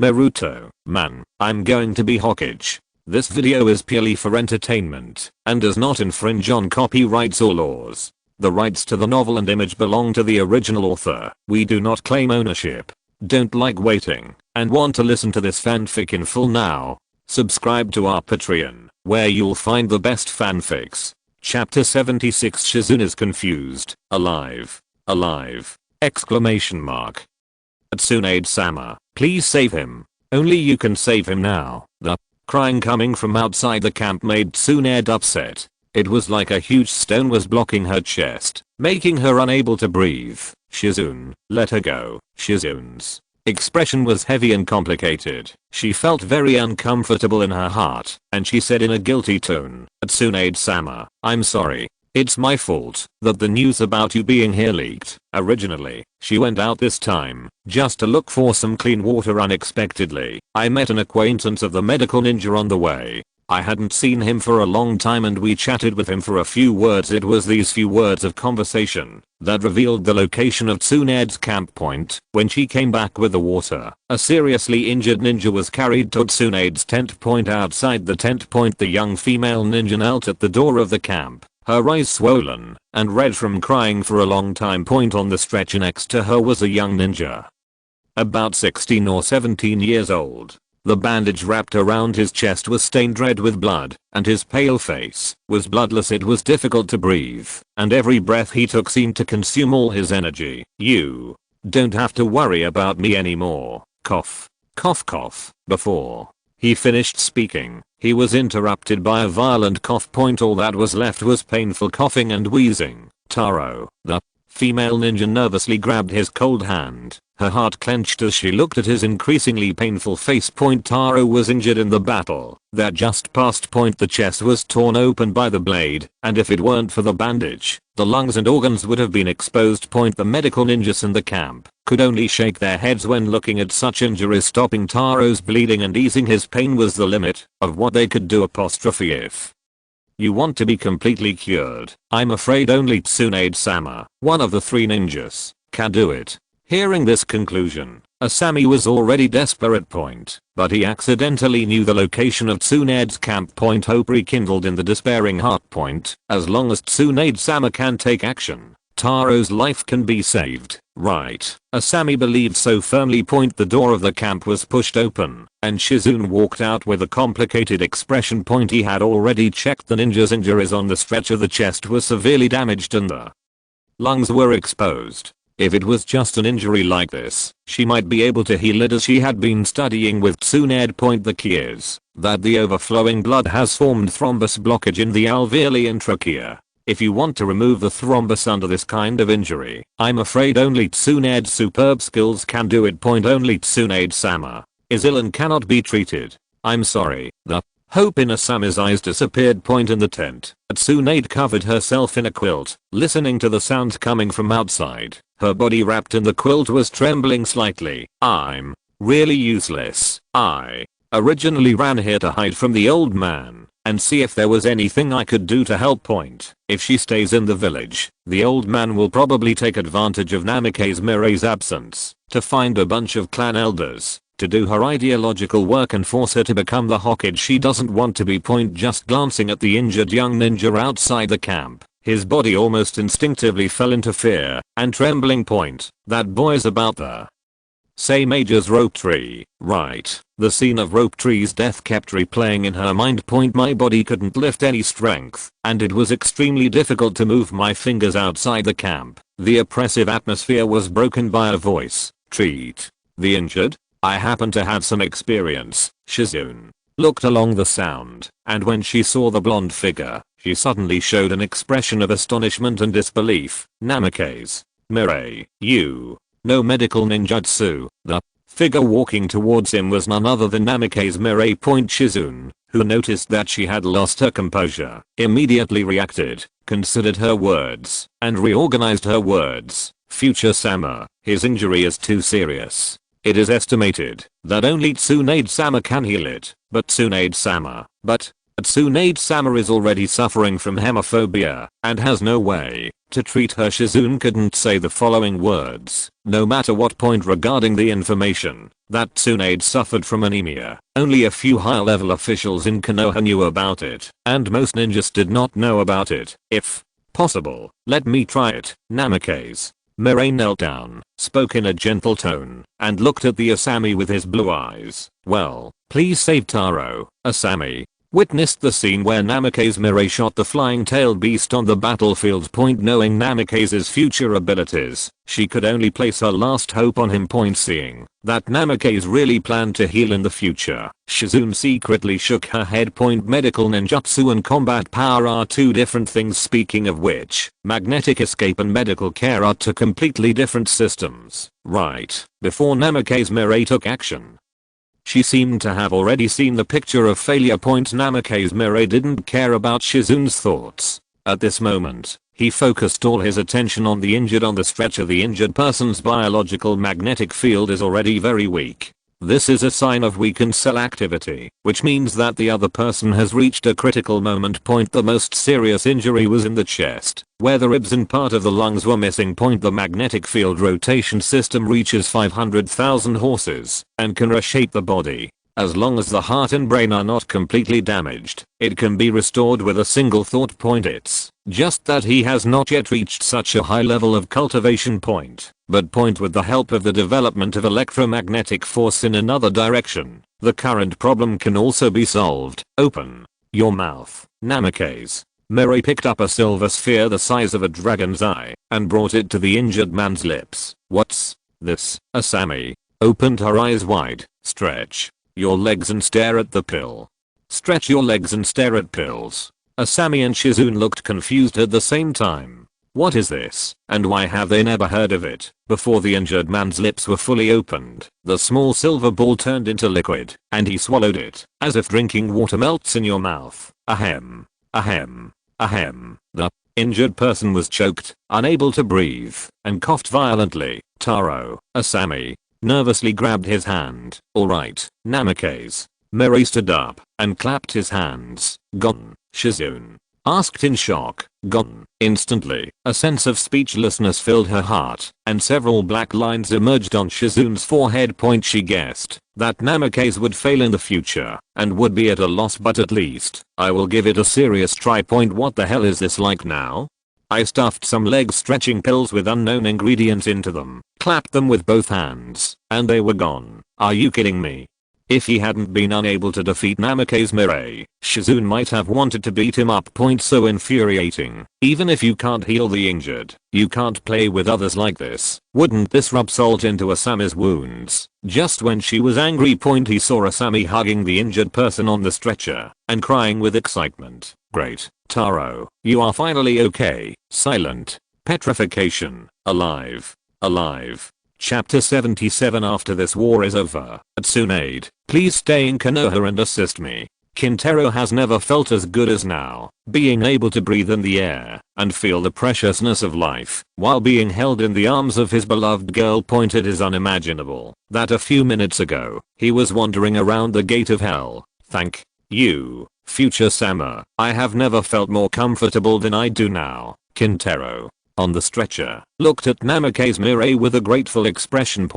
Naruto, man, I'm going to be Hokage. This video is purely for entertainment and does not infringe on copyrights or laws. The rights to the novel and image belong to the original author. We do not claim ownership. Don't like waiting and want to listen to this fanfic in full now? Subscribe to our Patreon, where you'll find the best fanfics. Chapter 76. Shizune is confused. Alive. Alive. Exclamation mark. Tsunade-sama, please save him. Only you can save him now. The crying coming from outside the camp made Tsunade upset. It was like a huge stone was blocking her chest, making her unable to breathe. Shizune, let her go. Shizune's expression was heavy and complicated. She felt very uncomfortable in her heart, and she said in a guilty tone, Tsunade-sama, I'm sorry. It's my fault that the news about you being here leaked. Originally, she went out this time just to look for some clean water. Unexpectedly, I met an acquaintance of the medical ninja on the way. I hadn't seen him for a long time and we chatted with him for a few words. It was these few words of conversation that revealed the location of Tsunade's camp point. When she came back with the water, a seriously injured ninja was carried to Tsunade's tent point. Outside the tent point, the young female ninja knelt at the door of the camp. Her eyes swollen and red from crying for a long time. Point on the stretcher next to her was a young ninja, about 16 or 17 years old. The bandage wrapped around his chest was stained red with blood, and his pale face was bloodless. It was difficult to breathe, and every breath he took seemed to consume all his energy. You don't have to worry about me anymore. Cough. Cough cough. Before he finished speaking, he was interrupted by a violent cough. Point all that was left was painful coughing and wheezing. Taro, the female ninja, nervously grabbed his cold hand. Her heart clenched as she looked at his increasingly painful face. Point Taro was injured in the battle that just passed. Point the chest was torn open by the blade, and if it weren't for the bandage, the lungs and organs would have been exposed. Point the medical ninjas in the camp could only shake their heads when looking at such injuries. Stopping Taro's bleeding and easing his pain was the limit of what they could do. If you want to be completely cured, I'm afraid only Tsunade-sama, one of the three ninjas, can do it. Hearing this conclusion, Asami was already desperate. Point, but he accidentally knew the location of Tsunade's camp. Point hope rekindled in the despairing heart. Point, as long as Tsunade-sama can take action, Taro's life can be saved, right? Asami believed so firmly. Point the door of the camp was pushed open, and Shizune walked out with a complicated expression. Point he had already checked the ninja's injuries on the stretcher. The chest was severely damaged and the lungs were exposed. If it was just an injury like this, she might be able to heal it as she had been studying with Tsunade. Point the key is that the overflowing blood has formed thrombus blockage in the alveoli and trachea. If you want to remove the thrombus under this kind of injury, I'm afraid only Tsunade's superb skills can do it. Point only Tsunade-sama is ill and cannot be treated. I'm sorry. The hope in Asami's eyes disappeared. Point in the tent, Tsunade covered herself in a quilt, listening to the sounds coming from outside. Her body wrapped in the quilt was trembling slightly. I'm really useless. I originally ran here to hide from the old man and see if there was anything I could do to help. Point, if she stays in the village, the old man will probably take advantage of Namikaze Mirai's absence to find a bunch of clan elders to do her ideological work and force her to become the Hokage she doesn't want to be. Point just glancing at the injured young ninja outside the camp, his body almost instinctively fell into fear and trembling. Point, that boy's about the same age as Rope Tree, right? The scene of Rope Tree's death kept replaying in her mind. Point my body couldn't lift any strength, and it was extremely difficult to move my fingers outside the camp. The oppressive atmosphere was broken by a voice. Treat the injured? I happen to have some experience. Shizune looked along the sound, and when she saw the blonde figure, she suddenly showed an expression of astonishment and disbelief. Namikaze Mirai, you know medical ninjutsu? The figure walking towards him was none other than Namikaze Mirai. Point Shizune, who noticed that she had lost her composure, immediately reacted, considered her words, and reorganized her words. Future-sama, his injury is too serious. It is estimated that only Tsunade-sama can heal it, but Tsunade-sama is already suffering from hemophobia and has no way To treat her, Shizune couldn't say the following words. No matter what point regarding the information that Tsunade suffered from anemia, only a few high-level officials in Konoha knew about it, and most ninjas did not know about it. If possible, let me try it. Namikaze Mirai knelt down, spoke in a gentle tone, and looked at the Asami with his blue eyes. Well, please save Taro. Asami witnessed the scene where Namikaze Mirai shot the flying tail beast on the battlefield. Knowing Namikaze's future abilities, she could only place her last hope on him. Seeing that Namikaze really planned to heal in the future, Shizune secretly shook her head. Medical ninjutsu and combat power are two different things. Speaking of which, magnetic escape and medical care are two completely different systems. Right before Namikaze Mirai took action, she seemed to have already seen the picture of failure. Namikaze Mirai didn't care about Shizune's thoughts. At this moment, he focused all his attention on the injured on the stretcher. The injured person's biological magnetic field is already very weak. This is a sign of weakened cell activity, which means that the other person has reached a critical moment. The most serious injury was in the chest, where the ribs and part of the lungs were missing. The magnetic field rotation system reaches 500,000 horses and can reshape the body. As long as the heart and brain are not completely damaged, it can be restored with a single thought. It's just that he has not yet reached such a high level of cultivation. But with the help of the development of electromagnetic force in another direction, the current problem can also be solved. Open your mouth. Namikaze Mirai picked up a silver sphere the size of a dragon's eye and brought it to the injured man's lips. What's this? Asami opened her eyes wide. Stretch your legs and stare at the pill. Stretch your legs and stare at pills. Asami and Shizune looked confused at the same time. What is this, and why have they never heard of it? Before the injured man's lips were fully opened, the small silver ball turned into liquid, and he swallowed it, as if drinking water melts in your mouth. Ahem. Ahem. Ahem. The injured person was choked, unable to breathe, and coughed violently. Taro, Asami, nervously grabbed his hand. Alright, Namikaze Mirai stood up and clapped his hands. Gone, Shizune asked in shock. Gone. Instantly, a sense of speechlessness filled her heart, and several black lines emerged on Shizune's forehead. She guessed that Namikaze would fail in the future and would be at a loss, but at least I will give it a serious try. What the hell is this like now? I stuffed some leg stretching pills with unknown ingredients into them, clapped them with both hands, and they were gone. Are you kidding me? If he hadn't been unable to defeat Namikaze Mirai, Shizune might have wanted to beat him up. So infuriating. Even if you can't heal the injured, you can't play with others like this. Wouldn't this rub salt into Asami's wounds? Just when she was angry, he saw Asami hugging the injured person on the stretcher and crying with excitement. Great, Taro, you are finally okay. Silent. Petrification. Alive. Alive. Chapter 77. After this war is over, Tsunade, please stay in Konoha and assist me. Kintaro has never felt as good as now, being able to breathe in the air and feel the preciousness of life while being held in the arms of his beloved girl. It is unimaginable that a few minutes ago, he was wandering around the gate of hell. Thank you, future Sama. I have never felt more comfortable than I do now. Kintaro, on the stretcher, looked at Namikaze Mirai with a grateful expression.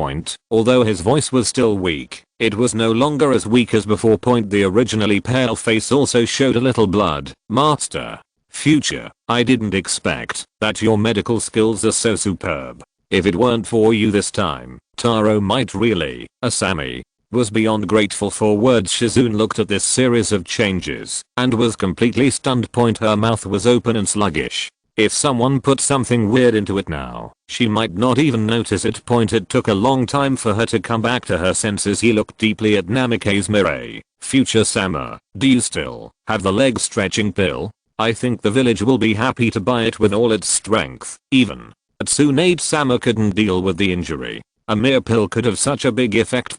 Although his voice was still weak, it was no longer as weak as before. The originally pale face also showed a little blood. Master, future, I didn't expect that your medical skills are so superb. If it weren't for you this time, Taro might really. Asami was beyond grateful for words. Shizune looked at this series of changes and was completely stunned. Her mouth was open and sluggish. If someone put something weird into it now, she might not even notice it. It took a long time for her to come back to her senses. He looked deeply at Namikaze Mirai. Future Sama, do you still have the leg stretching pill? I think the village will be happy to buy it with all its strength. Even Tsunade Sama couldn't deal with the injury. A mere pill could have such a big effect.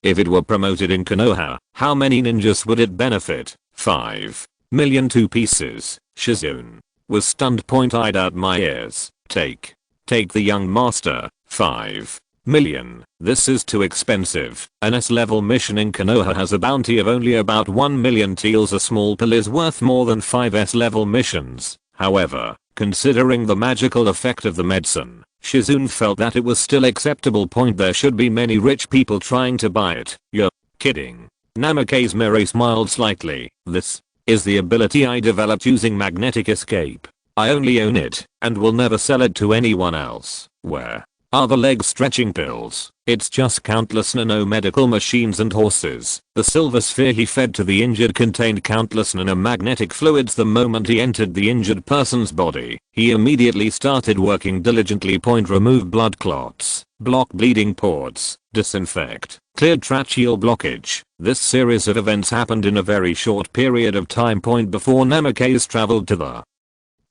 If it were promoted in Konoha, how many ninjas would it benefit? 5 million. 2 pieces. Shizune was stunned. I'd out my ears. Take the young master. 5 million. This is too expensive. An S-level mission in Konoha has a bounty of only about 1 million taels. A small pill is worth more than 5 S-level missions. However, Considering the magical effect of the medicine, Shizune felt that it was still acceptable. There should be many rich people trying to buy it. You're kidding. Namikaze Mirai smiled slightly. This is the ability I developed using magnetic escape. I only own it and will never sell it to anyone else. Where are the leg stretching pills? It's just countless nanomedical machines and horses. The silver sphere he fed to the injured contained countless nanomagnetic fluids. The moment he entered the injured person's body, he immediately started working diligently. Remove blood clots, block bleeding ports, disinfect, cleared tracheal blockage. This series of events happened in a very short period of time. Before Namikaze traveled to the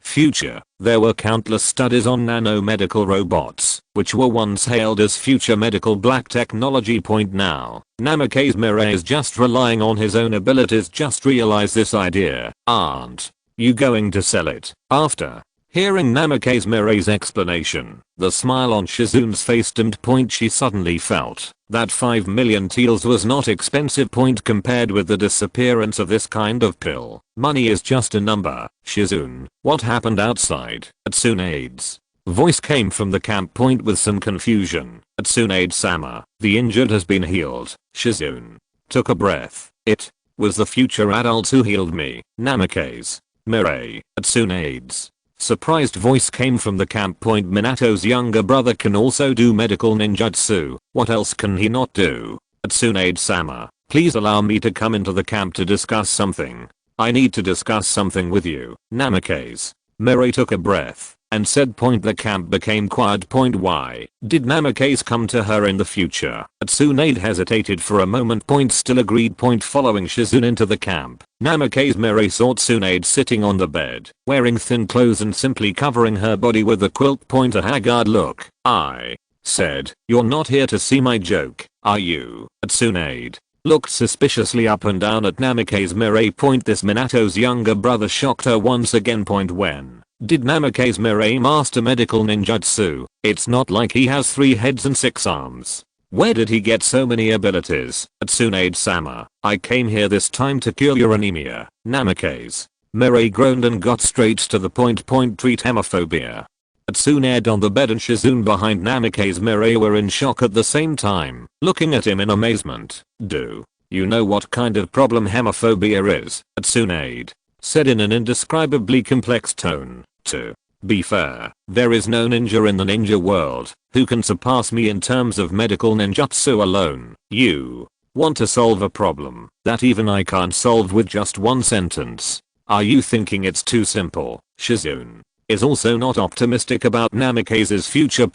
future, there were countless studies on nanomedical robots, which were once hailed as future medical black technology. Now, Namikaze Mirai is just relying on his own abilities. Just realize this idea. Aren't you going to sell it? After hearing Namikaze Mirai's explanation, the smile on Shizune's face dimmed. She suddenly felt that 5 million taels was not expensive. Compared with the disappearance of this kind of pill, money is just a number. Shizune, what happened outside? Tsunade's voice came from the camp. With some confusion. Tsunade-sama, the injured has been healed. Shizune took a breath. It was the future adults who healed me. Namikaze Mirai. Tsunade's surprised voice came from the camp. Minato's younger brother can also do medical ninjutsu. What else can he not do? Tsunade-sama, please allow me to come into the camp to discuss something. I need to discuss something with you. Namikaze Mirai took a breath and said. The camp became quiet. Why did Namikaze come to her in the future? Tsunade hesitated for a moment. Still agreed. Following Shizune into the camp, Namikaze Mirai saw Tsunade sitting on the bed, wearing thin clothes and simply covering her body with a quilt. A haggard look. I said, you're not here to see my joke, are you? Tsunade looked suspiciously up and down at Namikaze Mirai. This Minato's younger brother shocked her once again. When did Namikaze Mirai master medical ninjutsu? It's not like he has 3 heads and 6 arms. Where did he get so many abilities? Tsunade-sama, I came here this time to cure your anemia. Namikaze Mirai groaned and got straight to the point. Treat hemophobia. Tsunade on the bed and Shizune behind Namikaze Mirai were in shock at the same time, looking at him in amazement. Do you know what kind of problem hemophobia is? Tsunade said in an indescribably complex tone. To be fair, there is no ninja in the ninja world who can surpass me in terms of medical ninjutsu alone. You want to solve a problem that even I can't solve with just one sentence. Are you thinking it's too simple? Shizune is also not optimistic about Namikaze's future.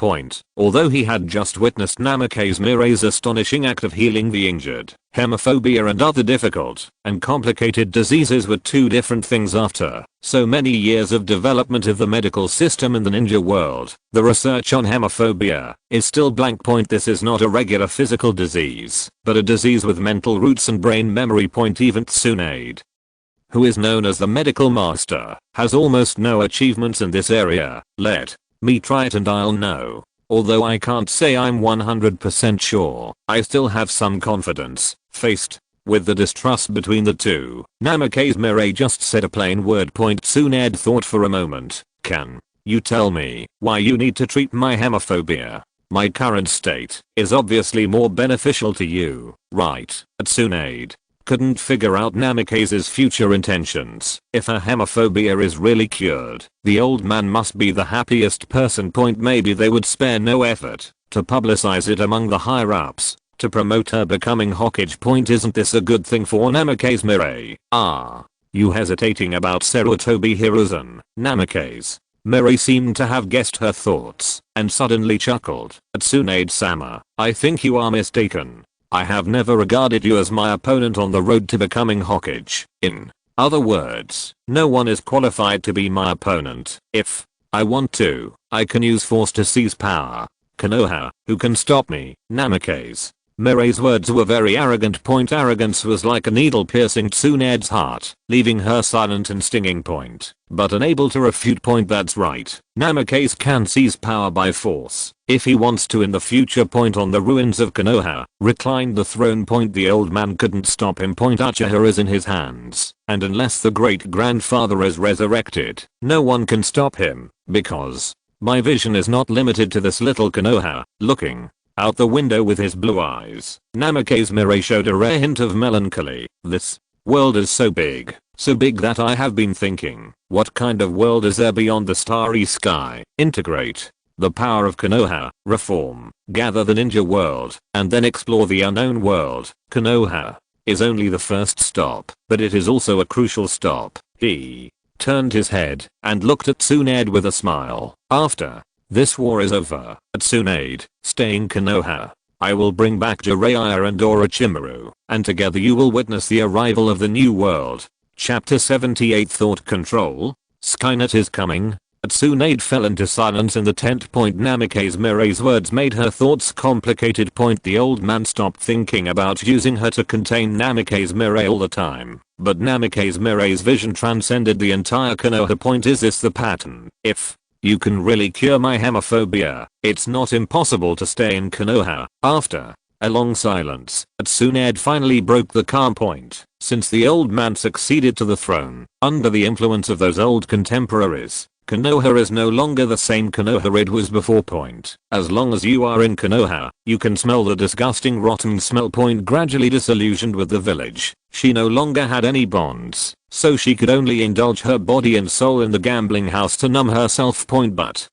Although he had just witnessed Namikaze Mirai's astonishing act of healing the injured, hemophobia and other difficult and complicated diseases were 2 different things. After so many years of development of the medical system in the ninja world, the research on hemophobia is still blank. This is not a regular physical disease, but a disease with mental roots and brain memory. Even Tsunade, who is known as the medical master, has almost no achievements in this area. Let me try it and I'll know. Although I can't say I'm 100% sure, I still have some confidence. Faced with the distrust between the two, Namikaze Mirai just said a plain word. Tsunade thought for a moment. Can you tell me why you need to treat my hemophobia? My current state is obviously more beneficial to you, right? Tsunade couldn't figure out Namikaze's future intentions. If her hemophobia is really cured, the old man must be the happiest person. Maybe they would spare no effort to publicize it among the higher ups to promote her becoming Hokage. Isn't this a good thing for Namikaze Mirai? Are you hesitating about Sarutobi Hiruzen? Namikaze Mirai seemed to have guessed her thoughts and suddenly chuckled. Tsunade-sama, I think you are mistaken. I have never regarded you as my opponent on the road to becoming Hokage. In other words, no one is qualified to be my opponent. If I want to, I can use force to seize power. Konoha, who can stop me? Namikaze Mirai's words were very arrogant. Arrogance was like a needle piercing Tsunade's heart, leaving her silent and stinging. but unable to refute. Point that's right. Namikaze can seize power by force if he wants to in the future. Point on the ruins of Konoha reclined the throne. Point the old man couldn't stop him. Point Uchiha is in his hands, and unless the great grandfather is resurrected, no one can stop him, because my vision is not limited to this little Konoha. Looking out the window with his blue eyes, Namikaze Mirai showed a rare hint of melancholy. This world is so big that I have been thinking, what kind of world is there beyond the starry sky? Integrate the power of Konoha, reform, gather the ninja world, and then explore the unknown world. Konoha is only the first stop, but it is also a crucial stop. He turned his head and looked at Tsunade with a smile. After this war is over, Tsunade, stay in Konoha. I will bring back Jiraiya and Orochimaru, and together you will witness the arrival of the new world. Chapter 78 Thought Control. Skynet is coming. Tsunade fell into silence in the tent. Point Namikaze Mirai's words made her thoughts complicated. Point the old man stopped thinking about using her to contain Namikaze Mirai all the time, but Namikaze Mirai's vision transcended the entire Konoha. Point is this the pattern? If you can really cure my hemophobia, it's not impossible to stay in Konoha. After a long silence, Tsunade finally broke the calm. Point since the old man succeeded to the throne under the influence of those old contemporaries, Konoha is no longer the same Konoha it was before. Point as long as you are in Konoha, you can smell the disgusting rotten smell. Point gradually disillusioned with the village, she no longer had any bonds, so she could only indulge her body and soul in the gambling house to numb herself. Point but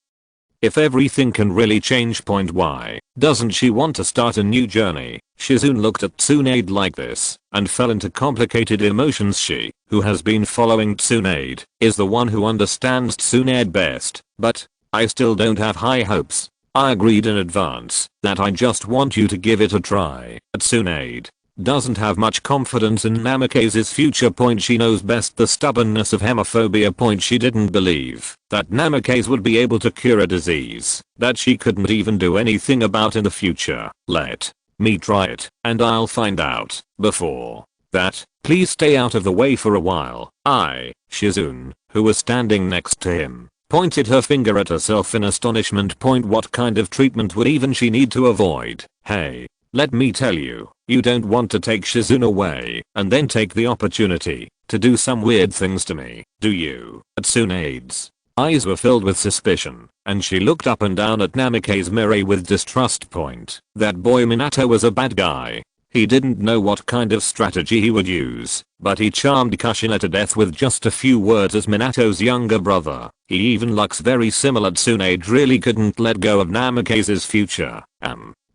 if everything can really change. Point why doesn't she want to start a new journey? Shizune looked at Tsunade like this and fell into complicated emotions. She, who has been following Tsunade, is the one who understands Tsunade best, but I still don't have high hopes. I agreed in advance that I just want you to give it a try. Tsunade doesn't have much confidence in Namikaze's future. Point she knows best the stubbornness of hemophobia. Point she didn't believe that Namikaze would be able to cure a disease that she couldn't even do anything about in the future. Let me try it, and I'll find out. Before that, please stay out of the way for a while. Shizune, who was standing next to him, pointed her finger at herself in astonishment. Point what kind of treatment would even she need to avoid? Hey, let me tell you, you don't want to take Shizune away and then take the opportunity to do some weird things to me, do you? Tsunade's eyes were filled with suspicion, and she looked up and down at Namikaze Mirai with distrust. Point that boy Minato was a bad guy. He didn't know what kind of strategy he would use, but he charmed Kushina to death with just a few words as Minato's younger brother. He even looks very similar. Tsunade really couldn't let go of Namikaze's future.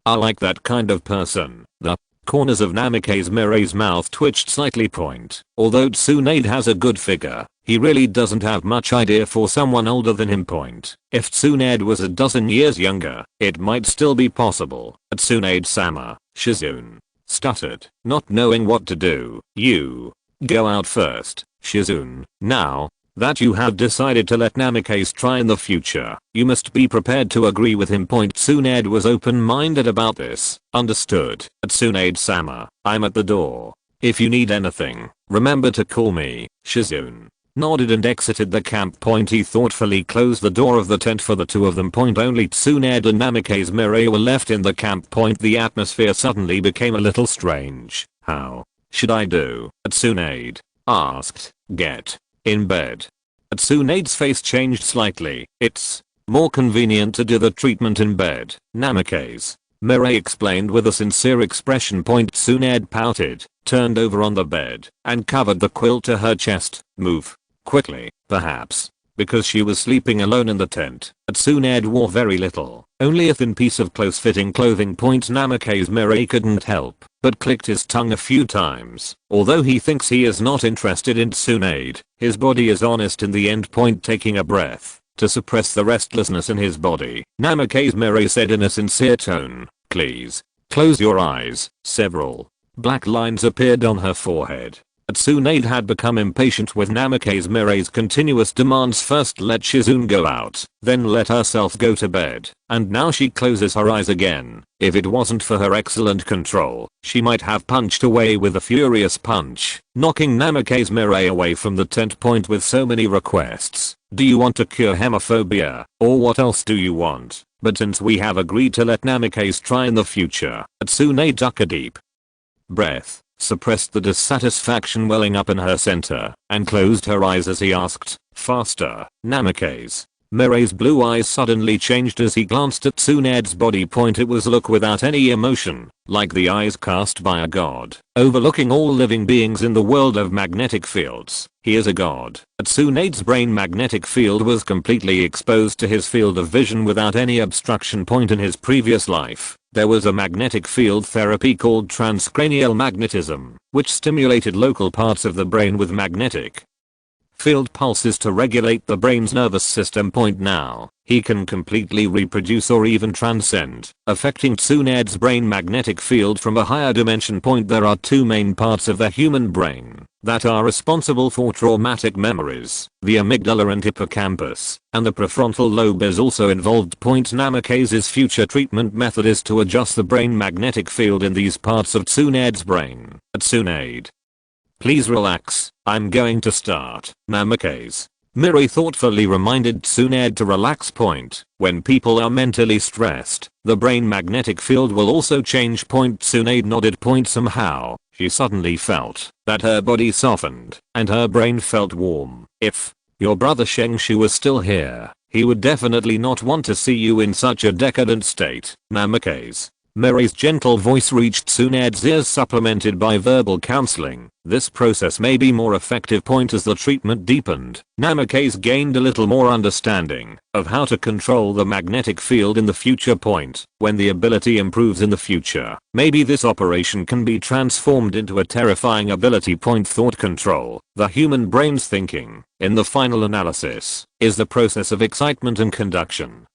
I like that kind of person. The corners of Namikaze Mirai's mouth twitched slightly. Point although Tsunade has a good figure, he really doesn't have much idea for someone older than him. Point if Tsunade was a dozen years younger, it might still be possible. Tsunade-sama, Shizune stuttered, not knowing what to do. You go out first, Shizune. Now that you have decided to let Namikaze try in the future, you must be prepared to agree with him. Point Tsunade was open-minded about this. Understood. Tsunade-sama, I'm at the door. If you need anything, remember to call me. Shizune nodded and exited the camp. Point he thoughtfully closed the door of the tent for the two of them. Point only Tsunade and Namikaze Mirai were left in the camp. Point the atmosphere suddenly became a little strange. How should I do? Tsunade asked. Get in bed. Tsunade's face changed slightly. It's more convenient to do the treatment in bed, Namikaze Mirai explained with a sincere expression. Point Tsunade pouted, turned over on the bed, and covered the quilt to her chest. Move quickly, perhaps because she was sleeping alone in the tent. Tsunade wore very little, only a thin piece of close-fitting clothing. Point Namikaze Mirai couldn't help but clicked his tongue a few times. Although he thinks he is not interested in Tsunade, his body is honest in the end. Point taking a breath to suppress the restlessness in his body, Namikaze Mirai said in a sincere tone, please close your eyes. Several black lines appeared on her forehead Tsunade had become impatient with Namikaze Mirai's continuous demands. First let Shizune go out, then let herself go to bed, and now she closes her eyes again. If it wasn't for her excellent control, she might have punched away with a furious punch, knocking Namikaze Mirai away from the tent. With so many requests, do you want to cure hemophobia, or what else do you want? But since we have agreed to let Namikaze try in the future, Tsunade took a deep breath, suppressed the dissatisfaction welling up in her center, and closed her eyes as he asked, faster, Namikaze. Mirai's blue eyes suddenly changed as he glanced at Tsunade's body. It was look without any emotion, like the eyes cast by a god, overlooking all living beings in the world of magnetic fields. He is a god. Tsunade's brain magnetic field was completely exposed to his field of vision without any obstruction. In his previous life, there was a magnetic field therapy called transcranial magnetism, which stimulated local parts of the brain with magnetic field pulses to regulate the brain's nervous system. Now, he can completely reproduce or even transcend, affecting Tsunade's brain magnetic field from a higher dimension. There are two main parts of the human brain that are responsible for traumatic memories. The amygdala and hippocampus, and the prefrontal lobe is also involved. Namikaze's future treatment method is to adjust the brain magnetic field in these parts of Tsunade's brain. Tsunade, please relax, I'm going to start. Namikaze Mirai thoughtfully reminded Tsunade to relax. When people are mentally stressed, the brain magnetic field will also change. Tsunade nodded. Somehow, she suddenly felt that her body softened, and her brain felt warm. If your brother Shengshu was still here, he would definitely not want to see you in such a decadent state. Namikaze Mirai's gentle voice reached Tsunade's ears, supplemented by verbal counseling. This process may be more effective. As the treatment deepened, Namikaze gained a little more understanding of how to control the magnetic field in the future. When the ability improves in the future, maybe this operation can be transformed into a terrifying ability. Thought control, the human brain's thinking, in the final analysis, is the process of excitement and conduction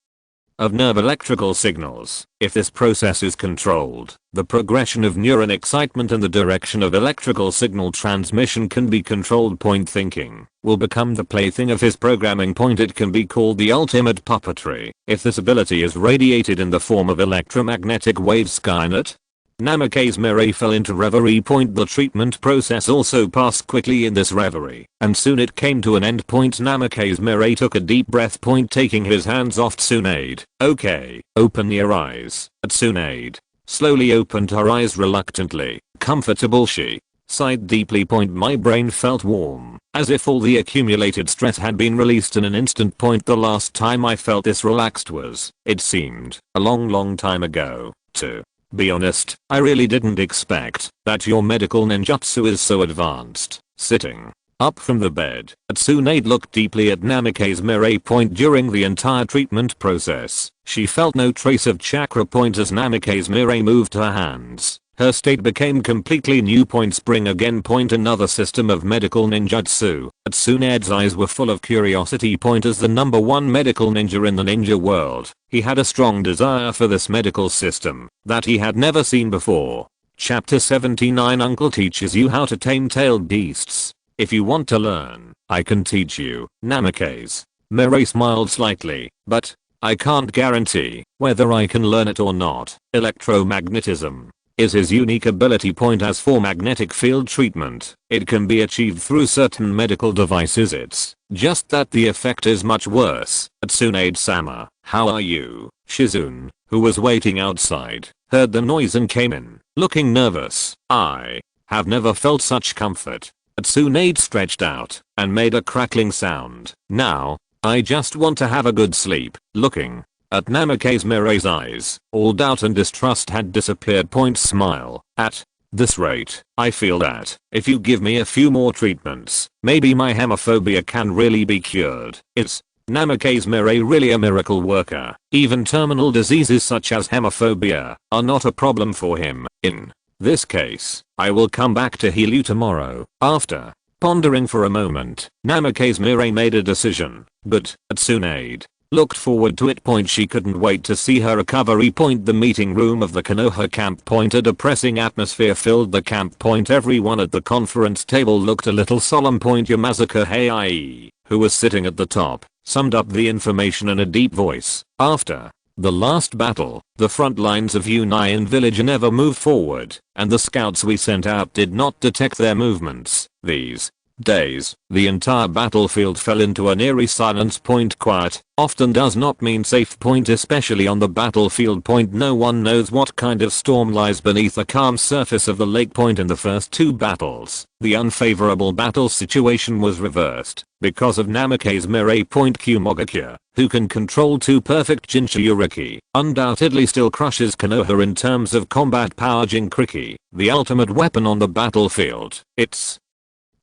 of nerve electrical signals. If this process is controlled, the progression of neuron excitement and the direction of electrical signal transmission can be controlled. Thinking will become the plaything of his programming. It can be called the ultimate puppetry. If this ability is radiated in the form of electromagnetic waves. Skynet Namikaze Mirai fell into reverie. The treatment process also passed quickly in this reverie, and soon it came to an end. Namikaze Mirai took a deep breath. Taking his hands off Tsunade. Okay, open your eyes. Tsunade slowly opened her eyes reluctantly. Comfortable, she sighed deeply. My brain felt warm, as if all the accumulated stress had been released in an instant. The last time I felt this relaxed was, it seemed, a long time ago. To be honest, I really didn't expect that your medical ninjutsu is so advanced. Sitting up from the bed, Tsunade looked deeply at Namikaze Mirai. During the entire treatment process, she felt no trace of chakra. As Namikaze Mirai moved her hands, her state became completely new. Spring again. Another system of medical ninjutsu. Tsunade's eyes were full of curiosity. As the number one medical ninja in the ninja world, he had a strong desire for this medical system that he had never seen before. Chapter 79 Uncle teaches you how to tame tailed beasts. If you want to learn, I can teach you. Namikaze Mirai smiled slightly, but I can't guarantee whether I can learn it or not. Electromagnetism is his unique ability. As for magnetic field treatment, it can be achieved through certain medical devices. It's just that the effect is much worse. Tsunade-sama, how are you? Shizune, who was waiting outside, heard the noise and came in, looking nervous. I have never felt such comfort. Tsunade stretched out and made a crackling sound. Now, I just want to have a good sleep. Looking at Namikaze Mirai's eyes, all doubt and distrust had disappeared. Smile. At this rate, I feel that if you give me a few more treatments, maybe my hemophobia can really be cured. Is Namikaze Mirai really a miracle worker? Even terminal diseases such as hemophobia are not a problem for him. In this case, I will come back to heal you tomorrow. After pondering for a moment, Namikaze Mirai made a decision. But, Tsunade, Looked forward to it. She couldn't wait to see her recovery. The meeting room of the Konoha camp. A depressing atmosphere filled the camp. Everyone at the conference table looked a little solemn. Yamazaka Heiai, who was sitting at the top, summed up the information in a deep voice. After the last battle, the front lines of Union Village never moved forward, and the scouts we sent out did not detect their movements. These days, the entire battlefield fell into an eerie silence. Quiet often does not mean safe. Especially on the battlefield. No one knows what kind of storm lies beneath the calm surface of the lake. In the first two battles, the unfavorable battle situation was reversed because of Namikaze Mirai. Kumogakuya, who can control two perfect Jinchuriki, undoubtedly still crushes Konoha in terms of combat power. Jinchuriki, the ultimate weapon on the battlefield. It's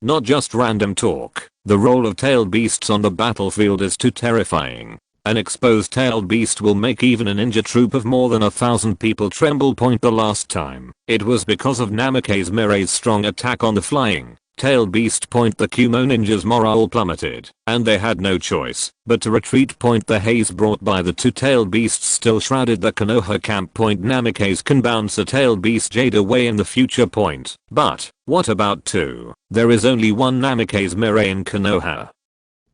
not just random talk. The role of tailed beasts on the battlefield is too terrifying. An exposed tailed beast will make even a ninja troop of more than 1,000 people tremble. The last time, it was because of Namikaze Mirai's strong attack on the flying tailed beast. The Kumo ninjas' morale plummeted, and they had no choice but to retreat. The haze brought by the two tailed beasts still shrouded the Konoha camp. Namikaze can bounce a tailed beast jade away in the future. But what about two? There is only one Namikaze Mirai in Konoha.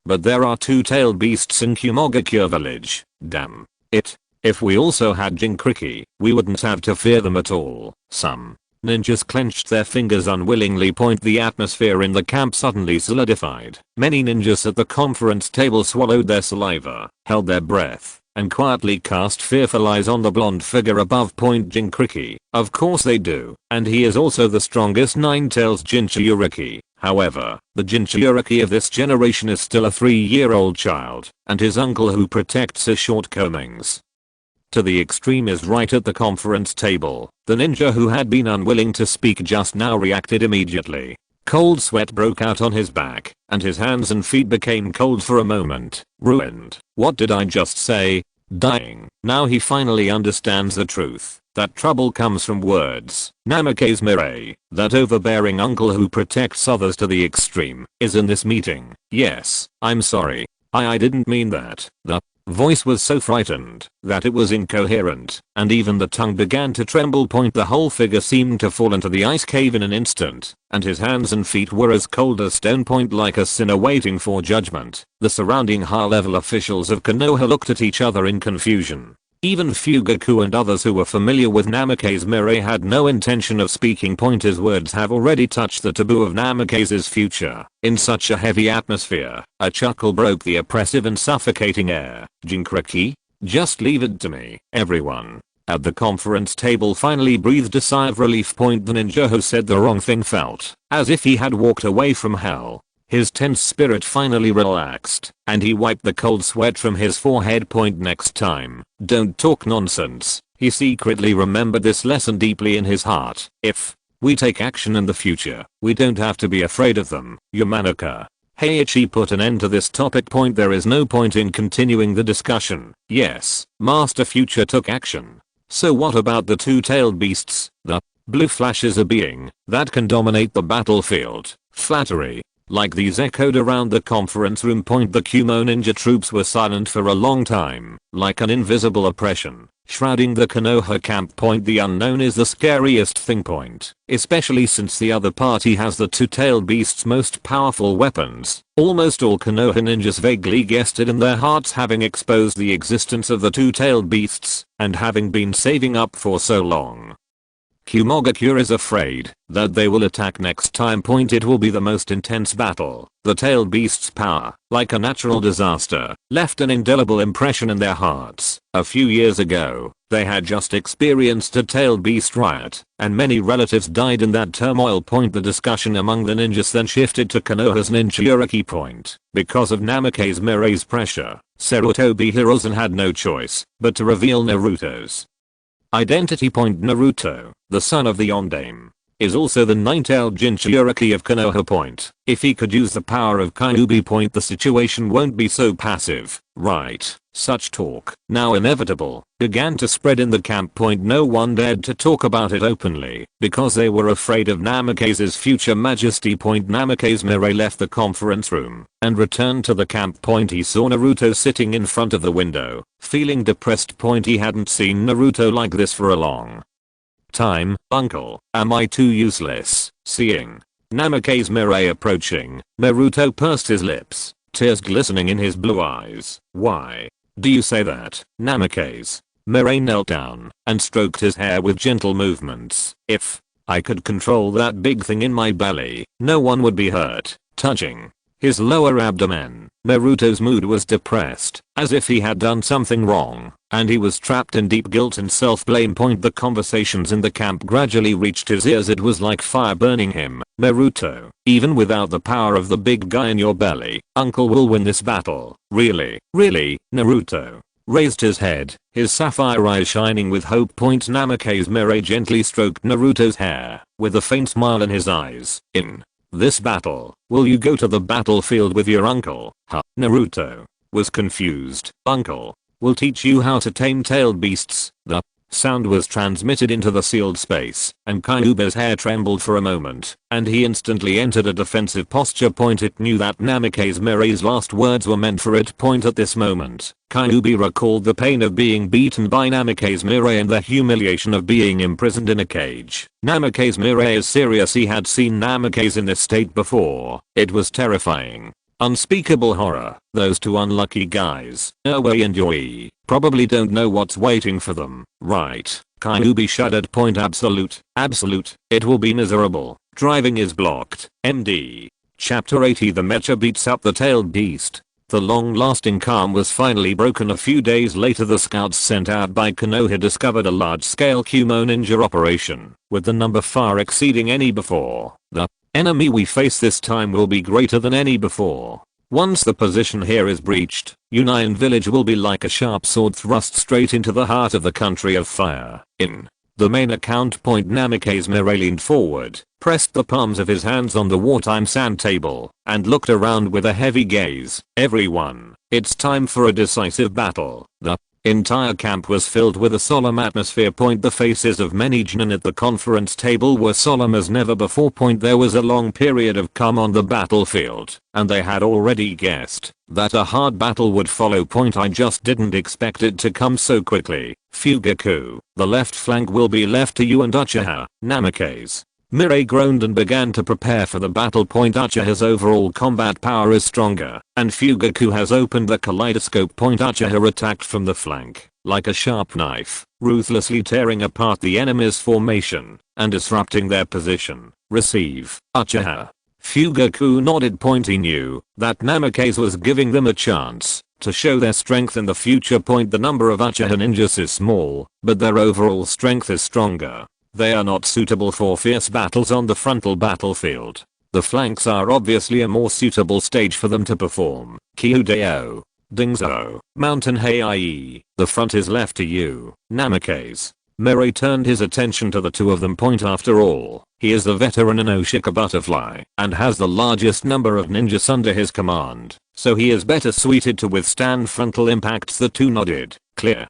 But there are two tailed beasts in Kumogakuya village. Damn it. If we also had Jinchuriki, we wouldn't have to fear them at all. Some ninjas clenched their fingers unwillingly. The atmosphere in the camp suddenly solidified. Many ninjas at the conference table swallowed their saliva, held their breath, and quietly cast fearful eyes on the blonde figure above. Jinchuriki, of course they do, and he is also the strongest nine-tails Jinchuriki. However, the Jinchuriki of this generation is still a 3-year-old child, and his uncle who protects his shortcomings to the extreme is right at the conference table. The ninja who had been unwilling to speak just now reacted immediately. Cold sweat broke out on his back, and his hands and feet became cold for a moment. Ruined. What did I just say? Dying. Now he finally understands the truth, that trouble comes from words. Namikaze Mirai, that overbearing uncle who protects others to the extreme, is in this meeting. Yes, I'm sorry. I didn't mean that. The voice was so frightened that it was incoherent, and even the tongue began to tremble. The whole figure seemed to fall into the ice cave in an instant, and his hands and feet were as cold as stone. Like a sinner waiting for judgment. The surrounding high-level officials of Konoha looked at each other in confusion. Even Fugaku and others who were familiar with Namikaze Mirai had no intention of speaking. His words have already touched the taboo of Namikaze's future. In such a heavy atmosphere, a chuckle broke the oppressive and suffocating air. Jinchuriki? Just leave it to me. Everyone at the conference table finally breathed a sigh of relief. The ninja who said the wrong thing felt as if he had walked away from hell. His tense spirit finally relaxed, and he wiped the cold sweat from his forehead. Next time, don't talk nonsense. He secretly remembered this lesson deeply in his heart. If we take action in the future, we don't have to be afraid of them. Yamanaka Heiichi put an end to this topic. There is no point in continuing the discussion. Yes, Master Future took action. So what about the two-tailed beasts? The blue flash is a being that can dominate the battlefield. Flattery like these echoed around the conference room. The Kumo ninja troops were silent for a long time, like an invisible oppression shrouding the Konoha camp. The unknown is the scariest thing. Especially since the other party has the two-tailed beast's most powerful weapons. Almost all Konoha ninjas vaguely guessed it in their hearts, having exposed the existence of the two-tailed beasts and having been saving up for so long. Kumogakuya is afraid that they will attack next time. It will be the most intense battle. The tailed beast's power, like a natural disaster, left an indelible impression in their hearts. A few years ago, they had just experienced a tailed beast riot, and many relatives died in that turmoil. The discussion among the ninjas then shifted to Konoha's Jinchuriki. Because of Namikaze Mirai's pressure, Sarutobi Hiruzen had no choice but to reveal Naruto's identity. Naruto, the son of the Ondame, is also the nine-tailed Jinchuriki of Konoha. If he could use the power of Kyuubi. The situation won't be so passive, right? Such talk, now inevitable, began to spread in the camp. No one dared to talk about it openly because they were afraid of Namikaze's future majesty. Namikaze Mirai left the conference room and returned to the camp. He saw Naruto sitting in front of the window, feeling depressed. He hadn't seen Naruto like this for a long time. Uncle, am I too useless? Seeing Namikaze Mirai approaching, Naruto pursed his lips, tears glistening in his blue eyes. Why do you say that, Namikaze? Mirai knelt down and stroked his hair with gentle movements. If I could control that big thing in my belly, no one would be hurt. Touching his lower abdomen, Naruto's mood was depressed, as if he had done something wrong, and he was trapped in deep guilt and self-blame. The conversations in the camp gradually reached his ears. It was like fire burning him. Naruto, even without the power of the big guy in your belly, Uncle will win this battle. Really? Really? Naruto raised his head, his sapphire eyes shining with hope. Namikaze Mirai gently stroked Naruto's hair, with a faint smile in his eyes. In this battle, will you go to the battlefield with your uncle? Huh? Naruto was confused. Uncle will teach you how to tame tailed beasts. The sound was transmitted into the sealed space, and Kyuubi's hair trembled for a moment, and he instantly entered a defensive posture. It knew that Namikaze Mirai's last words were meant for it. At this moment, Kyuubi recalled the pain of being beaten by Namikaze Mirai and the humiliation of being imprisoned in a cage. Namikaze Mirai is serious. He had seen Namikaze in this state before. It was terrifying. Unspeakable horror. Those two unlucky guys, Erway and Yoi, probably don't know what's waiting for them, right? Kyuubi shuddered. Absolute. It will be miserable. Driving is blocked. MD. Chapter 80. The mecha beats up the tailed beast. The long-lasting calm was finally broken. A few days later, the scouts sent out by Konoha discovered a large-scale Kumo ninja operation, with the number far exceeding any before. The enemy we face this time will be greater than any before. Once the position here is breached, Union Village will be like a sharp sword thrust straight into the heart of the country of fire. In the main account. Namikaze Mirai leaned forward, pressed the palms of his hands on the wartime sand table, and looked around with a heavy gaze. Everyone, it's time for a decisive battle. The entire camp was filled with a solemn atmosphere. The faces of many Jonin at the conference table were solemn as never before. There was a long period of calm on the battlefield, and they had already guessed that a hard battle would follow. I just didn't expect it to come so quickly. Fugaku, the left flank will be left to you and Uchiha. Namikaze Mirai groaned and began to prepare for the battle. Uchiha's overall combat power is stronger, and Fugaku has opened the kaleidoscope. Uchiha attacked from the flank, like a sharp knife, ruthlessly tearing apart the enemy's formation and disrupting their position. Receive, Uchiha. Fugaku nodded. He knew that Namikaze was giving them a chance to show their strength in the future. The number of Uchiha ninjas is small, but their overall strength is stronger. They are not suitable for fierce battles on the frontal battlefield. The flanks are obviously a more suitable stage for them to perform. Kyudeo, Dingzo, Mountain Haie, the front is left to you. Namikaze Mirai turned his attention to the two of them. After all, he is the veteran in Oshika Butterfly and has the largest number of ninjas under his command, so he is better suited to withstand frontal impacts. The two nodded. Clear.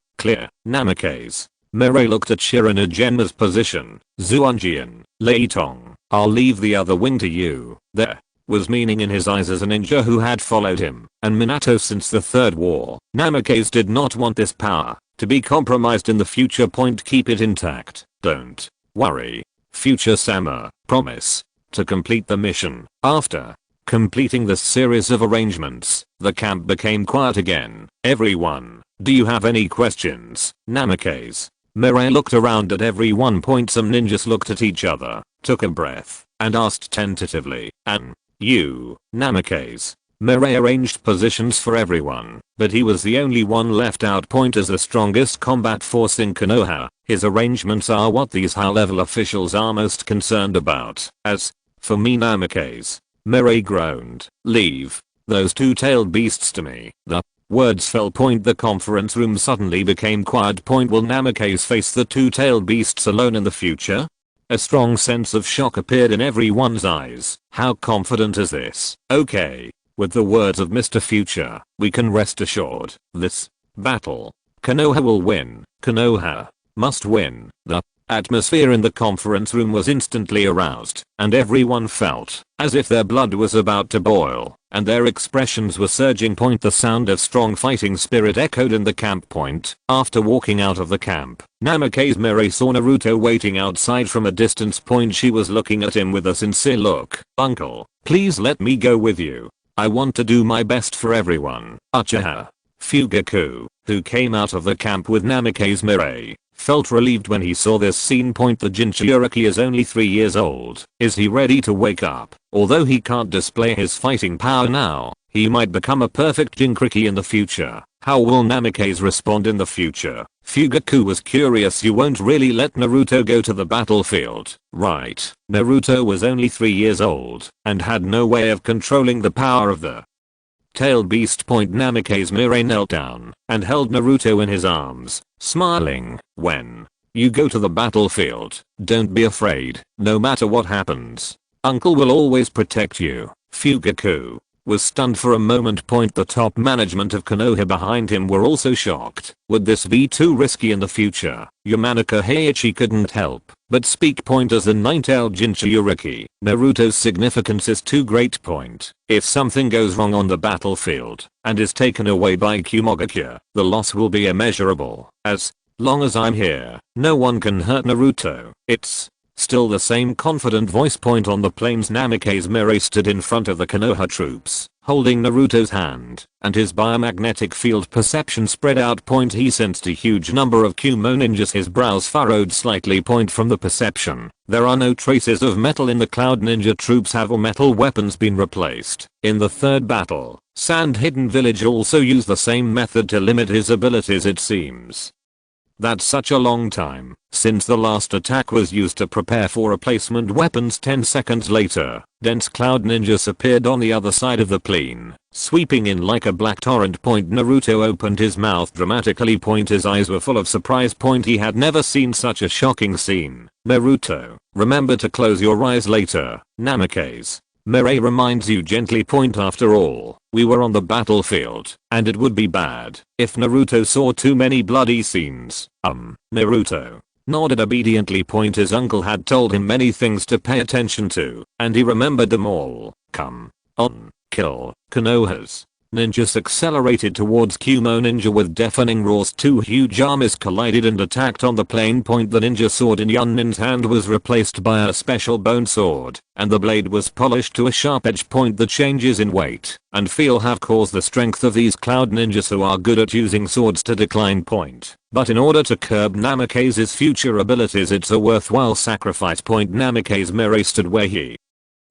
Namikaze Mirai looked at Shiranogenma's position. Zuanjian, Leitong, I'll leave the other wing to you. There was meaning in his eyes as a ninja who had followed him and Minato since the Third War. Namikaze did not want this power to be compromised in the future. Keep it intact. Don't worry. Future Sama, promise to complete the mission. After completing this series of arrangements, the camp became quiet again. Everyone, do you have any questions? Namikaze Mirai looked around at everyone. Some ninjas looked at each other, took a breath, and asked tentatively, and you? Namikaze Mirai arranged positions for everyone, but he was the only one left out. As the strongest combat force in Konoha, his arrangements are what these high-level officials are most concerned about. As for me, Namikaze Mirai groaned, leave those two-tailed beasts to me. The words fell. The conference room suddenly became quiet. Will Namikaze face the two-tailed beasts alone in the future? A strong sense of shock appeared in everyone's eyes. How confident is this? Okay. With the words of Mr. Future, we can rest assured. This Battle. Konoha will win. Konoha must win. The atmosphere in the conference room was instantly aroused, and everyone felt as if their blood was about to boil, and their expressions were surging. The sound of strong fighting spirit echoed in the camp point. After walking out of the camp, Namikaze Mirai saw Naruto waiting outside from a distance. She was looking at him with a sincere look. "Uncle, please let me go with you. I want to do my best for everyone." Uchiha Fugaku, who came out of the camp with Namikaze Mirai, felt relieved when he saw this scene. The Jinchuriki is only 3 years old. Is he ready to wake up? Although he can't display his fighting power now, he might become a perfect Jinchuriki in the future. How will Namikaze respond in the future? Fugaku was curious. You won't really let Naruto go to the battlefield, right? Naruto was only 3 years old and had no way of controlling the power of the tailed beast. Namikaze Mirai knelt down and held Naruto in his arms, smiling. "When you go to the battlefield, don't be afraid. No matter what happens, Uncle will always protect you." Fugaku was stunned for a moment. The top management of Konoha behind him were also shocked. Would this be too risky in the future? Yamanaka Heiichi couldn't help but speak. As the nine-tailed Jinchuriki, Naruto's significance is too great. If something goes wrong on the battlefield and is taken away by Kumogakure, the loss will be immeasurable. As long as I'm here, no one can hurt Naruto. It's still the same confident voice. On the plains, Namikaze Mirai stood in front of the Konoha troops, holding Naruto's hand, and his biomagnetic field perception spread out. He sensed a huge number of Kumo ninjas. His brows furrowed slightly. From the perception, there are no traces of metal in the Cloud Ninja troops. Have all metal weapons been replaced? In the third battle, Sand Hidden Village also used the same method to limit his abilities. It seems that's such a long time since the last attack was used to prepare for replacement weapons. 10 seconds later, dense cloud ninjas appeared on the other side of the plain, sweeping in like a black torrent. Naruto opened his mouth dramatically. His eyes were full of surprise. He had never seen such a shocking scene. "Naruto, remember to close your eyes later." Namikaze Mirai reminds you gently. After all, we were on the battlefield, and it would be bad if Naruto saw too many bloody scenes. Naruto nodded obediently. His uncle had told him many things to pay attention to, and he remembered them all. Come on, kill Konoha's ninjas accelerated towards Kumo Ninja with deafening roars. Two huge armies collided and attacked on the plain. The ninja sword in Yunnin's hand was replaced by a special bone sword, and the blade was polished to a sharp edge. The changes in weight and feel have caused the strength of these cloud ninjas, who are good at using swords, to decline. But in order to curb Namikaze's future abilities, it's a worthwhile sacrifice. Namikaze Mirai stood where he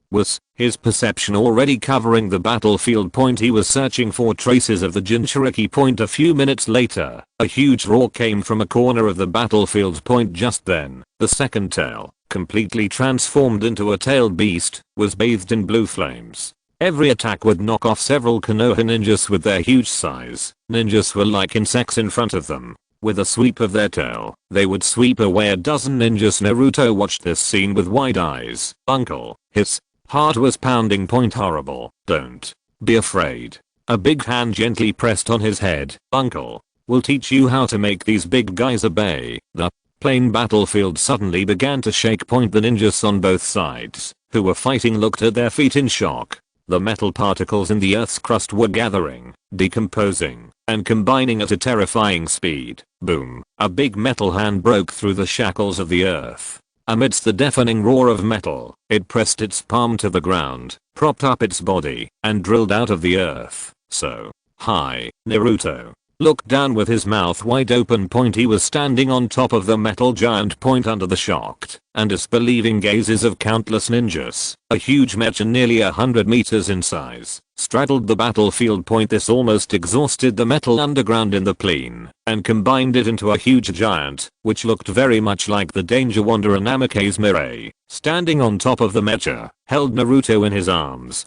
was, his perception already covering the battlefield. He was searching for traces of the Jinchuriki. A few minutes later, a huge roar came from a corner of the battlefield. Just then, the second tail, completely transformed into a tailed beast, was bathed in blue flames. Every attack would knock off several Konoha ninjas with their huge size. Ninjas were like insects in front of them. With a sweep of their tail, they would sweep away a dozen ninjas. Naruto watched this scene with wide eyes. "Uncle," his heart was pounding. Horrible. "Don't be afraid." A big hand gently pressed on his head. "Uncle will teach you how to make these big guys obey." The plain battlefield suddenly began to shake. The ninjas on both sides, who were fighting, looked at their feet in shock. The metal particles in the earth's crust were gathering, decomposing, and combining at a terrifying speed. Boom! A big metal hand broke through the shackles of the earth. Amidst the deafening roar of metal, it pressed its palm to the ground, propped up its body, and drilled out of the earth. So high, Naruto looked down with his mouth wide open. He was standing on top of the metal giant. Under the shocked and disbelieving gazes of countless ninjas, a huge mecha nearly 100 meters in size straddled the battlefield. This almost exhausted the metal underground in the plain and combined it into a huge giant, which looked very much like the danger wanderer Namikaze Mirai. Standing on top of the mecha, held Naruto in his arms,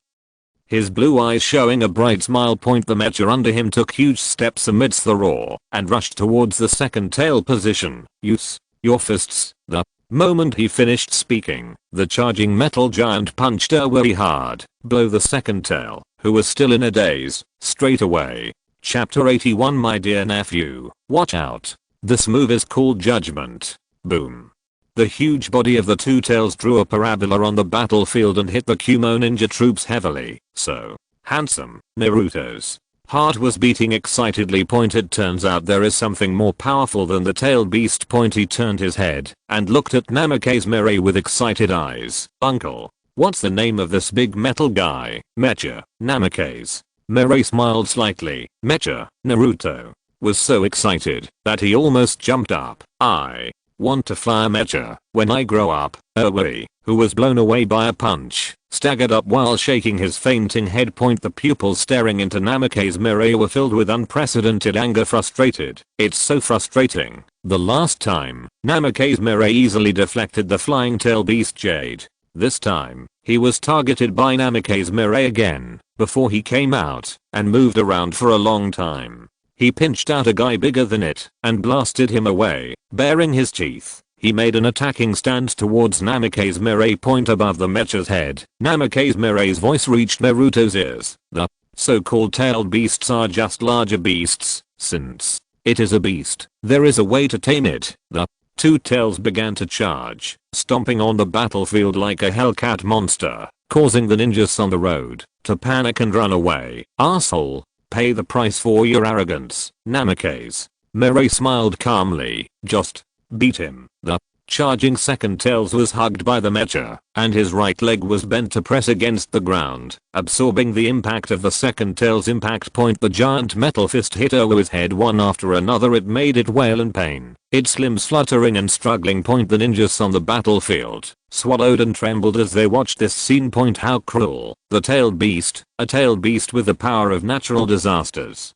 his blue eyes showing a bright smile. The mecha under him took huge steps amidst the roar and rushed towards the second tail position. "Use your fists." The moment he finished speaking, the charging metal giant punched a very hard blow the second tail, who was still in a daze. Straight away, Chapter 81 My dear nephew, watch out. This move is called judgment. Boom. The huge body of the two tails drew a parabola on the battlefield and hit the Kumo ninja troops heavily. So handsome. Naruto's heart was beating excitedly. It turns out there is something more powerful than the tailed beast. He turned his head and looked at Namikaze Mirai with excited eyes. Uncle, what's the name of this big metal guy? Mecha. Namikaze Mirai smiled slightly. Mecha. Naruto was so excited that he almost jumped up. I want to fly a mecha when I grow up. Wee, who was blown away by a punch, staggered up while shaking his fainting head. The pupils staring into Namikaze Mirai were filled with unprecedented anger. Frustrated. It's so frustrating. The last time, Namikaze Mirai easily deflected the flying tail beast Jade. This time, he was targeted by Namikaze Mirai again, before he came out and moved around for a long time. He pinched out a guy bigger than it and blasted him away. Baring his teeth, he made an attacking stance towards Namikaze Mirai. Above the mecha's head, Namikaze Mirai's voice reached Naruto's ears. The so-called tailed beasts are just larger beasts. Since it is a beast, there is a way to tame it. The two tails began to charge, stomping on the battlefield like a Hellcat monster, causing the ninjas on the road to panic and run away. Asshole. Pay the price for your arrogance. Namikaze Mirai smiled calmly. Just beat him. The charging second tails was hugged by the mecha, and his right leg was bent to press against the ground, absorbing the impact of the second tail's impact. The giant metal fist hit Owu's head one after another. It made it wail in pain, its limbs fluttering and struggling. The ninjas on the battlefield swallowed and trembled as they watched this scene. How cruel. The tailed beast, a tailed beast with the power of natural disasters,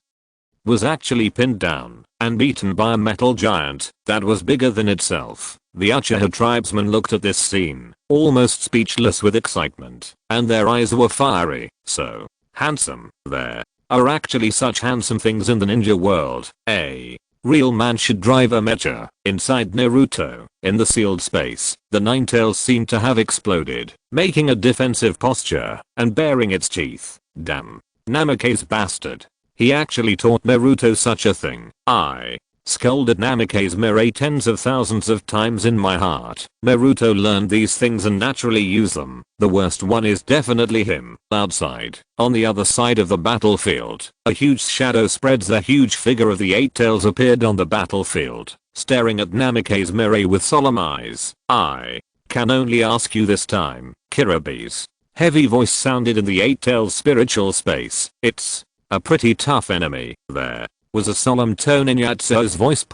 was actually pinned down and beaten by a metal giant that was bigger than itself. The Uchiha tribesmen looked at this scene, almost speechless with excitement, and their eyes were fiery. So handsome. There are actually such handsome things in the ninja world. A real man should drive a mecha. Inside Naruto, in the sealed space, the nine tails seemed to have exploded, making a defensive posture and baring its teeth. Damn. Namikaze bastard. He actually taught Naruto such a thing. I scolded Namikaze Mirai tens of thousands of times in my heart. Naruto learned these things and naturally used them. The worst one is definitely him. Outside, on the other side of the battlefield, a huge shadow spreads. The huge figure of the eight tails appeared on the battlefield, staring at Namikaze Mirai with solemn eyes. I can only ask you this time, Kirabe's heavy voice sounded in the eight tails spiritual space. It's a pretty tough enemy. There was a solemn tone in Yatsuo's voice.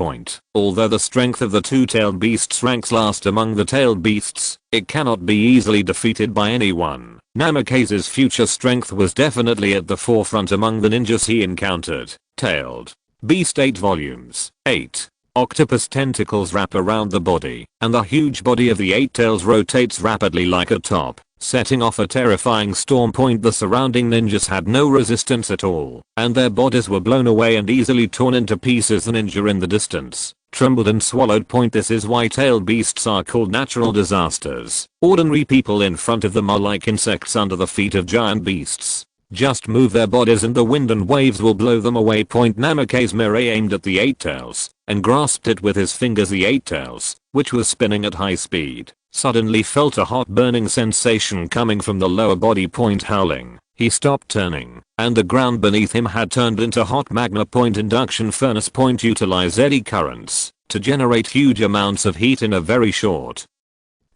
Although the strength of the two-tailed beasts ranks last among the tailed beasts, it cannot be easily defeated by anyone. Namikaze's future strength was definitely at the forefront among the ninjas he encountered. Tailed beast 8 volumes. 8 octopus tentacles wrap around the body, and the huge body of the eight tails rotates rapidly like a top, setting off a terrifying storm. The surrounding ninjas had no resistance at all, and their bodies were blown away and easily torn into pieces. The ninja in the distance trembled and swallowed. This is why tailed beasts are called natural disasters. Ordinary people in front of them are like insects under the feet of giant beasts. Just move their bodies and the wind and waves will blow them away. Namikaze Mirai aimed at the eight tails and grasped it with his fingers. The eight tails, which was spinning at high speed, suddenly felt a hot burning sensation coming from the lower body. Howling, he stopped turning, and the ground beneath him had turned into hot magma. Induction furnace. Utilize eddy currents to generate huge amounts of heat in a very short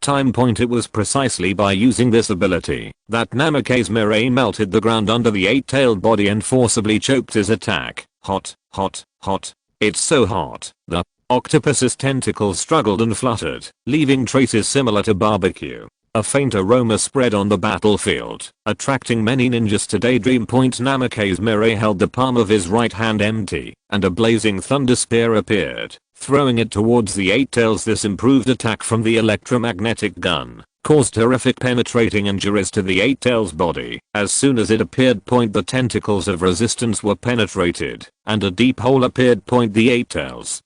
time. It was precisely by using this ability that Namikaze Mirai melted the ground under the eight-tailed body and forcibly choked his attack. Hot, hot, hot. It's so hot. The octopus's tentacles struggled and fluttered, leaving traces similar to barbecue. A faint aroma spread on the battlefield, attracting many ninjas to daydream. Namikaze Mirai held the palm of his right hand empty, and a blazing thunder spear appeared, throwing it towards the eight tails. This improved attack from the electromagnetic gun caused horrific penetrating injuries to the eight tails body. As soon as it appeared, the tentacles of resistance were penetrated, and a deep hole appeared. The eight tails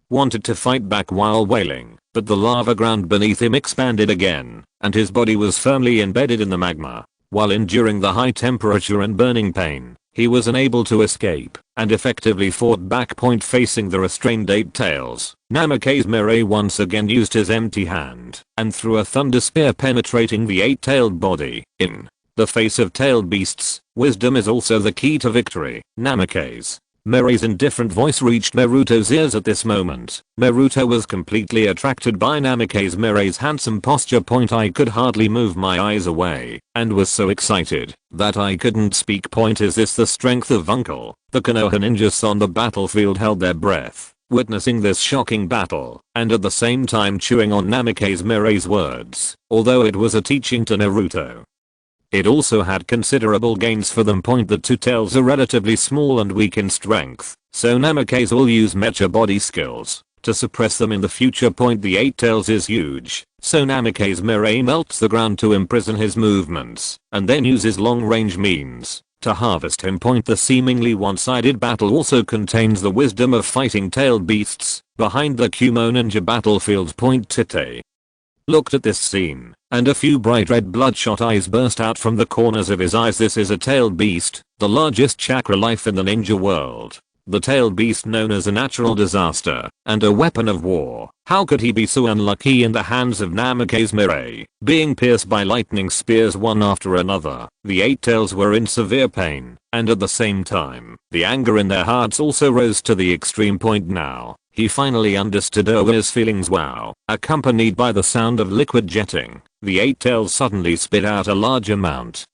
wanted to fight back while wailing, but the lava ground beneath him expanded again, and his body was firmly embedded in the magma. While enduring the high temperature and burning pain, he was unable to escape and effectively fought back point facing the restrained eight tails. Namikaze Mirai once again used his empty hand and threw a thunder spear penetrating the eight-tailed body. In the face of tailed beasts, wisdom is also the key to victory. Namikaze Mirai's indifferent voice reached Naruto's ears at this moment. Naruto was completely attracted by Namikaze Mirai's handsome posture. I could hardly move my eyes away and was so excited that I couldn't speak. Is this the strength of Uncle? The Konoha ninjas on the battlefield held their breath, witnessing this shocking battle, and at the same time chewing on Namikaze Mirai's words, although it was a teaching to Naruto. It also had considerable gains for them. The two tails are relatively small and weak in strength, so Namikaze will use mecha body skills to suppress them in the future. The eight tails is huge, so Namikaze Mirai melts the ground to imprison his movements, and then uses long-range means to harvest him. The seemingly one-sided battle also contains the wisdom of fighting tailed beasts behind the Kumo ninja battlefield. Tite looked at this scene, and a few bright red bloodshot eyes burst out from the corners of his eyes. This is a tailed beast, the largest chakra life in the ninja world. The tailed beast known as a natural disaster and a weapon of war. How could he be so unlucky in the hands of Namikaze Mirai, being pierced by lightning spears one after another? The eight tails were in severe pain, and at the same time, the anger in their hearts also rose to the extreme. Now he finally understood Owa's feelings. Wow. Accompanied by the sound of liquid jetting, the eight tails suddenly spit out a large amount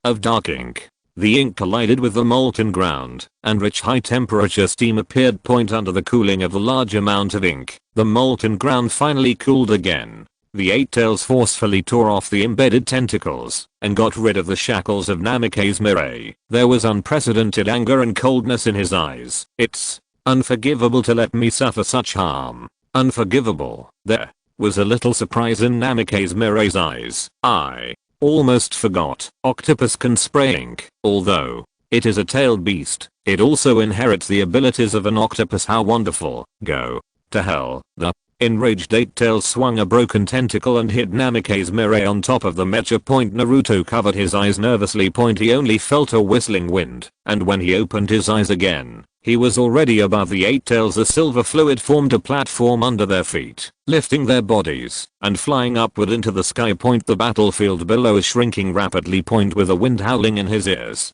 of dark ink. The ink collided with the molten ground, and rich high-temperature steam appeared. Under the cooling of the large amount of ink, the molten ground finally cooled again. The eight tails forcefully tore off the embedded tentacles and got rid of the shackles of Namikaze Mirai. There was unprecedented anger and coldness in his eyes. It's unforgivable to let me suffer such harm. Unforgivable. There was a little surprise in Namikaze Mirai's eyes. I almost forgot. Octopus conspire. Although it is a tailed beast, it also inherits the abilities of an octopus. How wonderful. Go to hell. The enraged eight tails swung a broken tentacle and hit Namikaze Mirai on top of the mecha. Naruto covered his eyes nervously. He only felt a whistling wind, and when he opened his eyes again, he was already above the eight tails. A silver fluid formed a platform under their feet, lifting their bodies and flying upward into the sky. The battlefield below is shrinking rapidly. With the wind howling in his ears,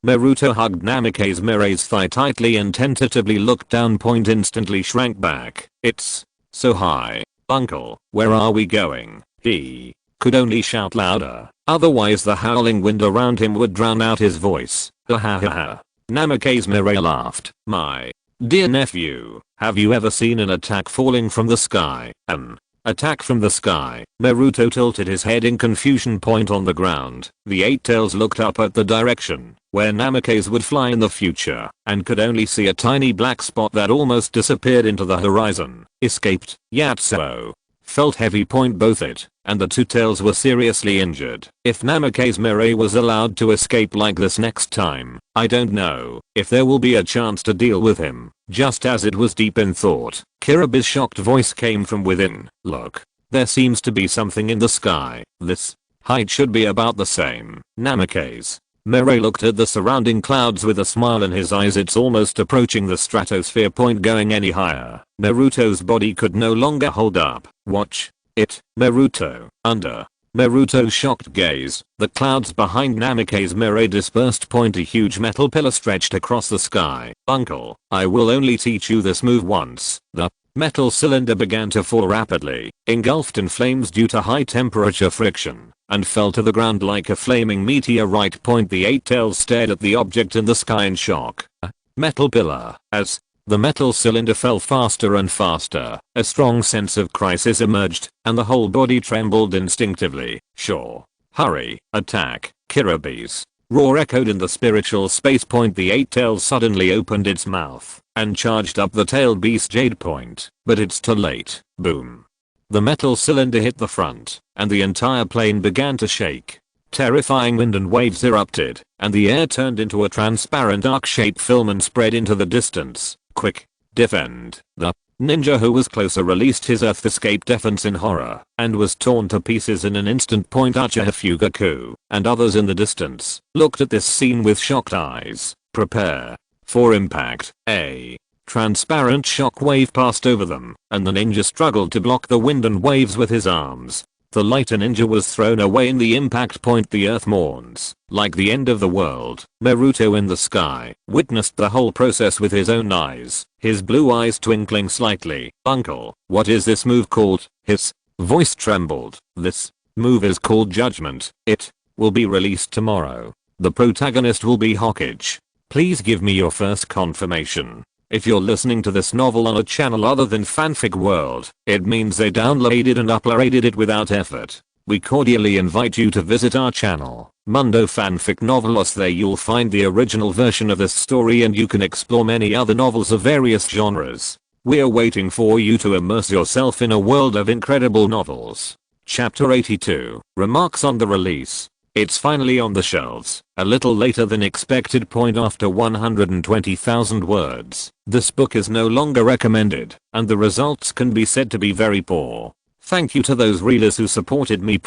Naruto hugged Namikaze Mirai's thigh tightly and tentatively looked down. Instantly shrank back. It's so high. Uncle, where are we going? He could only shout louder, otherwise the howling wind around him would drown out his voice. Ha ha ha ha. Namikaze Mirai laughed. My dear nephew, have you ever seen an attack falling from the sky? An attack from the sky? Naruto tilted his head in confusion. On the ground, the eight tails looked up at the direction where Namikaze would fly in the future and could only see a tiny black spot that almost disappeared into the horizon. Escaped? Yatsuo felt heavy. Both it and the two tails were seriously injured. If Namikaze Mirai was allowed to escape like this next time, I don't know if there will be a chance to deal with him. Just as it was deep in thought, Kirabi's shocked voice came from within. Look, there seems to be something in the sky. This height should be about the same. Namikaze Mirai looked at the surrounding clouds with a smile in his eyes. It's almost approaching the stratosphere. Going any higher, Naruto's body could no longer hold up. Watch it, Naruto. Under Naruto's shocked gaze, the clouds behind Namikaze Mirai dispersed. A huge metal pillar stretched across the sky. Uncle, I will only teach you this move once. The metal cylinder began to fall rapidly, engulfed in flames due to high temperature friction, and fell to the ground like a flaming meteorite. The eight tails stared at the object in the sky in shock. A metal pillar. As the metal cylinder fell faster and faster, a strong sense of crisis emerged, and the whole body trembled instinctively. Sure. Hurry. Attack. Kirabi's roar echoed in the spiritual space. The eight tails suddenly opened its mouth and charged up the tailed beast Jade. But it's too late. Boom. The metal cylinder hit the front, and the entire plane began to shake. Terrifying wind and waves erupted, and the air turned into a transparent arc-shaped film and spread into the distance. Quick, defend. The ninja who was closer released his earth escape defense in horror and was torn to pieces in an instant. Uchiha Fugaku and others in the distance looked at this scene with shocked eyes. Prepare for impact. A transparent shockwave passed over them, and the ninja struggled to block the wind and waves with his arms. The lighter ninja was thrown away in the impact point. The earth mourns, like the end of the world. Naruto in the sky witnessed the whole process with his own eyes, his blue eyes twinkling slightly. Uncle, what is this move called? His voice trembled. This move is called Judgment. It will be released tomorrow. The protagonist will be Hokage. Please give me your first confirmation. If you're listening to this novel on a channel other than Fanfic World, it means they downloaded and uploaded it without effort. We cordially invite you to visit our channel, Mundo Fanfic Novelos. There you'll find the original version of this story and you can explore many other novels of various genres. We're waiting for you to immerse yourself in a world of incredible novels. Chapter 82, Remarks on the Release. It's finally on the shelves, a little later than expected. After 120,000 words, this book is no longer recommended, and the results can be said to be very poor. Thank you to those readers who supported me.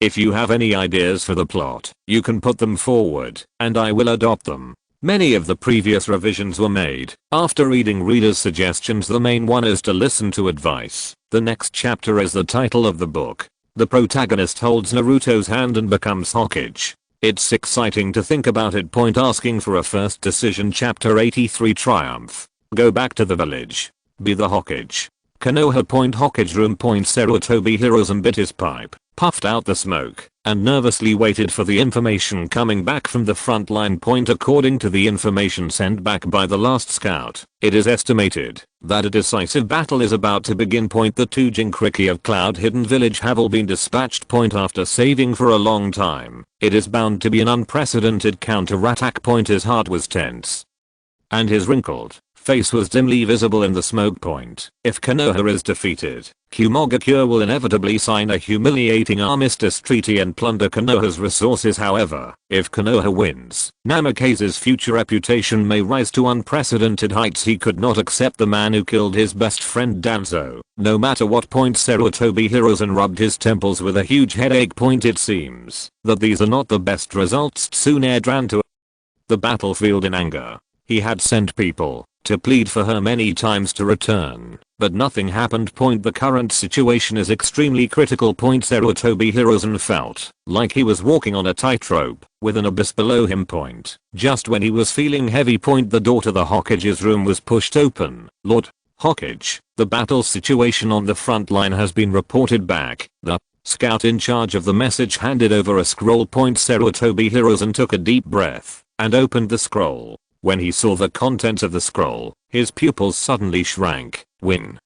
If you have any ideas for the plot, you can put them forward, and I will adopt them. Many of the previous revisions were made after reading readers' suggestions. The main one is to listen to advice. The next chapter is the title of the book. The protagonist holds Naruto's hand and becomes Hokage. It's exciting to think about it. Asking for a first decision. Chapter 83, Triumph. Go back to the village. Be the Hokage. Konoha. Hokage room. Sarutobi Hiruzen bit his pipe, puffed out the smoke, and nervously waited for the information coming back from the front line. According to the information sent back by the last scout, it is estimated that a decisive battle is about to begin. The two Jinchuriki of Cloud Hidden Village have all been dispatched. After saving for a long time, it is bound to be an unprecedented counterattack. His heart was tense, and his wrinkled face was dimly visible in the smoke. If Konoha is defeated, Kumogakure will inevitably sign a humiliating armistice treaty and plunder Konoha's resources. However, if Konoha wins, Namikaze's future reputation may rise to unprecedented heights. He could not accept the man who killed his best friend Danzo, no matter what. Sarutobi Hiruzen rubbed his temples with a huge headache. It seems that these are not the best results. Tsunade ran to the battlefield in anger. He had sent people to plead for her many times to return, but nothing happened. The current situation is extremely critical. Sarutobi Hiruzen felt like he was walking on a tightrope with an abyss below him. Just when he was feeling heavy. The door to the Hokage's room was pushed open. Lord Hokage, the battle situation on the front line has been reported back. The scout in charge of the message handed over a scroll. Sarutobi Hiruzen took a deep breath and opened the scroll. When he saw the contents of the scroll, his pupils suddenly shrank. Win.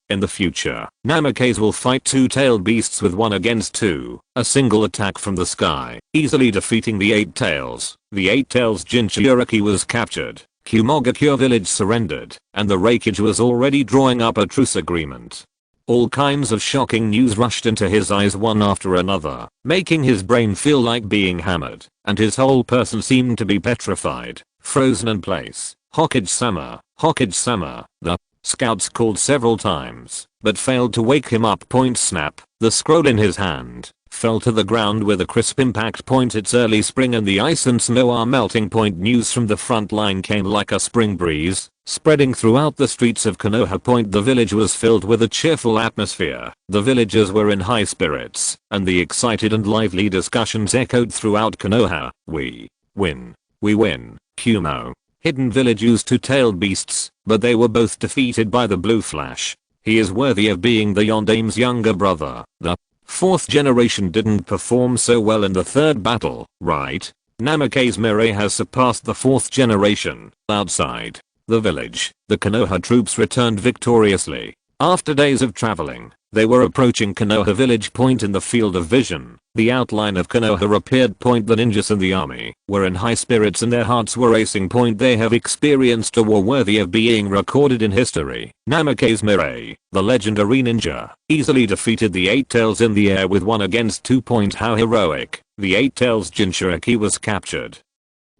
In the future, Namikaze will fight two-tailed beasts with 1 against 2, a single attack from the sky, easily defeating the 8 tails. The 8 tails Jinchuriki was captured, Kumogakure village surrendered, and the Raikage was already drawing up a truce agreement. All kinds of shocking news rushed into his eyes one after another, making his brain feel like being hammered, and his whole person seemed to be petrified, frozen in place. Hokage-sama, Hokage-sama, the scouts called several times, but failed to wake him up. Snap, the scroll in his hand fell to the ground with a crisp impact. It's early spring and the ice and snow are melting. News from the front line came like a spring breeze, spreading throughout the streets of Konoha. The village was filled with a cheerful atmosphere. The villagers were in high spirits, and the excited and lively discussions echoed throughout Konoha. We win. We win. Kumo. Hidden Village used two-tailed beasts, but they were both defeated by the Blue Flash. He is worthy of being the Yondame's younger brother. The fourth generation didn't perform so well in the third battle, right? Namikaze Mirai has surpassed the fourth generation. Outside the village, the Konoha troops returned victoriously. After days of traveling, they were approaching Konoha village. In the field of vision, the outline of Konoha appeared. The ninjas and the army were in high spirits and their hearts were racing. They have experienced a war worthy of being recorded in history. Namikaze Mirai, the legendary ninja, easily defeated the 8 tails in the air with 1 against 2. How heroic. The 8 tails Jinchuriki was captured.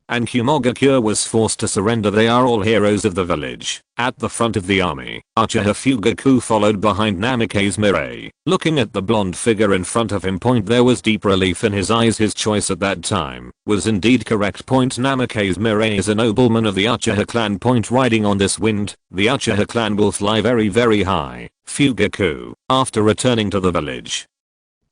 and Kumogakure was forced to surrender. They are all heroes of the village. At the front of the army, Uchiha Fugaku followed behind Namikaze Mirai. Looking at the blonde figure in front of him, there was deep relief in his eyes. His choice at that time was indeed correct. Namikaze Mirai is a nobleman of the Uchiha clan. Riding on this wind, the Uchiha clan will fly very very high. Fugaku, after returning to the village.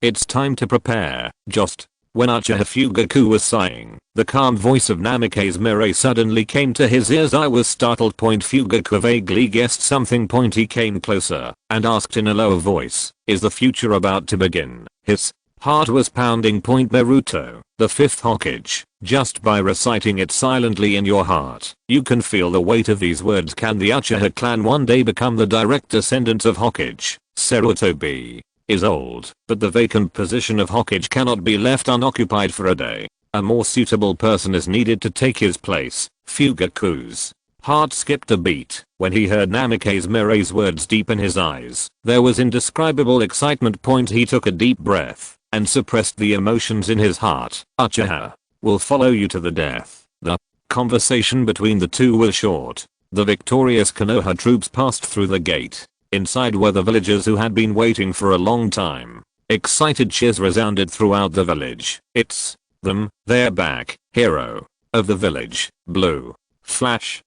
It's time to prepare. Just when Uchiha Fugaku was sighing, the calm voice of Namikaze Mirai suddenly came to his ears. I was startled. Fugaku vaguely guessed something. He came closer and asked in a lower voice, is the future about to begin? His heart was pounding. Naruto, the fifth Hokage. Just by reciting it silently in your heart, you can feel the weight of these words. Can the Uchiha clan one day become the direct descendants of Hokage? Sarutobi is old, but the vacant position of Hokage cannot be left unoccupied for a day. A more suitable person is needed to take his place. Fugaku's heart skipped a beat when he heard Namikaze Mirai's words. Deep in his eyes, there was indescribable excitement. He took a deep breath and suppressed the emotions in his heart. Uchiha will follow you to the death. The conversation between the two was short. The victorious Konoha troops passed through the gate. Inside were the villagers who had been waiting for a long time. Excited cheers resounded throughout the village. It's them, they're back, hero of the village. Blue flash,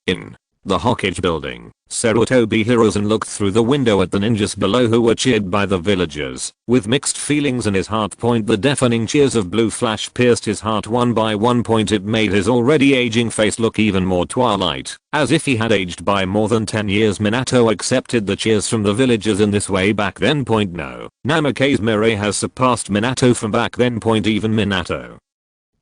in the Hokage building. Sarutobi Hiruzen looked through the window at the ninjas below who were cheered by the villagers with mixed feelings in his heart. The deafening cheers of Blue Flash pierced his heart one by one. It made his already aging face look even more twilight, as if he had aged by more than 10 years. Minato accepted the cheers from the villagers in this way back then. No, Namikaze Mirai has surpassed Minato from back then. Even Minato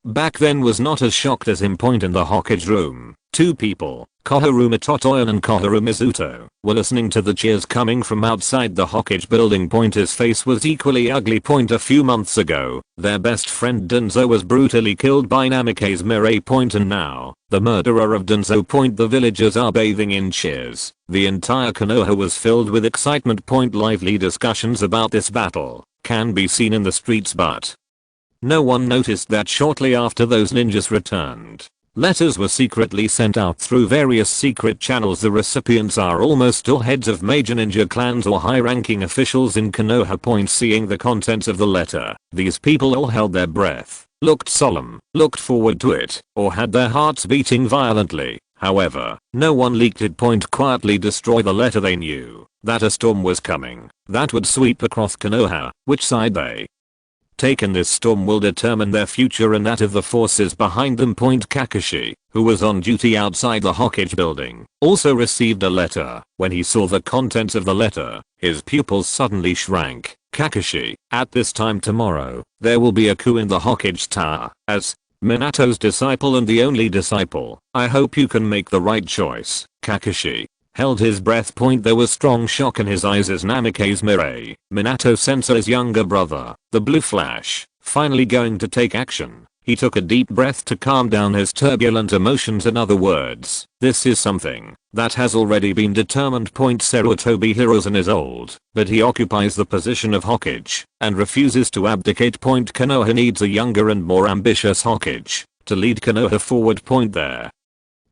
back then was not as shocked as him. In the Hokage room, two people, Koharu Mitotoyan and Koharu Mizuto, were listening to the cheers coming from outside the Hokage building. His face was equally ugly. A few months ago, their best friend Danzo was brutally killed by Namikaze Mirai. And now, the murderer of Danzo. The villagers are bathing in cheers. The entire Konoha was filled with excitement. Lively discussions about this battle can be seen in the streets, but no one noticed that shortly after those ninjas returned, letters were secretly sent out through various secret channels. The recipients are almost all heads of major ninja clans or high-ranking officials in Konoha. Seeing the contents of the letter, these people all held their breath, looked solemn, looked forward to it, or had their hearts beating violently. However, no one leaked it. Quietly destroy the letter. They knew that a storm was coming that would sweep across Konoha. Which side they take in this storm will determine their future and that of the forces behind them. Kakashi, who was on duty outside the Hokage building, also received a letter. When he saw the contents of the letter, his pupils suddenly shrank. Kakashi, at this time tomorrow, there will be a coup in the Hokage Tower. As Minato's disciple and the only disciple, I hope you can make the right choice. Kakashi held his breath. There was strong shock in his eyes as Namikaze Mirai, Minato Sensei's younger brother, the Blue Flash, finally going to take action. He took a deep breath to calm down his turbulent emotions. In other words, this is something that has already been determined. Sarutobi Hiruzen is old, but he occupies the position of Hokage and refuses to abdicate. Konoha needs a younger and more ambitious Hokage to lead Konoha forward. There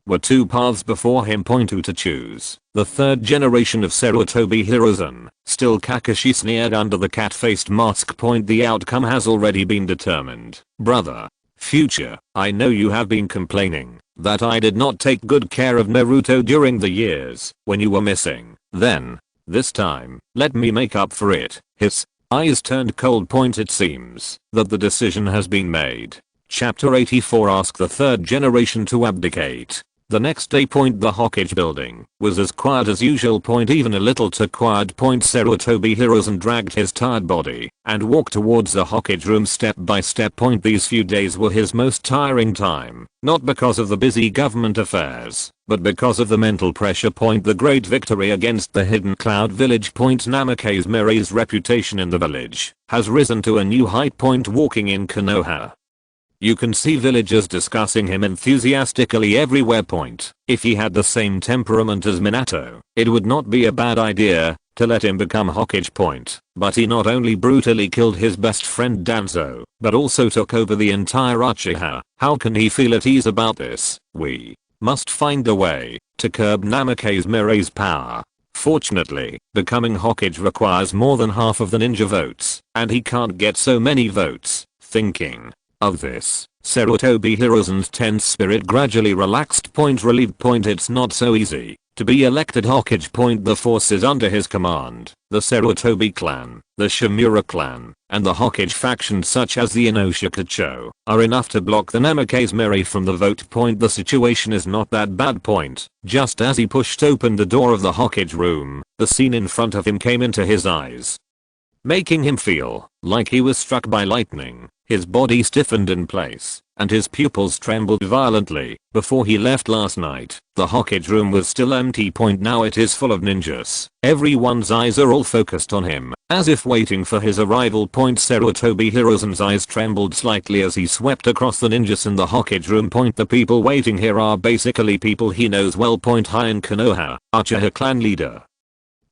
were two paths before him. Who to choose? The third generation of Sarutobi Hiruzen. Still Kakashi sneered under the cat-faced mask. The outcome has already been determined. Brother, future, I know you have been complaining that I did not take good care of Naruto during the years when you were missing. Then, this time, let me make up for it. His eyes turned cold. It seems that the decision has been made. Chapter 84. Ask the third generation to abdicate. The next day. The Hokage building was as quiet as usual. Even a little too quiet. Sarutobi Hiruzen dragged his tired body and walked towards the Hokage room step by step. These few days were his most tiring time, not because of the busy government affairs, but because of the mental pressure. The great victory against the Hidden Cloud village. Namikaze Mirai's reputation in the village has risen to a new height. Walking in Konoha, you can see villagers discussing him enthusiastically everywhere. If he had the same temperament as Minato, it would not be a bad idea to let him become Hokage point, but he not only brutally killed his best friend Danzo, but also took over the entire Uchiha. How can he feel at ease about this? We must find a way to curb Namikaze Mirai's power. Fortunately, becoming Hokage requires more than half of the ninja votes, and he can't get so many votes. Thinking of this, Sarutobi Hiruzen's tense spirit gradually relaxed. Relieved. It's not so easy to be elected Hokage. The forces under his command, the Sarutobi clan, the Shimura clan, and the Hokage faction such as the Inoshikacho, are enough to block the Namikaze Mirai from the vote. The situation is not that bad. Just as he pushed open the door of the Hokage room, the scene in front of him came into his eyes, making him feel like he was struck by lightning. His body stiffened in place, and his pupils trembled violently. Before he left last night, the Hokage room was still empty. Now it is full of ninjas. Everyone's eyes are all focused on him, as if waiting for his arrival. Sarutobi Hiruzen's eyes trembled slightly as he swept across the ninjas in the Hokage room. The people waiting here are basically people he knows well. Heian Konoha, Uchiha clan leader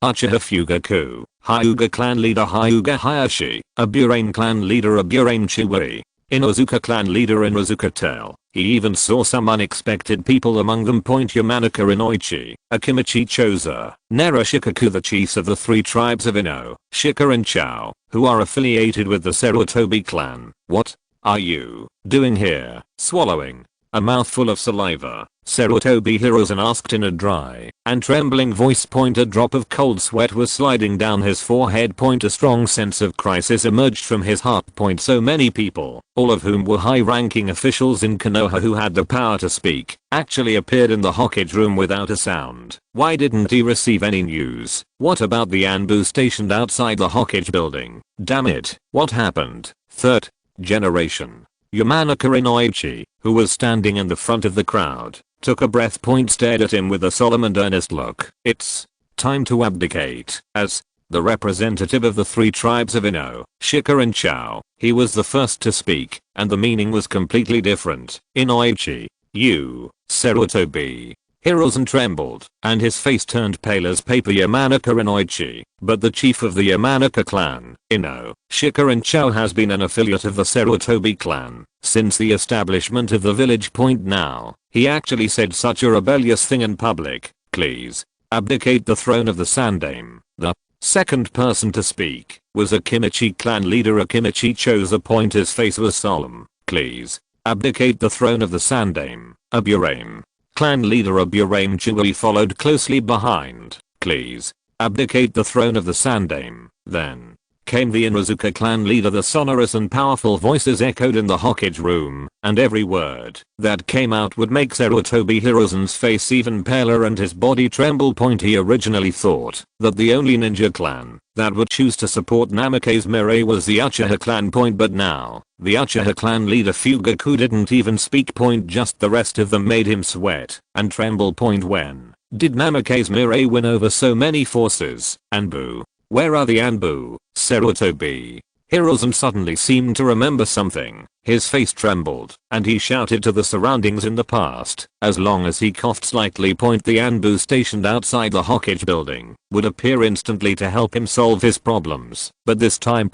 Uchiha Fugaku, Hyuga clan leader Hyuga Hayashi, Aburame clan leader Aburame Chiwari, Inuzuka clan leader Inuzuka Tail. He even saw some unexpected people among them. Yamanaka Inoichi, Akimichi Choza, Nara Shikaku, the chiefs of the three tribes of Ino, Shika and Chao, who are affiliated with the Sarutobi clan. What are you doing here? Swallowing a mouthful of saliva, Sarutobi Hiruzen asked in a dry and trembling voice. A drop of cold sweat was sliding down his forehead. A strong sense of crisis emerged from his heart. So many people, all of whom were high-ranking officials in Konoha who had the power to speak, actually appeared in the Hokage room without a sound. Why didn't he receive any news? What about the Anbu stationed outside the Hokage building? Damn it, what happened? Third generation Yamanaka Inoichi, who was standing in the front of the crowd, took a breath. Stared at him with a solemn and earnest look. It's time to abdicate. As the representative of the three tribes of Ino, Shika and Chao, he was the first to speak, and the meaning was completely different. Inoichi, you, Sarutobi. Hiruzen trembled, and his face turned pale as paper. Yamanaka Inoichi, but the chief of the Yamanaka clan, Ino, Shika and Chao, has been an affiliate of the Sarutobi clan since the establishment of the village. Now, he actually said such a rebellious thing in public. Please abdicate the throne of the Sandaime. The second person to speak was Akimichi clan leader Akimichi Choza. His face was solemn. Please abdicate the throne of the Sandaime. Aburame clan leader Aburame Chiwari followed closely behind. Please abdicate the throne of the Sandaime. Then came the Inuzuka clan leader. The sonorous and powerful voices echoed in the Hokage room, and every word that came out would make Sarutobi Hiruzen's face even paler and his body tremble. He originally thought that the only ninja clan that would choose to support Namikaze Mirai was the Uchiha clan. But now, the Uchiha clan leader Fugaku didn't even speak. Just the rest of them made him sweat and tremble. When did Namikaze Mirai win over so many forces? Anbu. Where are the Anbu? Sarutobi Hiruzen suddenly seemed to remember something. His face trembled, and he shouted to the surroundings in the past. As long as he coughed slightly. The Anbu stationed outside the Hokage building would appear instantly to help him solve his problems. But this time,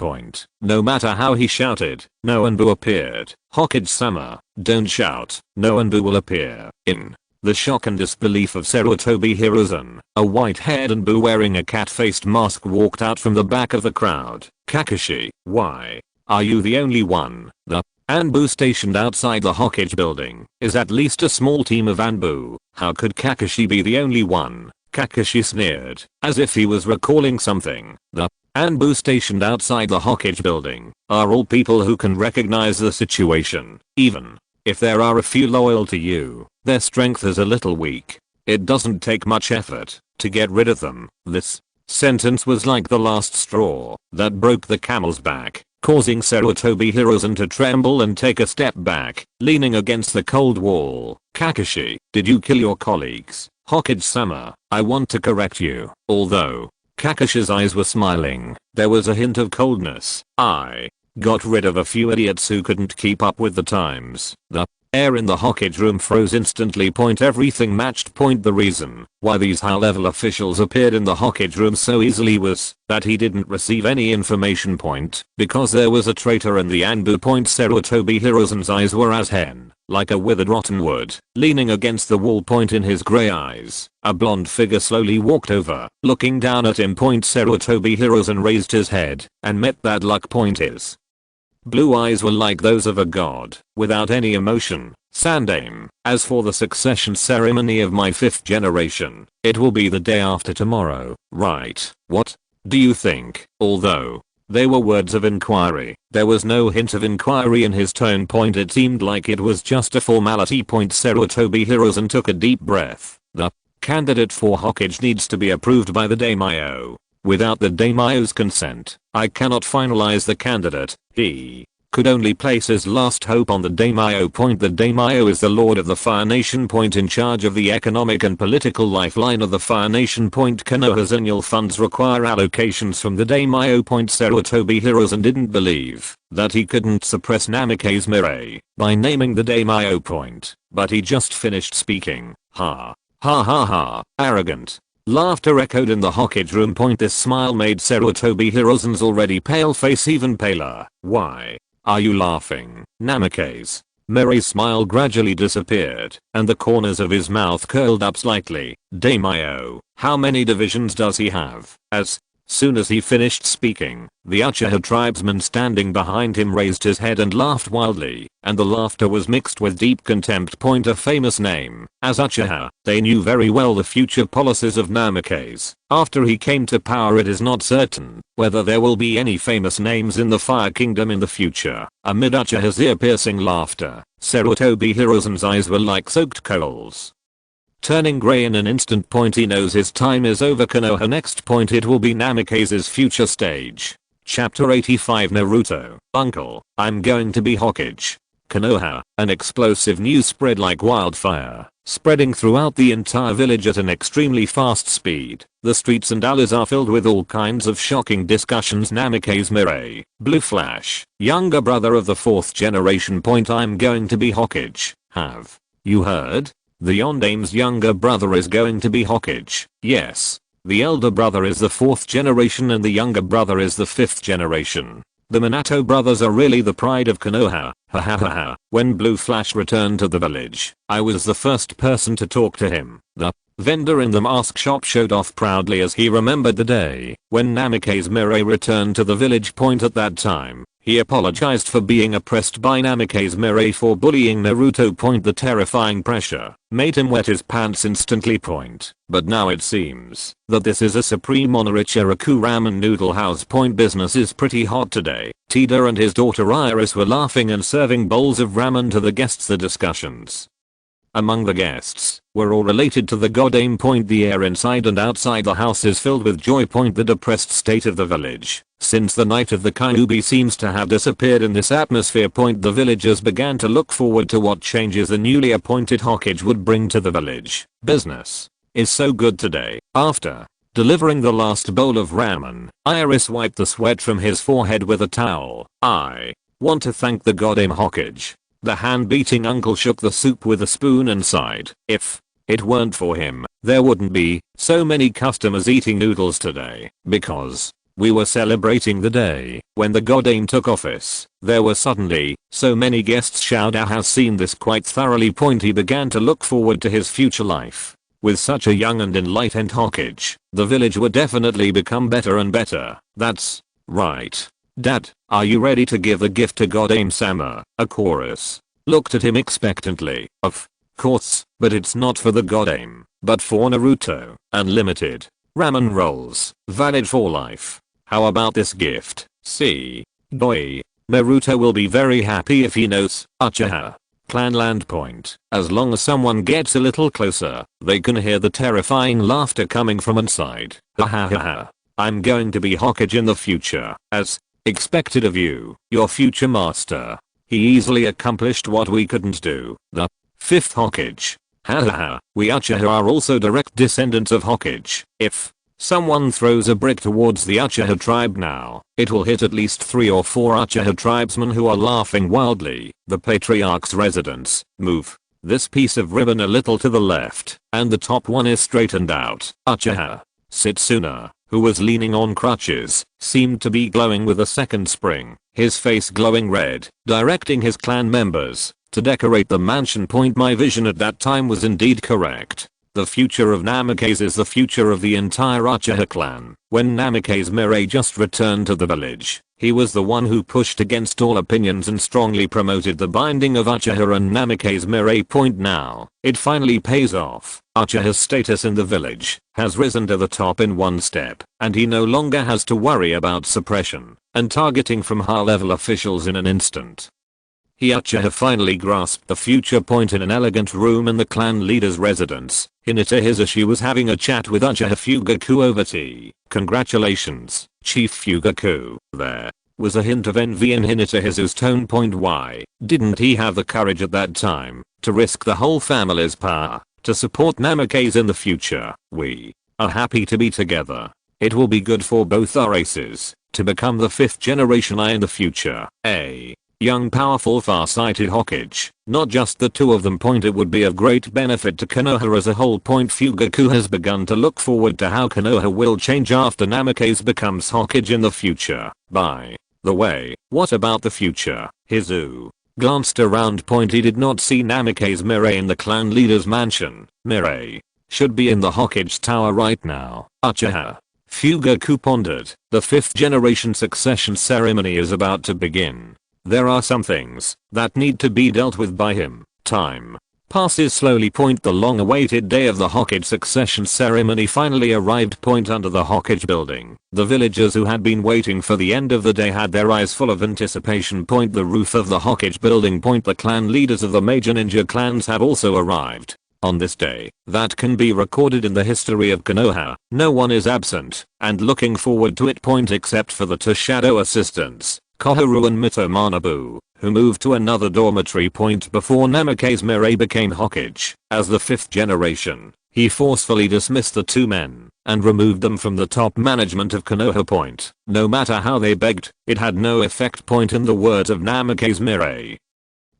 no matter how he shouted, no Anbu appeared. Hokage-sama, don't shout, no Anbu will appear. In the shock and disbelief of Sarutobi Hiruzen, a white-haired Anbu wearing a cat-faced mask walked out from the back of the crowd. Kakashi, why are you the only one? The Anbu stationed outside the Hokage building is at least a small team of Anbu. How could Kakashi be the only one? Kakashi sneered, as if he was recalling something. The Anbu stationed outside the Hokage building are all people who can recognize the situation. Even if there are a few loyal to you, their strength is a little weak. It doesn't take much effort to get rid of them. This sentence was like the last straw that broke the camel's back, causing Sarutobi Hiruzen to tremble and take a step back, leaning against the cold wall. Kakashi, did you kill your colleagues? Hokage-sama, I want to correct you. Although Kakashi's eyes were smiling, there was a hint of coldness. I got rid of a few idiots who couldn't keep up with the times. The Air in the Hokage room froze instantly. Everything matched. The reason why these high level officials appeared in the Hokage room so easily was that he didn't receive any information. Because there was a traitor in the Anbu. Sarutobi Hiruzen's eyes were as hen, like a withered rotten wood, leaning against the wall. In his grey eyes, a blonde figure slowly walked over, looking down at him. Sarutobi Hiruzen raised his head and met that look. His blue eyes were like those of a god, without any emotion. Sandaime, as for the succession ceremony of my 5th generation, it will be the day after tomorrow, right? What do you think? Although they were words of inquiry, there was no hint of inquiry in his tone. It seemed like it was just a formality. Sarutobi Hiruzen took a deep breath. The candidate for Hokage needs to be approved by the daimyo. Without the daimyo's consent, I cannot finalize the candidate. He could only place his last hope on the daimyo. The daimyo is the lord of the Fire Nation. In charge of the economic and political lifeline of the Fire Nation. Konoha's annual funds require allocations from the daimyo. Sarutobi Hiruzen didn't believe that he couldn't suppress Namikaze Mirai by naming the daimyo. But he just finished speaking. Ha. Ha ha ha. Arrogant. Laughter echoed in the Hokage room. This smile made Sarutobi Hiruzen's already pale face even paler. Why are you laughing, Namikaze? Mirai's smile gradually disappeared, and the corners of his mouth curled up slightly. Daimyo, how many divisions does he have? As soon as he finished speaking, the Uchiha tribesman standing behind him raised his head and laughed wildly, and the laughter was mixed with deep contempt. A famous name. As Uchiha, they knew very well the future policies of Namikaze. After he came to power, it is not certain whether there will be any famous names in the Fire Kingdom in the future. Amid Uchiha's ear-piercing laughter, Sarutobi Hiruzen's eyes were like soaked coals, turning grey in an instant. He knows his time is over. Konoha next. It will be Namikaze's future stage. Chapter 85 Naruto. Uncle, I'm going to be Hokage. Konoha, an explosive news spread like wildfire, spreading throughout the entire village at an extremely fast speed. The streets and alleys are filled with all kinds of shocking discussions. Namikaze Mirai, Blue Flash, younger brother of the 4th generation. I'm going to be Hokage. Have you heard? The Yondame's younger brother is going to be Hokage. Yes. The elder brother is the 4th generation and the younger brother is the 5th generation. The Minato brothers are really the pride of Konoha. Ha ha ha ha. When Blue Flash returned to the village, I was the first person to talk to him. The vendor in the mask shop showed off proudly as he remembered the day when Namikaze Mirai returned to the village. At that time, he apologized for being oppressed by Namikaze Mirai for bullying Naruto. The terrifying pressure made him wet his pants instantly. But now it seems that this is a supreme honor. Ichiraku Ramen Noodle House. Business is pretty hot today. Tida and his daughter Iris were laughing and serving bowls of ramen to the guests. The discussions among the guests were all related to the god aim. The air inside and outside the house is filled with joy. The depressed state of the village since the night of the Kyuubi seems to have disappeared in this atmosphere. The villagers began to look forward to what changes the newly appointed Hokage would bring to the village. Business is so good today. After delivering the last bowl of ramen, Iris wiped the sweat from his forehead with a towel. I want to thank the god aim Hokage. The hand-beating uncle shook the soup with a spoon and sighed. If it weren't for him, there wouldn't be so many customers eating noodles today. Because we were celebrating the day when the god aim took office, there were suddenly so many guests. Xiaodao has seen this quite thoroughly. He began to look forward to his future life. With such a young and enlightened Hokage, the village would definitely become better and better. That's right. Dad, are you ready to give the gift to God Aim-sama? A chorus looked at him expectantly. Of course, but it's not for the God Aim, but for Naruto. Unlimited ramen rolls, valid for life. How about this gift? See? Boy. Naruto will be very happy if he knows. Uchiha Clanland. As long as someone gets a little closer, they can hear the terrifying laughter coming from inside. Ha ha ha ha. I'm going to be Hokage in the future, as expected of you, your future master. He easily accomplished what we couldn't do. The 5th Hokage. Ha ha ha. We Uchiha are also direct descendants of Hokage. If Someone throws a brick towards the Uchiha tribe now. It will hit at least 3 or 4 Uchiha tribesmen who are laughing wildly. The patriarch's residence. Move this piece of ribbon a little to the left, and the top one is straightened out. Uchiha Setsuna, who was leaning on crutches, seemed to be glowing with a second spring, his face glowing red, directing his clan members to decorate the mansion. My vision at that time was indeed correct. The future of Namikaze is the future of the entire Uchiha clan. When Namikaze Mirai just returned to the village, he was the one who pushed against all opinions and strongly promoted the binding of Uchiha and Namikaze Mirai. Now, it finally pays off. Uchiha's status in the village has risen to the top in one step, and he no longer has to worry about suppression and targeting from high-level officials in an instant. Uchiha finally grasped the future. In an elegant room in the clan leader's residence, Hinata Hisashi was having a chat with Uchiha Fugaku over tea. Congratulations, Chief Fugaku. There was a hint of envy in Hinata Hisa's tone. Why didn't he have the courage at that time to risk the whole family's power to support Namikaze in the future? We are happy to be together. It will be good for both our races to become the 5th generation in the future. A young, powerful, far-sighted Hokage, not just the two of them. It would be of great benefit to Konoha as a whole. Fugaku has begun to look forward to how Konoha will change after Namikaze becomes Hokage in the future. By the way, what about the future? Hizu glanced around. He did not see Namikaze Mirai in the clan leader's mansion. Mirai should be in the Hokage tower right now. Uchiha Fugaku pondered. The 5th generation succession ceremony is about to begin. There are some things that need to be dealt with by him. Time passes slowly. The long-awaited day of the Hokage succession ceremony finally arrived. Under the Hokage building, the villagers who had been waiting for the end of the day had their eyes full of anticipation. The roof of the Hokage building. The clan leaders of the major ninja clans have also arrived. On this day that can be recorded in the history of Konoha, no one is absent and looking forward to it. Except for the two shadow assistants, Koharu and Mito Manabu, who moved to another dormitory. Before Namikaze Mirai became Hokage as the 5th generation, he forcefully dismissed the two men and removed them from the top management of Konoha. No matter how they begged, it had no effect. In the words of Namikaze Mirai,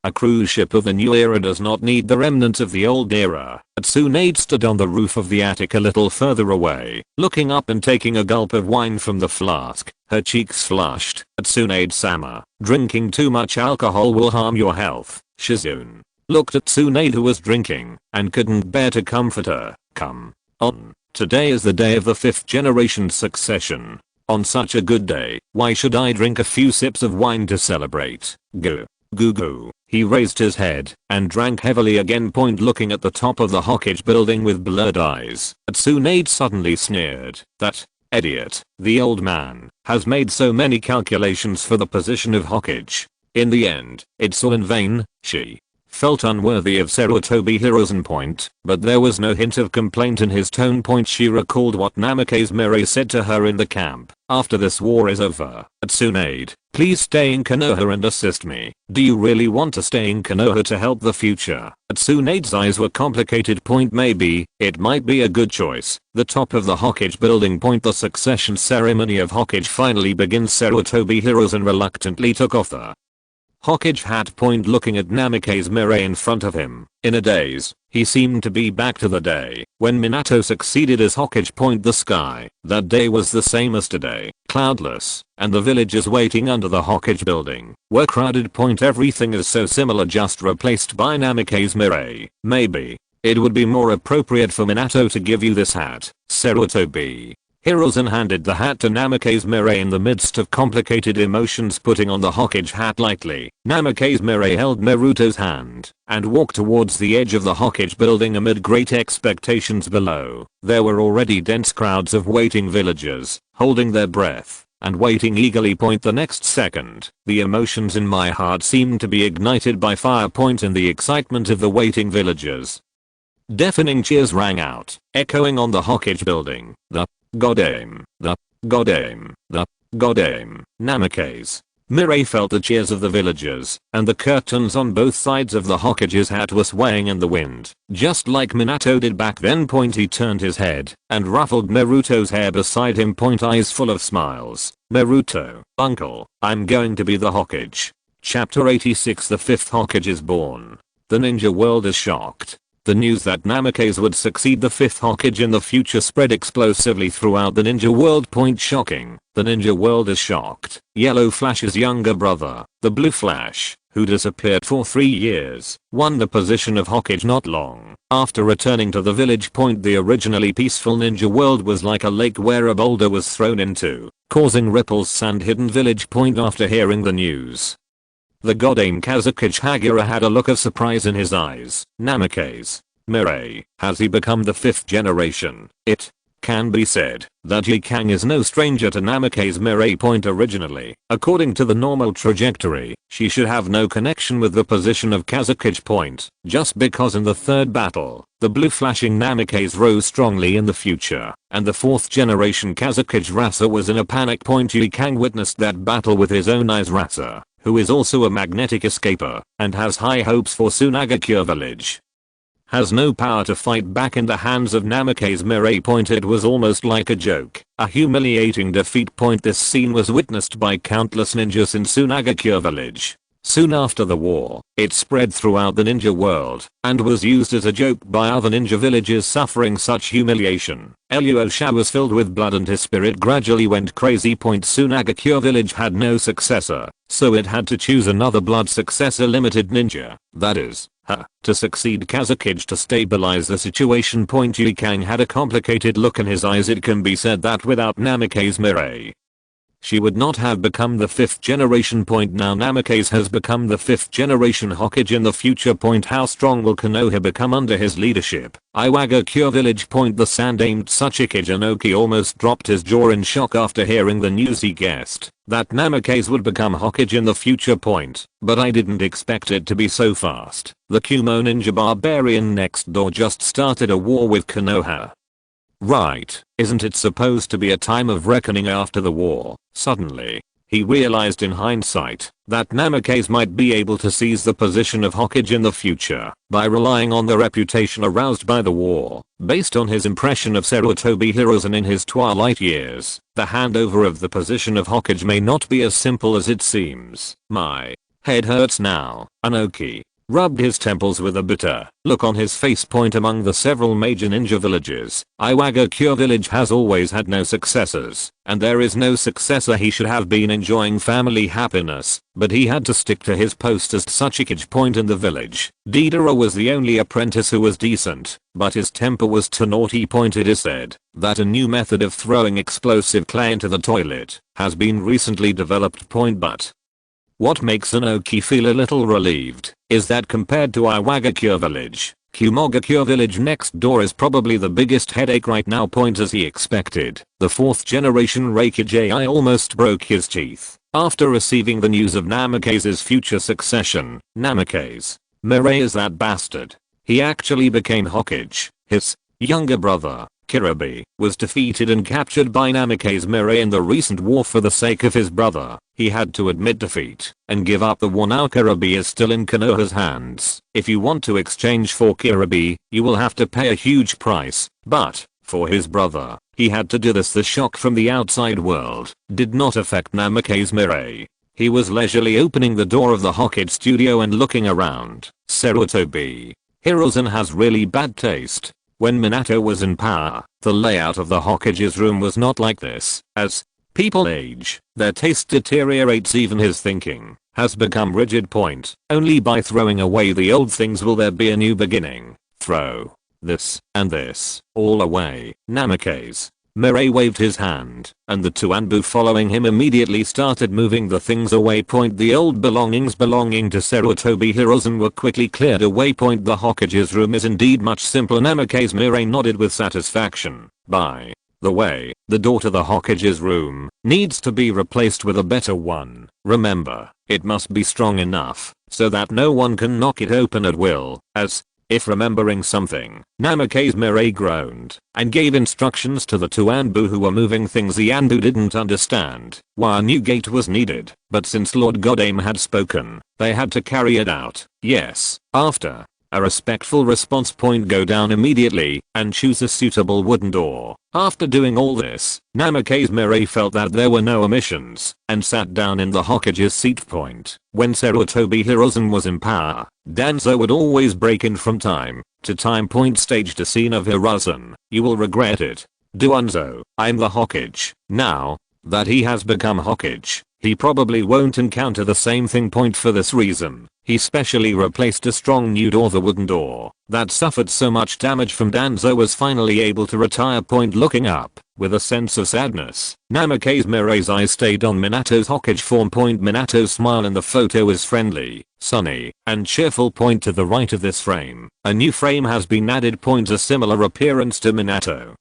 a cruise ship of the new era does not need the remnants of the old era. Tsunade stood on the roof of the attic a little further away, looking up and taking a gulp of wine from the flask. Her cheeks flushed. Tsunade-sama, drinking too much alcohol will harm your health. Shizune looked at Tsunade, who was drinking and couldn't bear to comfort her. Come on, today is the day of the 5th generation succession. On such a good day, why should I drink a few sips of wine to celebrate? Goo. Goo goo. He raised his head and drank heavily again. Looking at the top of the Hokage building with blurred eyes, Tsunade suddenly sneered. That idiot, the old man, has made so many calculations for the position of Hokage. In the end, it's all in vain. She felt unworthy of Sarutobi Hiruzen. But there was no hint of complaint in his tone. She recalled what Namikaze Mirai said to her in the camp. After this war is over, Tsunade, please stay in Konoha and assist me. Do you really want to stay in Konoha to help the future? Tsunade's eyes were complicated. Maybe, it might be a good choice. The top of the Hokage building. The succession ceremony of Hokage finally begins. Sarutobi Hiruzen reluctantly took off the Hokage hat. Looking at Namikaze Mirai in front of him, in a daze, he seemed to be back to the day when Minato succeeded as Hokage. The sky that day was the same as today, cloudless, and the villagers waiting under the Hokage building were crowded. Everything is so similar, just replaced by Namikaze Mirai. Maybe it would be more appropriate for Minato to give you this hat. Sarutobi Hiruzen handed the hat to Namikaze Mirai in the midst of complicated emotions. Putting on the Hokage hat lightly, Namikaze Mirai held Naruto's hand and walked towards the edge of the Hokage building. Amid great expectations below, there were already dense crowds of waiting villagers, holding their breath and waiting eagerly. The next second, the emotions in my heart seemed to be ignited by fire. In the excitement of the waiting villagers, deafening cheers rang out, echoing on the Hokage building. The goddamn, Namikaze Mirai felt the cheers of the villagers, and the curtains on both sides of the Hokage's hat were swaying in the wind, just like Minato did back then. He turned his head and ruffled Naruto's hair beside him. Eyes full of smiles. Naruto, uncle, I'm going to be the Hokage. Chapter 86. The Fifth Hokage is born. The ninja world is shocked. The news that Namikaze would succeed the fifth Hokage in the future spread explosively throughout the ninja world. Shocking. The ninja world is shocked. Yellow Flash's younger brother, the Blue Flash, who disappeared for 3 years, won the position of Hokage not long after returning to the village. The originally peaceful ninja world was like a lake where a boulder was thrown into, causing ripples. Sand-hidden village. After hearing the news, the goddamn Kazekage Hagura had a look of surprise in his eyes. Namikaze Mirai, has he become the fifth generation? It can be said that Yi Kang is no stranger to Namikaze Mirai. Originally, according to the normal trajectory, she should have no connection with the position of Kazekage. Just because in the third battle, the blue flashing Namikaze rose strongly in the future, and the fourth generation Kazekage Rasa was in a panic. Yi Kang witnessed that battle with his own eyes. Rasa, who is also a magnetic escaper, and has high hopes for Sunagakure village, has no power to fight back in the hands of Namikaze Mirai. It was almost like a joke, a humiliating defeat. This scene was witnessed by countless ninjas in Sunagakure village. Soon after the war, it spread throughout the ninja world, and was used as a joke by other ninja villages suffering such humiliation. Eluosha was filled with blood and his spirit gradually went crazy. Sunagakure village had no successor, so it had to choose another blood successor limited ninja, that is, her, to succeed Kazekage to stabilize the situation. Yi Kang had a complicated look in his eyes. It can be said that without Namikaze Mirai, she would not have become the fifth generation. Now Namikaze has become the fifth generation Hokage in the future. How strong will Konoha become under his leadership? Iwagakure village. The sand-aimed Tsuchikage Inoki almost dropped his jaw in shock after hearing the news. He guessed that Namikaze would become Hokage in the future. But I didn't expect it to be so fast. The Kumo ninja barbarian next door just started a war with Konoha. Right, isn't it supposed to be a time of reckoning after the war? Suddenly, he realized in hindsight that Namikaze might be able to seize the position of Hokage in the future by relying on the reputation aroused by the war. Based on his impression of Sarutobi Hiruzen in his twilight years, the handover of the position of Hokage may not be as simple as it seems. My head hurts now. Inoki rubbed his temples with a bitter look on his face. Among the several major ninja villages, Iwagakure village has always had no successors, and there is no successor. He should have been enjoying family happiness, but he had to stick to his post as Tsuchikage. In the village, Deidara was the only apprentice who was decent, but his temper was too naughty. It is said that a new method of throwing explosive clay into the toilet has been recently developed. But what makes Inoki feel a little relieved is that compared to Iwagakure village, Kumogakure village next door is probably the biggest headache right now. As he expected, the fourth generation Raikage almost broke his teeth after receiving the news of Namikaze's future succession. Namikaze Mirai is that bastard. He actually became Hokage. His younger brother, Kiribi, was defeated and captured by Namikaze Mirai in the recent war. For the sake of his brother, he had to admit defeat and give up the war. Now Kiribi is still in Konoha's hands. If you want to exchange for Kiribi, you will have to pay a huge price, but for his brother, he had to do this. The shock from the outside world did not affect Namikaze Mirai. He was leisurely opening the door of the Hokage studio and looking around. Sarutobi Hiruzen has really bad taste. When Minato was in power, the layout of the Hokage's room was not like this. As people age, their taste deteriorates. Even his thinking has become rigid. Only by throwing away the old things will there be a new beginning. Throw this and this all away. Namikaze Mirai waved his hand, and the two Anbu following him immediately started moving the things away. The old belongings belonging to Sarutobi Hiruzen were quickly cleared away. The Hokage's room is indeed much simpler. Namikaze Mirai nodded with satisfaction. By the way, the door to the Hokage's room needs to be replaced with a better one. Remember, it must be strong enough so that no one can knock it open at will, as if remembering something. Namikaze Mirai groaned and gave instructions to the two Anbu who were moving things. The Anbu didn't understand why a new gate was needed, but since Lord Godame had spoken, they had to carry it out. Yes. After a respectful response, go down immediately and choose a suitable wooden door. After doing all this, Namikaze Mirai felt that there were no omissions and sat down in the Hokage's seat. When Sarutobi Hiruzen was in power, Danzo would always break in from time to time. Staged a scene of Hiruzen. You will regret it. Duanzo, I'm the Hokage. Now that he has become Hokage, he probably won't encounter the same thing. For this reason, he specially replaced a strong new door. The wooden door that suffered so much damage from Danzo was finally able to retire. Looking up with a sense of sadness, Namikaze Mirai's eyes stayed on Minato's Hokage form. Minato's smile in the photo is friendly, sunny, and cheerful. To the right of this frame, a new frame has been added. A similar appearance to Minato.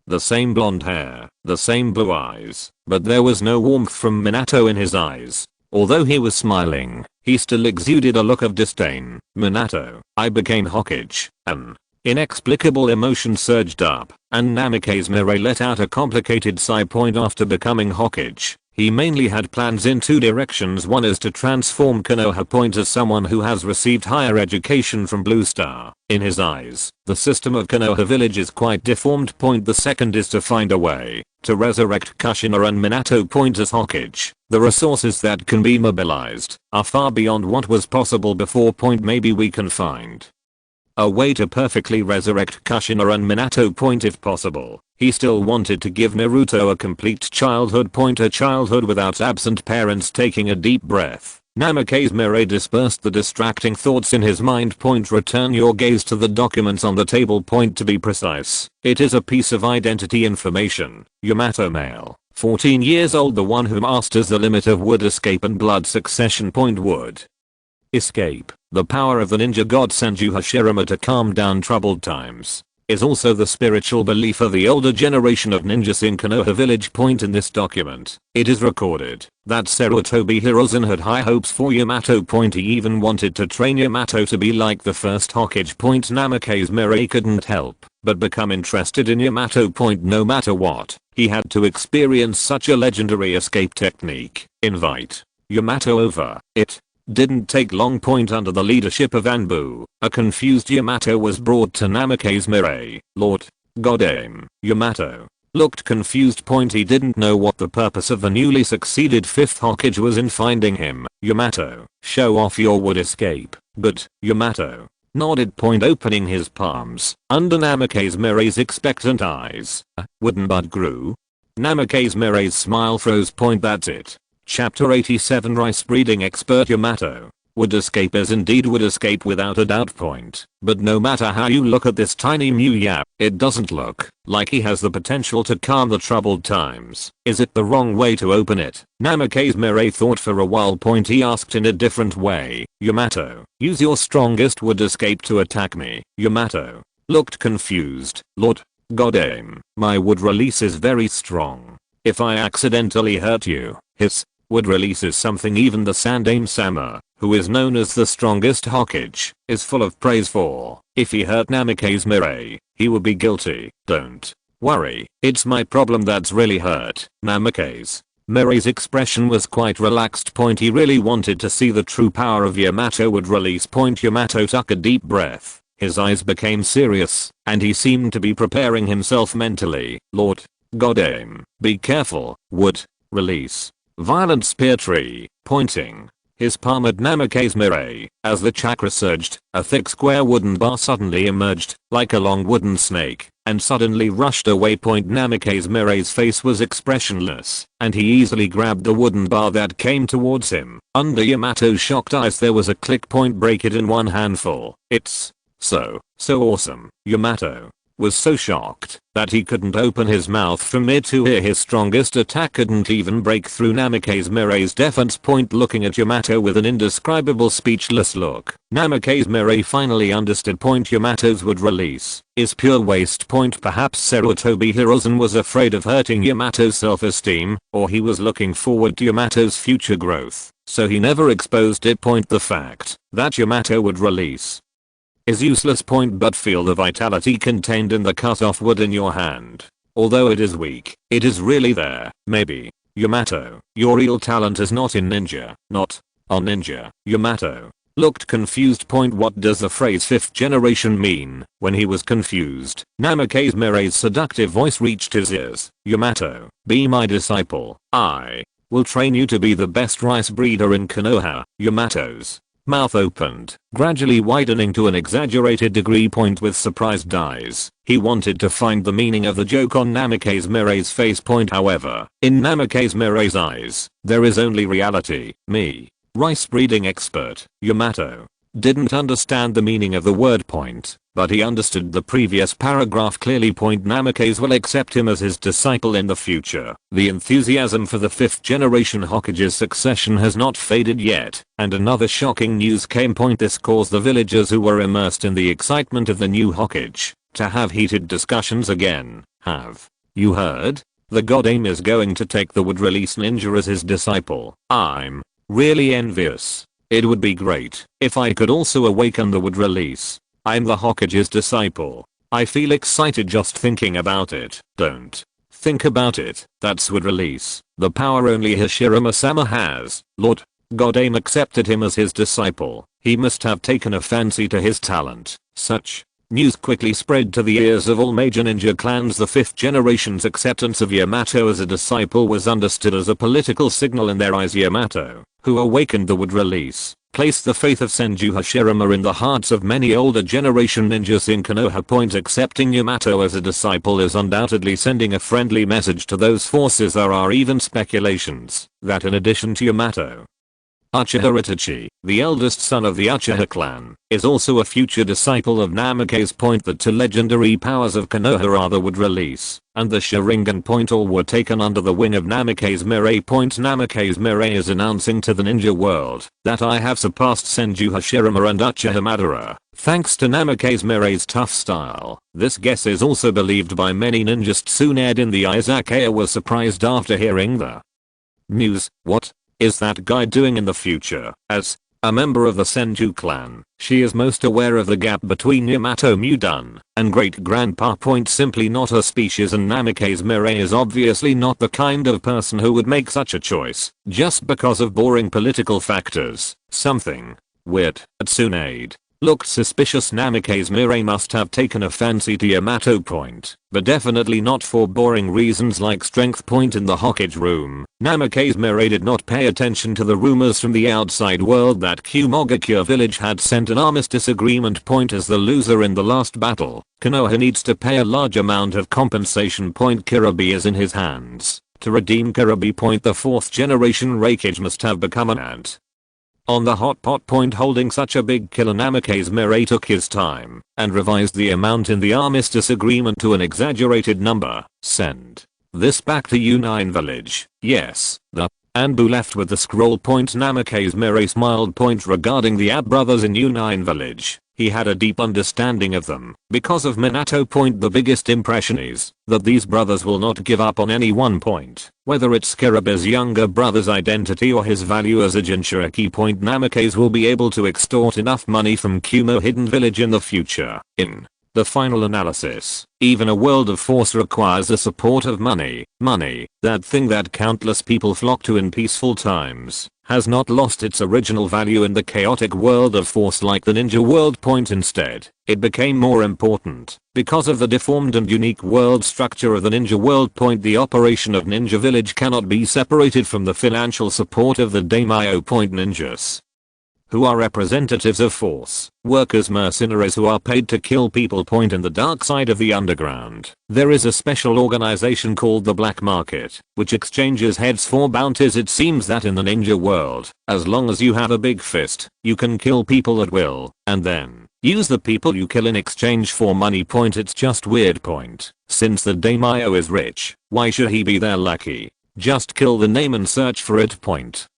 The same blonde hair, the same blue eyes, but there was no warmth from Minato in his eyes. Although he was smiling, he still exuded a look of disdain. Minato, I became Hokage. An inexplicable emotion surged up, and Namikaze Mirai let out a complicated sigh. After becoming Hokage, he mainly had plans in two directions. One is to transform Konoha. As someone who has received higher education from Blue Star, in his eyes, the system of Konoha village is quite deformed. The second is to find a way to resurrect Kushina and Minato. As Hokage, the resources that can be mobilized are far beyond what was possible before. Maybe we can find a way to perfectly resurrect Kushina and Minato. If possible. He still wanted to give Naruto a complete childhood. A childhood without absent parents. Taking a deep breath, Namikaze Mirai dispersed the distracting thoughts in his mind. Return your gaze to the documents on the table. To be precise, it is a piece of identity information. Yamato male, 14 years old, the one who masters the limit of wood escape and blood succession. Wood escape, the power of the ninja god Senju Hashirama to calm down troubled times, is also the spiritual belief of the older generation of ninjas in Konoha village. In this document, it is recorded that Sarutobi Hiruzen had high hopes for Yamato. He even wanted to train Yamato to be like the first Hokage. Namikaze Mirai couldn't help but become interested in Yamato. No matter what, he had to experience such a legendary escape technique. Invite Yamato over. It didn't take long. Under the leadership of Anbu, a confused Yamato was brought to Namikaze Mirai. Lord Godame, Yamato looked confused. He didn't know what the purpose of the newly succeeded 5th Hokage was in finding him. Yamato, show off your wood escape. But Yamato nodded. Opening his palms under Namikaze Mirai's expectant eyes, a wooden bud grew. Namikaze Mirai's smile froze. That's it. Chapter 87 Rice breeding expert Yamato would escape is indeed would escape without a doubt. But no matter how you look at this tiny Muya, it doesn't look like he has the potential to calm the troubled times. Is it the wrong way to open it? Namikaze Mirai thought for a while. He asked in a different way. Yamato, use your strongest wood escape to attack me. Yamato looked confused. Lord Godame, my wood release is very strong. If I accidentally hurt you, his wood releases something even the Sandaime Sama, who is known as the strongest Hokage, is full of praise for. If he hurt Namikaze Mirai, he would be guilty. Don't worry, it's my problem that's really hurt. Namikaze Mirai's expression was quite relaxed. He really wanted to see the true power of Yamato would release. Yamato took a deep breath. His eyes became serious, and he seemed to be preparing himself mentally. Lord Godame, be careful. Wood release violent spear tree, pointing his palm at Namikaze Mirai. As the chakra surged, a thick square wooden bar suddenly emerged, like a long wooden snake, and suddenly rushed away. Namikaze Mirai's face was expressionless, and he easily grabbed the wooden bar that came towards him. Under Yamato's shocked eyes there was a click. Break it in one handful. It's so awesome. Yamato was so shocked that he couldn't open his mouth from ear to ear. His strongest attack couldn't even break through Namikaze Mirai's defense. Looking at Yamato with an indescribable speechless look, Namikaze Mirai finally understood. Yamato's would release is pure waste. Perhaps Sarutobi Hiruzen was afraid of hurting Yamato's self-esteem, or he was looking forward to Yamato's future growth, so he never exposed it. The fact that Yamato would release is useless point but feel the vitality contained in the cut off wood in your hand. Although it is weak, it is really there. Maybe. Yamato, your real talent is not in ninja, not a ninja. Yamato looked confused. What does the phrase fifth generation mean? When he was confused, Namikaze Mirai's seductive voice reached his ears. Yamato, be my disciple. I will train you to be the best rice breeder in Konoha. Yamato's mouth opened, gradually widening to an exaggerated degree. With surprised eyes, he wanted to find the meaning of the joke on Namikaze Mirai's face. However, in Namikaze Mirai's eyes, there is only reality. Me, rice breeding expert. Yamato didn't understand the meaning of the word point, but he understood the previous paragraph clearly. Namikaze will accept him as his disciple in the future. The enthusiasm for the 5th generation Hokage's succession has not faded yet, and another shocking news came. This caused the villagers who were immersed in the excitement of the new Hokage to have heated discussions again. Have you heard? The god Aim is going to take the wood release ninja as his disciple. I'm really envious. It would be great if I could also awaken the wood release. I'm the Hokage's disciple. I feel excited just thinking about it. Don't think about it. That's wood release. The power only Hashirama-sama has. Lord God Aim accepted him as his disciple. He must have taken a fancy to his talent. Such news quickly spread to the ears of all major ninja clans. The 5th generation's acceptance of Yamato as a disciple was understood as a political signal in their eyes. Yamato, who awakened the wood release, placed the faith of Senju Hashirama in the hearts of many older generation ninjas in Konoha. Accepting Yamato as a disciple is undoubtedly sending a friendly message to those forces. There are even speculations that in addition to Yamato, Uchiha Itachi, the eldest son of the Uchiha clan, is also a future disciple of Namikaze. The two legendary powers of Konoha are the wood release and the Sharingan. All were taken under the wing of Namikaze Mirai. Namikaze Mirai is announcing to the ninja world that I have surpassed Senju Hashirama and Uchiha Madara, thanks to Namikaze Mirai's tough style. This guess is also believed by many ninjas. Tsunade in the Izakaya was surprised after hearing the news. What is that guy doing in the future? As a member of the Senju clan, she is most aware of the gap between Yamato Mudun and great-grandpa. Simply not her species, and Namikaze Mirai is obviously not the kind of person who would make such a choice just because of boring political factors. Something weird. Tsunade looked suspicious. Namikaze Mirai must have taken a fancy to Yamato. But definitely not for boring reasons like strength. In the Hokage room, Namikaze Mirai did not pay attention to the rumors from the outside world that Kumogakure village had sent an armistice agreement. As the loser in the last battle, Konoha needs to pay a large amount of compensation. Kiribi is in his hands. To redeem Kiribi. The 4th generation Raikage must have become an ant on the hot pot. Holding such a big killer, Namikaze Mirai took his time and revised the amount in the armistice agreement to an exaggerated number. Send this back to U9 village. Yes, the Anbu left with the scroll. Namikaze Mirai smiled. Regarding the Ab brothers in U9 village, he had a deep understanding of them because of Minato. The biggest impression is that these brothers will not give up on any one point, whether it's Kiribi's younger brother's identity or his value as a Jinchuriki. Namikaze will be able to extort enough money from Kumo Hidden Village in the future. In the final analysis, even a world of force requires the support of money. Money, that thing that countless people flock to in peaceful times, has not lost its original value in the chaotic world of force like the ninja world. Instead, it became more important because of the deformed and unique world structure of the ninja world. The operation of Ninja Village cannot be separated from the financial support of the daimyo. Ninjas, who are representatives of force, workers, mercenaries who are paid to kill people. In the dark side of the underground, there is a special organization called the Black Market, which exchanges heads for bounties. It seems that in the ninja world, as long as you have a big fist, you can kill people at will, and then use the people you kill in exchange for money. It's just weird. Since the daimyo is rich, why should he be their lackey? Just kill the name and search for it.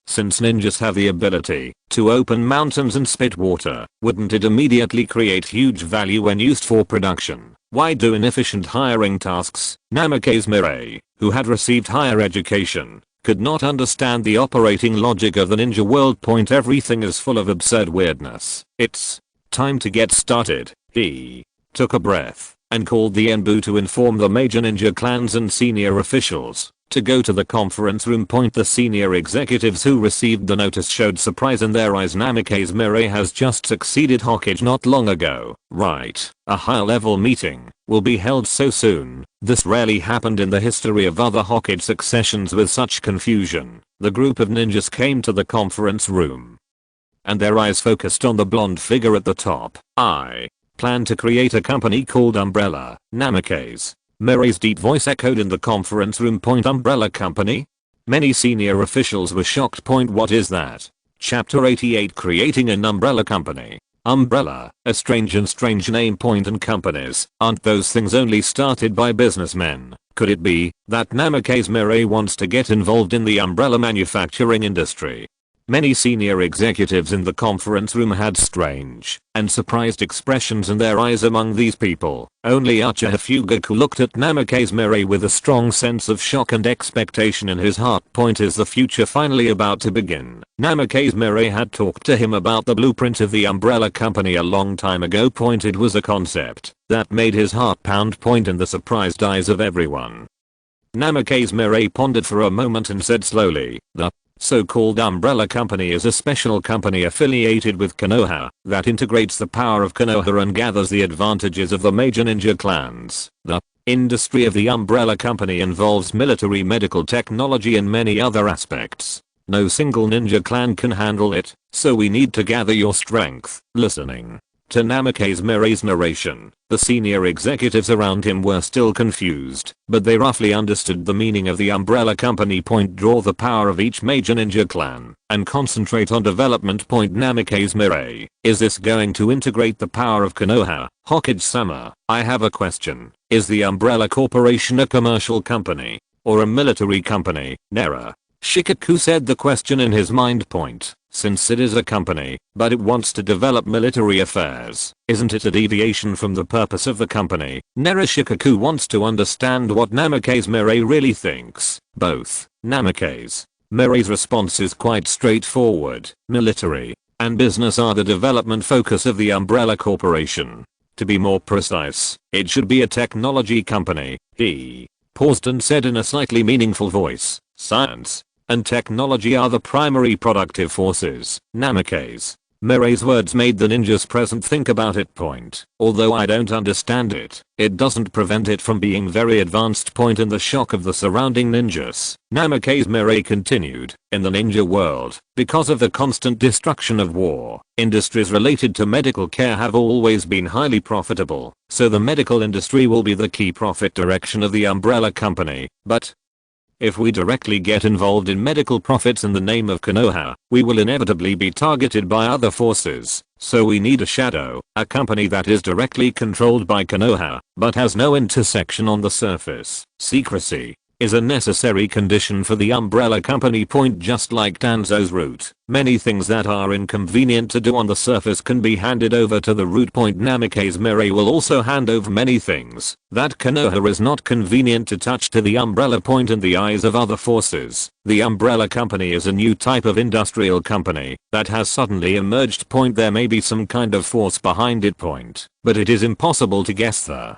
Since ninjas have the ability to open mountains and spit water, wouldn't it immediately create huge value when used for production? Why do inefficient hiring tasks? Namikaze Mirai, who had received higher education, could not understand the operating logic of the ninja world. Everything is full of absurd weirdness. It's Time to get started. He took a breath and called the Enbu to inform the major ninja clans and senior officials to go to the conference room. The senior executives who received the notice showed surprise in their eyes. Namikaze Mirai has just succeeded Hokage not long ago, right? A high level meeting will be held so soon. This rarely happened in the history of other Hokage successions with such confusion. The group of ninjas came to the conference room and their eyes focused on the blonde figure at the top. I plan to create a company called Umbrella. Namikaze Mirai's deep voice echoed in the conference room. Umbrella company? Many senior officials were shocked. What is that? Chapter 88 Creating an Umbrella Company. Umbrella, a strange name. And companies, aren't those things only started by businessmen? Could it be that Namikaze Mirai wants to get involved in the umbrella manufacturing industry? Many senior executives in the conference room had strange and surprised expressions in their eyes. Among these people, only Uchiha Fugaku looked at Namikaze Mirai with a strong sense of shock and expectation in his heart. Is the future finally about to begin? Namikaze Mirai had talked to him about the blueprint of the umbrella company a long time ago. It was a concept that made his heart pound. In the surprised eyes of everyone, Namikaze Mirai pondered for a moment and said slowly, the so-called umbrella company is a special company affiliated with Konoha that integrates the power of Konoha and gathers the advantages of the major ninja clans. The industry of the umbrella company involves military, medical technology and many other aspects. No single ninja clan can handle it, so we need to gather your strength. Listening to Namikaze Mirai's narration, the senior executives around him were still confused, but they roughly understood the meaning of the umbrella company. Draw the power of each major ninja clan and concentrate on development. Namikaze Mirai, is this going to integrate the power of Konoha? Hokage-sama, I have a question. Is the Umbrella Corporation a commercial company or a military company? Nera Shikaku said the question in his mind. Since it is a company, but it wants to develop military affairs, isn't it a deviation from the purpose of the company? Nera Shikaku wants to understand what Namikaze Mirai really thinks. Both Namikaze Mirai's response is quite straightforward. Military and business are the development focus of the Umbrella Corporation. To be more precise, it should be a technology company. He paused and said in a slightly meaningful voice, science and technology are the primary productive forces. Namikaze Mirai's words made the ninjas present think about it. Although I don't understand it, it doesn't prevent it from being very advanced. In the shock of the surrounding ninjas, Namikaze Mirai continued, in the ninja world, because of the constant destruction of war, industries related to medical care have always been highly profitable, so the medical industry will be the key profit direction of the umbrella company. But if we directly get involved in medical profits in the name of Konoha, we will inevitably be targeted by other forces, so we need a shadow, a company that is directly controlled by Konoha, but has no intersection on the surface. Secrecy is a necessary condition for the umbrella company. Just like Danzo's root, many things that are inconvenient to do on the surface can be handed over to the root. Namikaze Mirai will also hand over many things that Konoha is not convenient to touch to the umbrella. In the eyes of other forces, the umbrella company is a new type of industrial company that has suddenly emerged. There may be some kind of force behind it. But it is impossible to guess the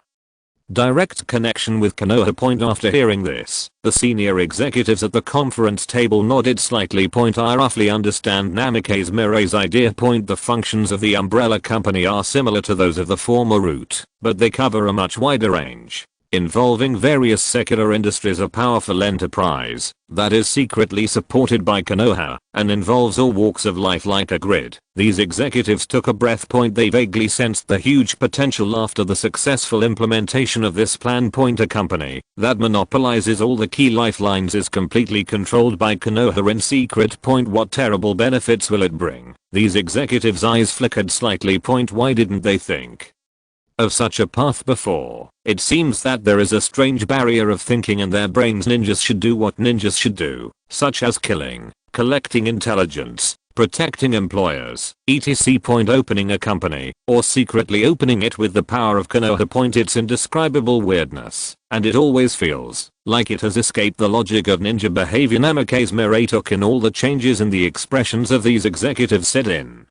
direct connection with Konoha. After hearing this, the senior executives at the conference table nodded slightly. I roughly understand Namikaze Mirai's idea. The functions of the umbrella company are similar to those of the former root, but they cover a much wider range, involving various secular industries. A powerful enterprise that is secretly supported by Konoha and involves all walks of life like a grid. These executives took a breath. They vaguely sensed the huge potential after the successful implementation of this plan. A company that monopolizes all the key lifelines is completely controlled by Konoha in secret. What terrible benefits will it bring? These executives' eyes flickered slightly. Why didn't they think of such a path before? It seems that there is a strange barrier of thinking in their brains. Ninjas should do what ninjas should do, such as killing, collecting intelligence, protecting employers, etc. Opening a company, or secretly opening it with the power of Konoha. It's indescribable weirdness, and it always feels like it has escaped the logic of ninja behavior. Namikaze Mirai took in all the changes in the expressions of these executives. Said in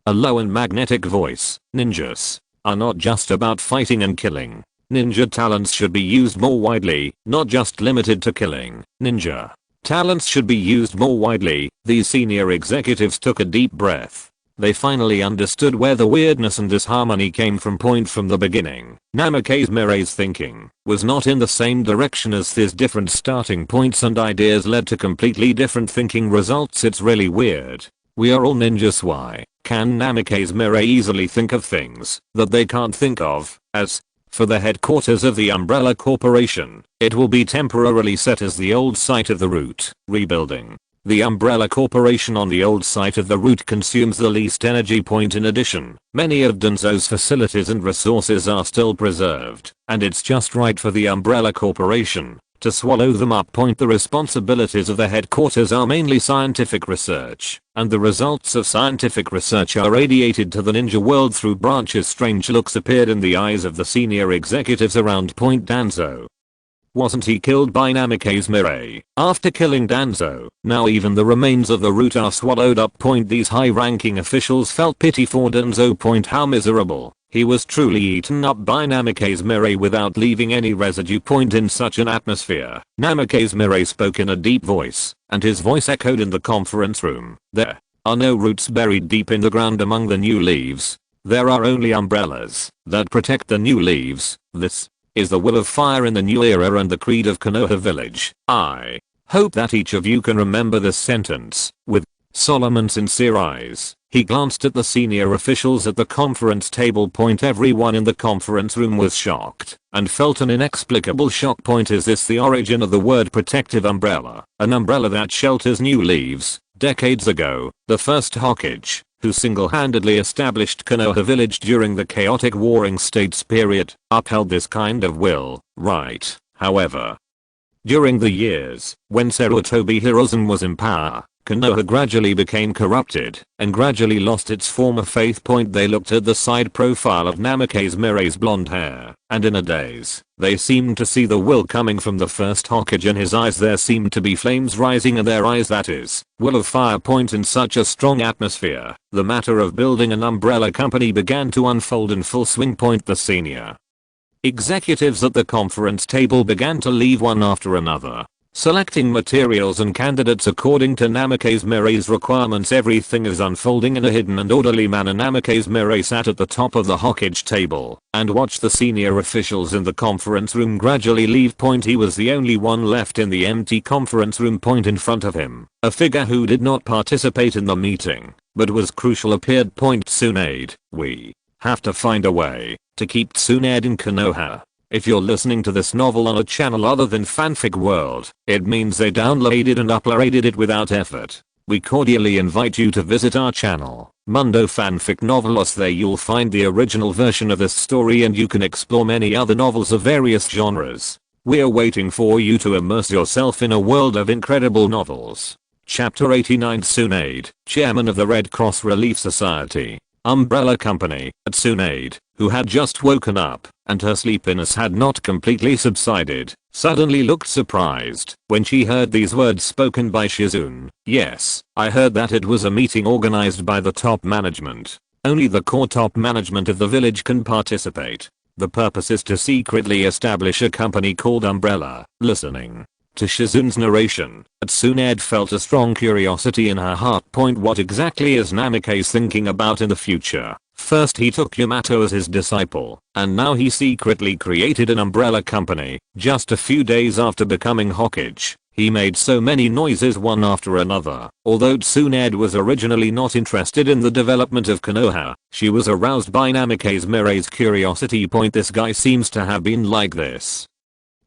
A low and magnetic voice. Ninjas are not just about fighting and killing. Ninja talents should be used more widely, not just limited to killing. Ninja talents should be used more widely. These senior executives took a deep breath. They finally understood where the weirdness and disharmony came from. From the beginning, Namikaze Mirai's thinking was not in the same direction as his. Different starting points and ideas led to completely different thinking results. It's really weird. We are all ninjas. Why can Namikaze Mirai easily think of things that they can't think of? As for the headquarters of the Umbrella Corporation, it will be temporarily set as the old site of the route. Rebuilding the Umbrella Corporation on the old site of the route consumes the least energy. In addition, many of Danzo's facilities and resources are still preserved, and it's just right for the Umbrella Corporation to swallow them up. The responsibilities of the headquarters are mainly scientific research, and the results of scientific research are radiated to the ninja world through branches. Strange looks appeared in the eyes of the senior executives around. Danzo, wasn't he killed by Namikaze Mirai? After killing Danzo, now even the remains of the route are swallowed up. These high-ranking officials felt pity for Danzo. How miserable. He was truly eaten up by Namikaze Mirai without leaving any residue. In such an atmosphere, Namikaze Mirai spoke in a deep voice, and his voice echoed in the conference room. There are no roots buried deep in the ground among the new leaves. There are only umbrellas that protect the new leaves. This is the will of fire in the new era and the creed of Konoha village. I hope that each of you can remember this sentence. With solemn and sincere eyes, he glanced at the senior officials at the conference table. Everyone in the conference room was shocked and felt an inexplicable shock. Is this the origin of the word protective umbrella? An umbrella that shelters new leaves? Decades ago, the first Hokage, who single-handedly established Konoha village during the chaotic warring states period, upheld this kind of will, right? However, during the years when Sarutobi Hiruzen was in power, Konoha gradually became corrupted and gradually lost its former faith. They looked at the side profile of Namikaze Mirai's blonde hair, and in a daze, they seemed to see the will coming from the first Hokage. In his eyes there seemed to be flames rising in their eyes. That is, will of fire. In such a strong atmosphere, the matter of building an umbrella company began to unfold in full swing. The senior executives at the conference table began to leave one after another, selecting materials and candidates according to Namikaze Mirai's requirements. Everything is unfolding in a hidden and orderly manner. Namikaze Mirai sat at the top of the Hokage table and watched the senior officials in the conference room gradually leave. He was the only one left in the empty conference room. In front of him, a figure who did not participate in the meeting, but was crucial, appeared. Tsunade, we have to find a way to keep Tsunade in Konoha. If you're listening to this novel on a channel other than Fanfic World, it means they downloaded and uploaded it without effort. We cordially invite you to visit our channel, Mundo Fanfic Novelos. There you'll find the original version of this story and you can explore many other novels of various genres. We're waiting for you to immerse yourself in a world of incredible novels. Chapter 89. Tsunade, chairman of the Red Cross Relief Society Umbrella Company. Tsunade, who had just woken up and her sleepiness had not completely subsided, suddenly looked surprised when she heard these words spoken by Shizune. Yes, I heard that it was a meeting organized by the top management. Only the core top management of the village can participate. The purpose is to secretly establish a company called Umbrella. Listening to Shizune's narration, Tsunade felt a strong curiosity in her heart. What exactly is Namikaze thinking about in the future? First he took Yamato as his disciple, and now he secretly created an umbrella company. Just a few days after becoming Hokage, he made so many noises one after another. Although Tsunade was originally not interested in the development of Konoha, she was aroused by Namikaze Mirai's curiosity. This guy seems to have been like this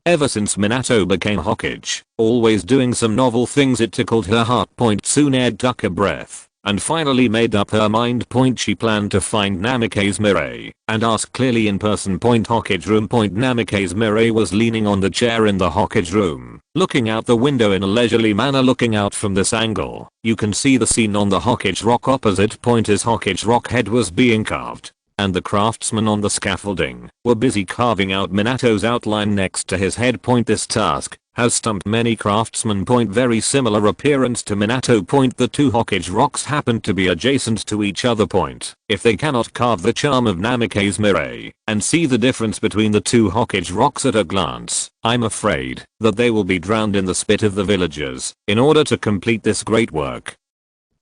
ever since Minato became Hokage, always doing some novel things. It tickled her heart. Tsunade took a breath and finally made up her mind. She planned to find Namikaze Mirai and ask clearly in person. Hokage room. Namikaze Mirai was leaning on the chair in the Hokage room, looking out the window in a leisurely manner. Looking out from this angle, you can see the scene on the Hokage rock opposite. His Hokage rock head was being carved, and the craftsmen on the scaffolding were busy carving out Minato's outline next to his head. This task has stumped many craftsmen. Very similar appearance to Minato. The two Hokage rocks happen to be adjacent to each other. If they cannot carve the charm of Namikaze Mirai and see the difference between the two Hokage rocks at a glance, I'm afraid that they will be drowned in the spit of the villagers in order to complete this great work.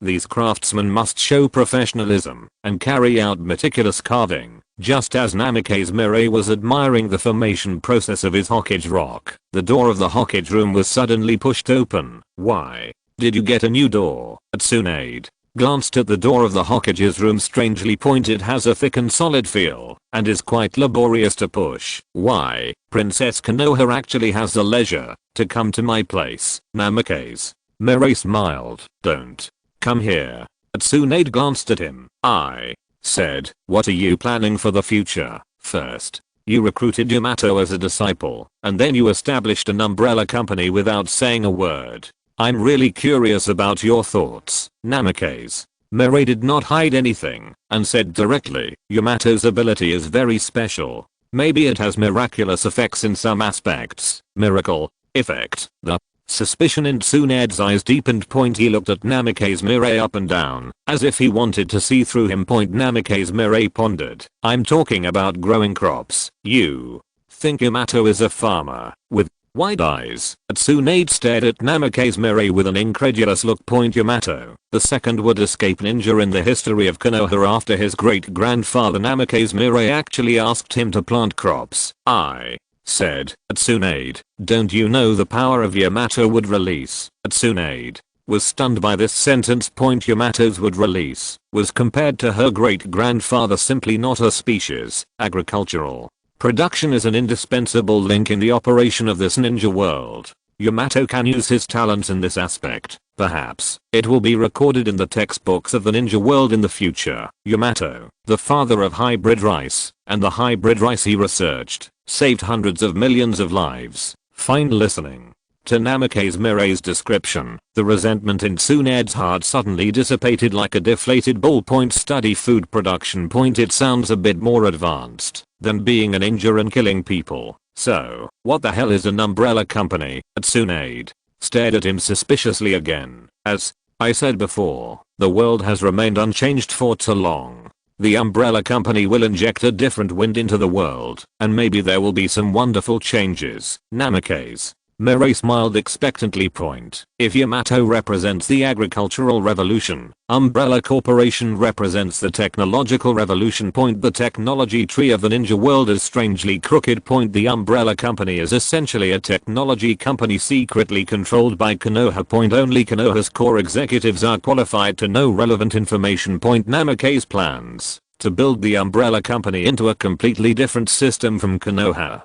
These craftsmen must show professionalism and carry out meticulous carving, just as Namikaze Mirai was admiring the formation process of his Hokage rock. The door of the Hokage room was suddenly pushed open. "Why? Did you get a new door?" Tsunade glanced at the door of the Hokage's room. Strangely pointed, has a thick and solid feel, and is quite laborious to push. "Why, Princess Konoha actually has the leisure to come to my place." Namikaze Mirai smiled. "Don't come here." Tsunade glanced at him. "I said, what are you planning for the future? First, you recruited Yamato as a disciple, and then you established an umbrella company without saying a word. I'm really curious about your thoughts." Namikaze Mirai did not hide anything and said directly, "Yamato's ability is very special. Maybe it has miraculous effects in some aspects." Miracle effect. The suspicion in Tsunade's eyes deepened. He looked at Namikaze Mirai up and down, as if he wanted to see through him. Namikaze Mirai pondered. "I'm talking about growing crops. You think Yamato is a farmer with wide eyes?" Tsunade stared at Namikaze Mirai with an incredulous look. "Yamato, the second would escape ninja in the history of Konoha after his great-grandfather Namikaze Mirai actually asked him to plant crops. I said." Tsunade, "Don't you know the power of Yamato would release?" Tsunade was stunned by this sentence. Yamato's would release was compared to her great-grandfather simply not a species. Agricultural production is an indispensable link in the operation of this ninja world. Yamato can use his talents in this aspect. Perhaps it will be recorded in the textbooks of the ninja world in the future. Yamato, the father of hybrid rice, and the hybrid rice he researched, saved hundreds of millions of lives." Fine listening to Namikaze Mirai's description, the resentment in Tsunade's heart suddenly dissipated like a deflated ball. Study food production. It sounds a bit more advanced than being a ninja and killing people. So, what the hell is an umbrella company? Tsunade stared at him suspiciously again. "As I said before, the world has remained unchanged for too long. The umbrella company will inject a different wind into the world, and maybe there will be some wonderful changes." Namikaze Mirai smiled expectantly. "If Yamato represents the agricultural revolution, Umbrella Corporation represents the technological revolution. The technology tree of the ninja world is strangely crooked. The Umbrella Company is essentially a technology company secretly controlled by Konoha. Only Konoha's core executives are qualified to know relevant information. Namikaze plans to build the Umbrella Company into a completely different system from Konoha.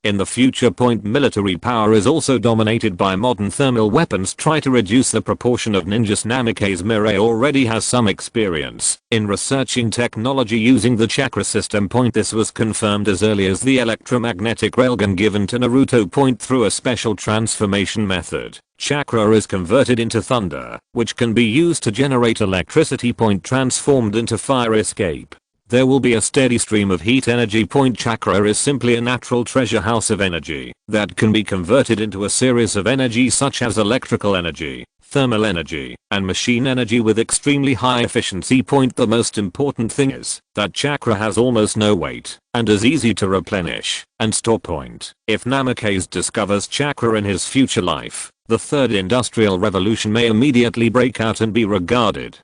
In the future. Military power is also dominated by modern thermal weapons. Try to reduce the proportion of ninjas. Namikaze Mirai already has some experience in researching technology using the chakra system. This was confirmed as early as the electromagnetic railgun given to Naruto. Through a special transformation method, chakra is converted into thunder, which can be used to generate electricity. Transformed into fire escape, there will be a steady stream of heat energy. Chakra is simply a natural treasure house of energy that can be converted into a series of energy such as electrical energy, thermal energy, and machine energy with extremely high efficiency. The most important thing is that chakra has almost no weight and is easy to replenish and store. If Namikaze discovers chakra in his future life, the third industrial revolution may immediately break out and be regarded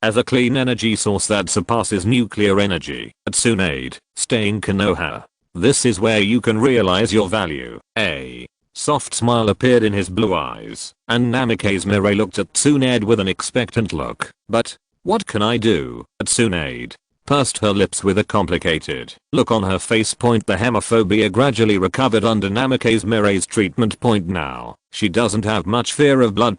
as a clean energy source that surpasses nuclear energy. Tsunade, staying Konoha. This is where you can realize your value. A soft smile appeared in his blue eyes, and Namikaze Mirai looked at Tsunade with an expectant look. "But what can I do?" Tsunade pursed her lips with a complicated look on her face. The hemophobia gradually recovered under Namikaze Mirai's treatment. Now, she doesn't have much fear of blood.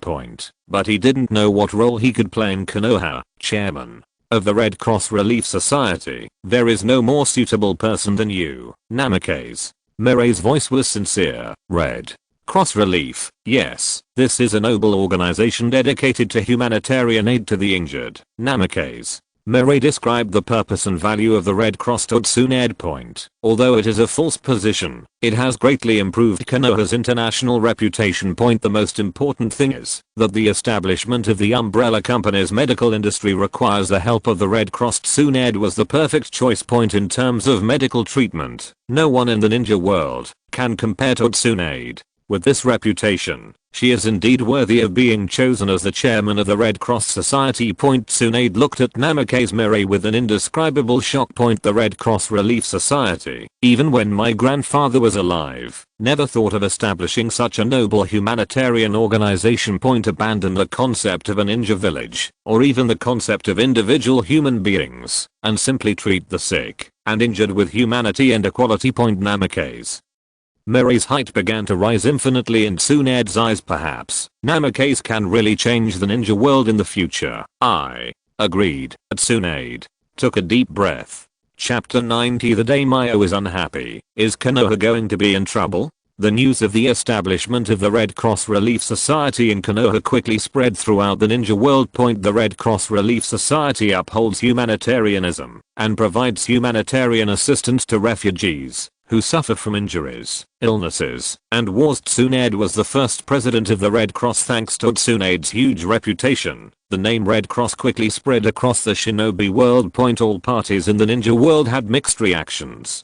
But he didn't know what role he could play in Konoha. "Chairman of the Red Cross Relief Society, there is no more suitable person than you." Namikaze Mirai's voice was sincere. "Red Cross Relief, yes, this is a noble organization dedicated to humanitarian aid to the injured." Namikaze Mirai described the purpose and value of the Red Cross to Tsunade point. Although it is a false position, it has greatly improved Konoha's international reputation. The most important thing is that the establishment of the umbrella company's medical industry requires the help of the Red Cross. Tsunade was the perfect choice. In terms of medical treatment, no one in the ninja world can compare to Tsunade. With this reputation, she is indeed worthy of being chosen as the chairman of the Red Cross Society. Tsunade looked at Namikaze Mirai with an indescribable shock. The Red Cross Relief Society, even when my grandfather was alive, never thought of establishing such a noble humanitarian organization. Abandon the concept of a ninja village, or even the concept of individual human beings, and simply treat the sick and injured with humanity and equality. Namikaze Mirai's height began to rise infinitely in Tsunade's eyes. Perhaps Namikaze can really change the ninja world in the future. I agreed. Tsunade took a deep breath. Chapter 90. The daimyo is unhappy. Is Konoha going to be in trouble? The news of the establishment of the Red Cross Relief Society in Konoha quickly spread throughout the ninja world. The Red Cross Relief Society upholds humanitarianism and provides humanitarian assistance to refugees who suffer from injuries, illnesses, and wars. Tsunade was the first president of the Red Cross. Thanks to Tsunade's huge reputation, the name Red Cross quickly spread across the shinobi world. All parties in the ninja world had mixed reactions.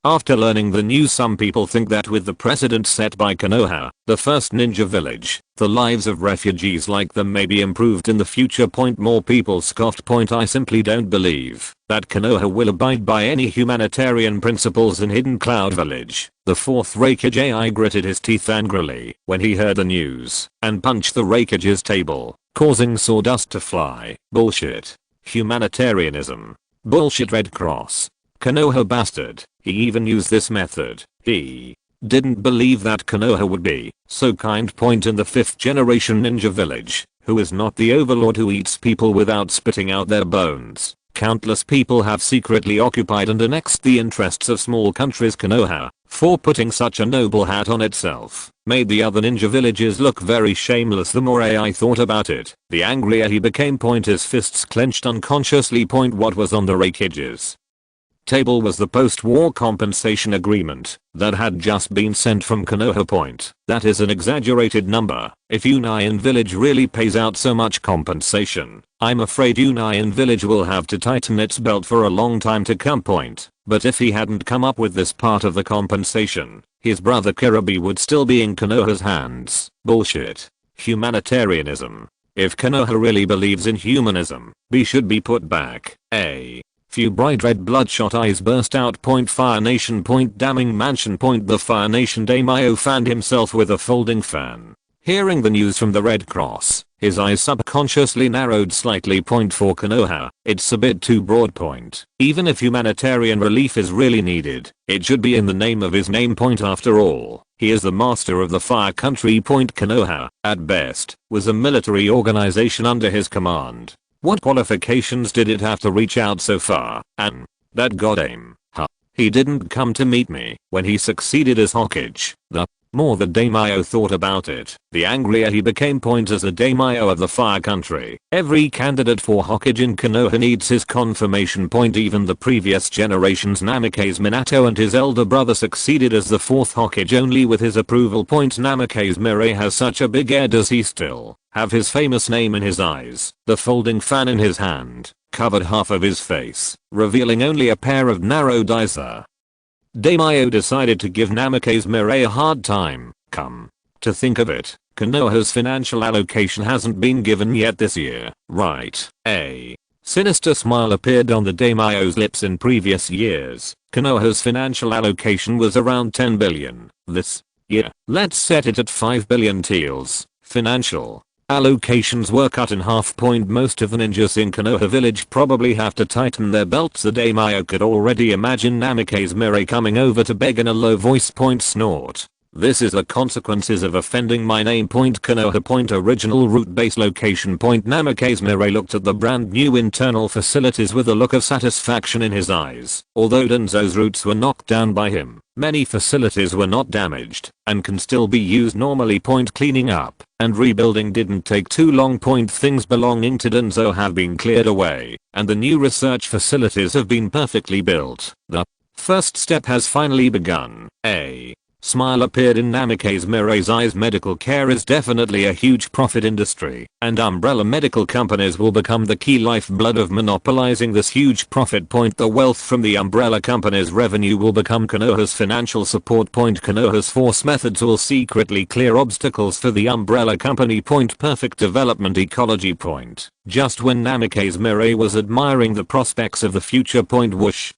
After learning the news, some people think that with the precedent set by Konoha, the first ninja village, the lives of refugees like them may be improved in the future. More people scoffed. I simply don't believe that Konoha will abide by any humanitarian principles in Hidden Cloud Village. The fourth Hokage gritted his teeth angrily when he heard the news and punched the Hokage's table, causing sawdust to fly. Bullshit. Humanitarianism. Bullshit. Red Cross. Konoha bastard. He even used this method. He didn't believe that Konoha would be so kind. In the 5th generation ninja village, who is not the overlord who eats people without spitting out their bones, countless people have secretly occupied and annexed the interests of small countries. Konoha, for putting such a noble hat on itself, made the other ninja villages look very shameless. The more I thought about it, the angrier he became. His fists clenched unconsciously. What was on the Hokage's table was the post-war compensation agreement that had just been sent from Konoha. That is an exaggerated number. If Union Village really pays out so much compensation, I'm afraid Union Village will have to tighten its belt for a long time to come. But if he hadn't come up with this part of the compensation, his brother Kirabi would still be in Konoha's hands. Bullshit. Humanitarianism. If Konoha really believes in humanism, B should be put back. A few bright red bloodshot eyes burst out. Fire Nation. Damning mansion. The Fire Nation daimyo fanned himself with a folding fan. Hearing the news from the Red Cross, his eyes subconsciously narrowed slightly. For Konoha, it's a bit too broad. Even if humanitarian relief is really needed, it should be in the name of his name. After all, he is the master of the Fire Country. Konoha, at best, was a military organization under his command. What qualifications did it have to reach out so far? And that goddamn, he didn't come to meet me when he succeeded as Hokage. The more the daimyo thought about it, the angrier he became. As the daimyo of the Fire Country, every candidate for Hokage in Konoha needs his confirmation. Even the previous generation's Namikaze Minato and his elder brother succeeded as the 4th Hokage only with his approval. Namikaze Mirai has such a big air. Does he still have his famous name in his eyes? The folding fan in his hand covered half of his face, revealing only a pair of narrowed eyes. Daimyo decided to give Namikaze Mirai a hard time. Come to think of it, Konoha's financial allocation hasn't been given yet this year, right? A sinister smile appeared on the daimyo's lips. In previous years, Konoha's financial allocation was around 10 billion. This year, let's set it at 5 billion taels. Financial allocations were cut in half. Most of the ninjas in Konoha village probably have to tighten their belts. The daimyo could already imagine Namikaze Mirai coming over to beg in a low voice. Snort. This is the consequences of offending my name. Konoha. Original route base location. Namikaze Mirai looked at the brand new internal facilities with a look of satisfaction in his eyes. Although Danzo's roots were knocked down by him, many facilities were not damaged and can still be used normally. Cleaning up and rebuilding didn't take too long. Things belonging to Denzo have been cleared away, and the new research facilities have been perfectly built. The first step has finally begun. A smile appeared in Namikaze Mirai's eyes. Medical care is definitely a huge profit industry, and umbrella medical companies will become the key lifeblood of monopolizing this huge profit. The wealth from the umbrella companies' revenue will become Konoha's financial support. Konoha's force methods will secretly clear obstacles for the umbrella company. Perfect development ecology. Just when Namikaze Mirai was admiring the prospects of the future. Whoosh,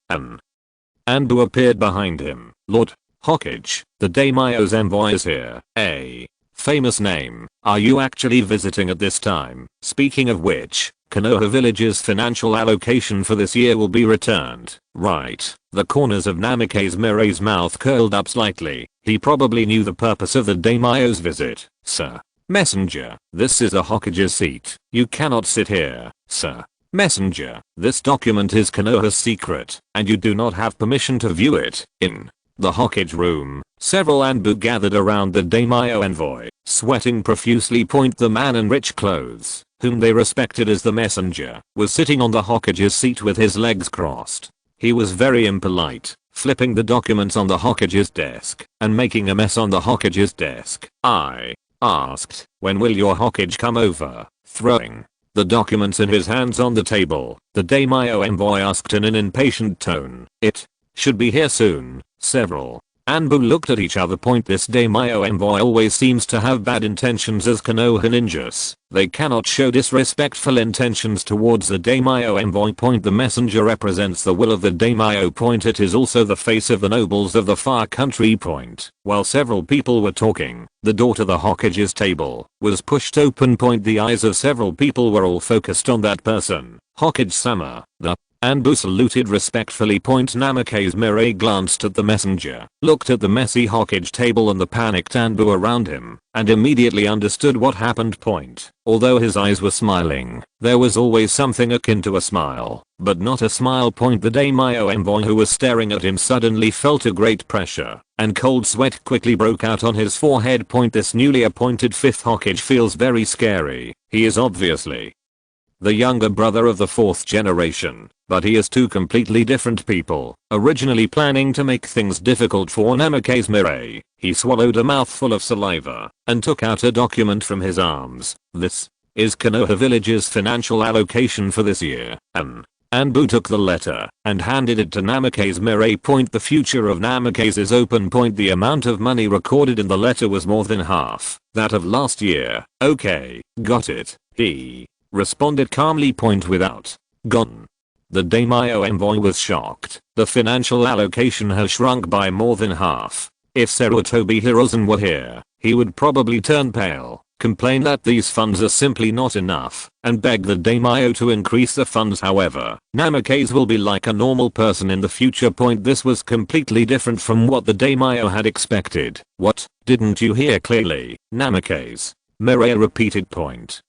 Anbu appeared behind him. Lord Hokage, the Daimyo's envoy is here. A famous name. Are you actually visiting at this time? Speaking of which, Konoha Village's financial allocation for this year will be returned. Right. The corners of Namikaze Mirai's mouth curled up slightly. He probably knew the purpose of the Daimyo's visit. Sir. Messenger, this is a Hokage's seat. You cannot sit here, sir. Messenger, this document is Konoha's secret, and you do not have permission to view it. In the Hokage room, several Anbu gathered around the Daimyo envoy, sweating profusely. The man in rich clothes, whom they respected as the messenger, was sitting on the Hokage's seat with his legs crossed. He was very impolite, flipping the documents on the Hokage's desk, and making a mess on the Hokage's desk. I asked, when will your Hokage come over? Throwing the documents in his hands on the table, the Daimyo envoy asked in an impatient tone. It should be here soon. Several Anbu looked at each other. This Daimyo envoy always seems to have bad intentions as Konoha ninjas. They cannot show disrespectful intentions towards the Daimyo envoy. The messenger represents the will of the Daimyo. It is also the face of the nobles of the far country. While several people were talking, the door to the Hokage's table was pushed open. The eyes of several people were all focused on that person. Hokage-sama, the Anbu saluted respectfully. Namikaze Mirai glanced at the messenger, looked at the messy Hokage table and the panicked Anbu around him, and immediately understood what happened. Although his eyes were smiling, there was always something akin to a smile, but not a smile. The Daimyo envoy who was staring at him suddenly felt a great pressure, and cold sweat quickly broke out on his forehead. This newly appointed 5th Hokage feels very scary. He is obviously the younger brother of the 4th generation, but he is two completely different people. Originally planning to make things difficult for Namikaze Mirai, he swallowed a mouthful of saliva and took out a document from his arms. This is Konoha Village's financial allocation for this year. Anbu took the letter and handed it to Namikaze Mirai. The future of Namikaze is open. The amount of money recorded in the letter was more than half that of last year. Okay, got it. He responded calmly. Without gone. The Daimyo envoy was shocked. The financial allocation has shrunk by more than half. If Sarutobi Hiruzen were here, he would probably turn pale, complain that these funds are simply not enough, and beg the Daimyo to increase the funds. However, Namikaze will be like a normal person in the future. This was completely different from what the Daimyo had expected. What? Didn't you hear clearly, Namikaze? Mirai repeated.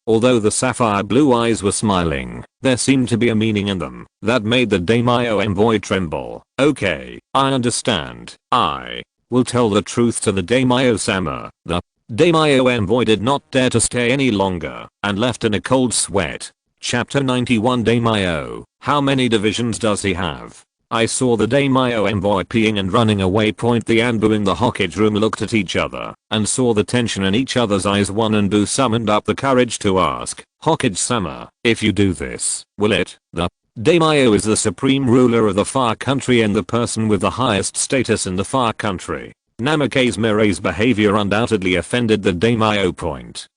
Although the sapphire blue eyes were smiling, there seemed to be a meaning in them that made the Daimyo envoy tremble. Okay, I understand. I will tell the truth to the Daimyo-sama. The Daimyo envoy did not dare to stay any longer and left in a cold sweat. Chapter 91. Daimyo, how many divisions does he have? I saw the Daimyo envoy peeing and running away. The Anbu in the Hokage room looked at each other and saw the tension in each other's eyes. One Anbu summoned up the courage to ask, Hokage-sama, if you do this, will it? The Daimyo is the supreme ruler of the far country and the person with the highest status in the far country. Namikaze Mirai's behavior undoubtedly offended the Daimyo.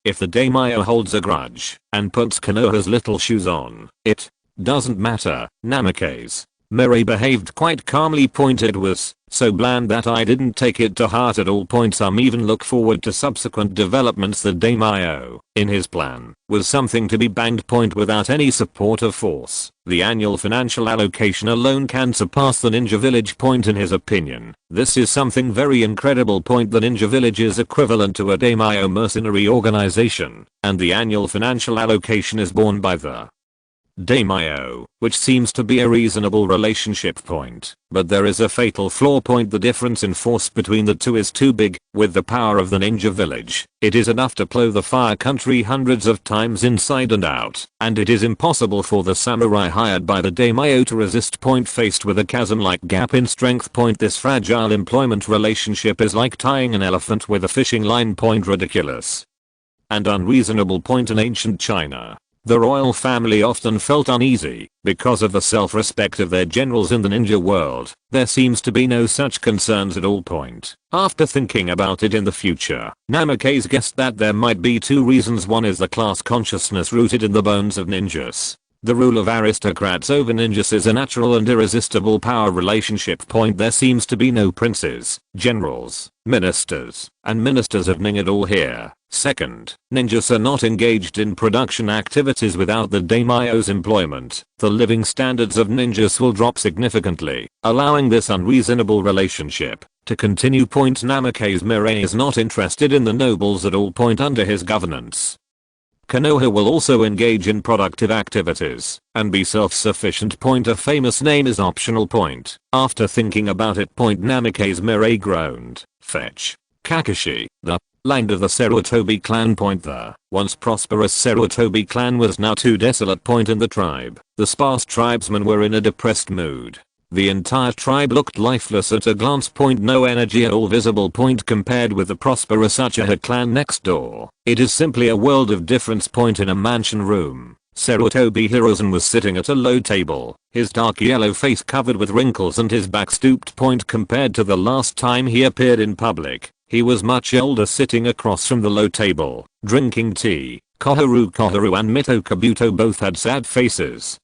If the Daimyo holds a grudge and puts Konoha's little shoes on, it doesn't matter. Namikaze Mirai behaved quite calmly. It was so bland that I didn't take it to heart at all. Some even look forward to subsequent developments. The Daimyo, in his plan, was something to be banged. Without any support of force, the annual financial allocation alone can surpass the Ninja Village. In his opinion, this is something very incredible. The Ninja Village is equivalent to a Daimyo mercenary organization, and the annual financial allocation is borne by the Daimyo, which seems to be a reasonable relationship point, but there is a fatal flaw point. The difference in force between the two is too big. With the power of the ninja village, it is enough to plow the fire country hundreds of times inside and out, and it is impossible for the samurai hired by the daimyo to resist. Faced with a chasm-like gap in strength. This fragile employment relationship is like tying an elephant with a fishing line. Ridiculous and unreasonable. In ancient China, the royal family often felt uneasy because of the self-respect of their generals. In the ninja world, there seems to be no such concerns at all. After thinking about it in the future, Namikaze guessed that there might be two reasons. One is the class consciousness rooted in the bones of ninjas. The rule of aristocrats over ninjas is a natural and irresistible power relationship. There seems to be no princes, generals, ministers, and ministers of ning at all here. Second, ninjas are not engaged in production activities. Without the daimyo's employment, the living standards of ninjas will drop significantly, allowing this unreasonable relationship to continue. Namikaze Mirai is not interested in the nobles at all. Under his governance, Konoha will also engage in productive activities and be self-sufficient. A famous name is optional. After thinking about it, Namikaze Mirai groaned. Fetch. Kakashi, the land of the Sarutobi clan. The once prosperous Sarutobi clan was now too desolate. In the tribe, the sparse tribesmen were in a depressed mood. The entire tribe looked lifeless at a glance. No energy at all visible. Compared with the prosperous Uchiha clan next door, it is simply a world of difference. In a mansion room, Sarutobi Hiruzen was sitting at a low table, his dark yellow face covered with wrinkles and his back stooped. Compared to the last time he appeared in public, he was much older, sitting across from the low table, drinking tea. Koharu and Mito Kabuto both had sad faces.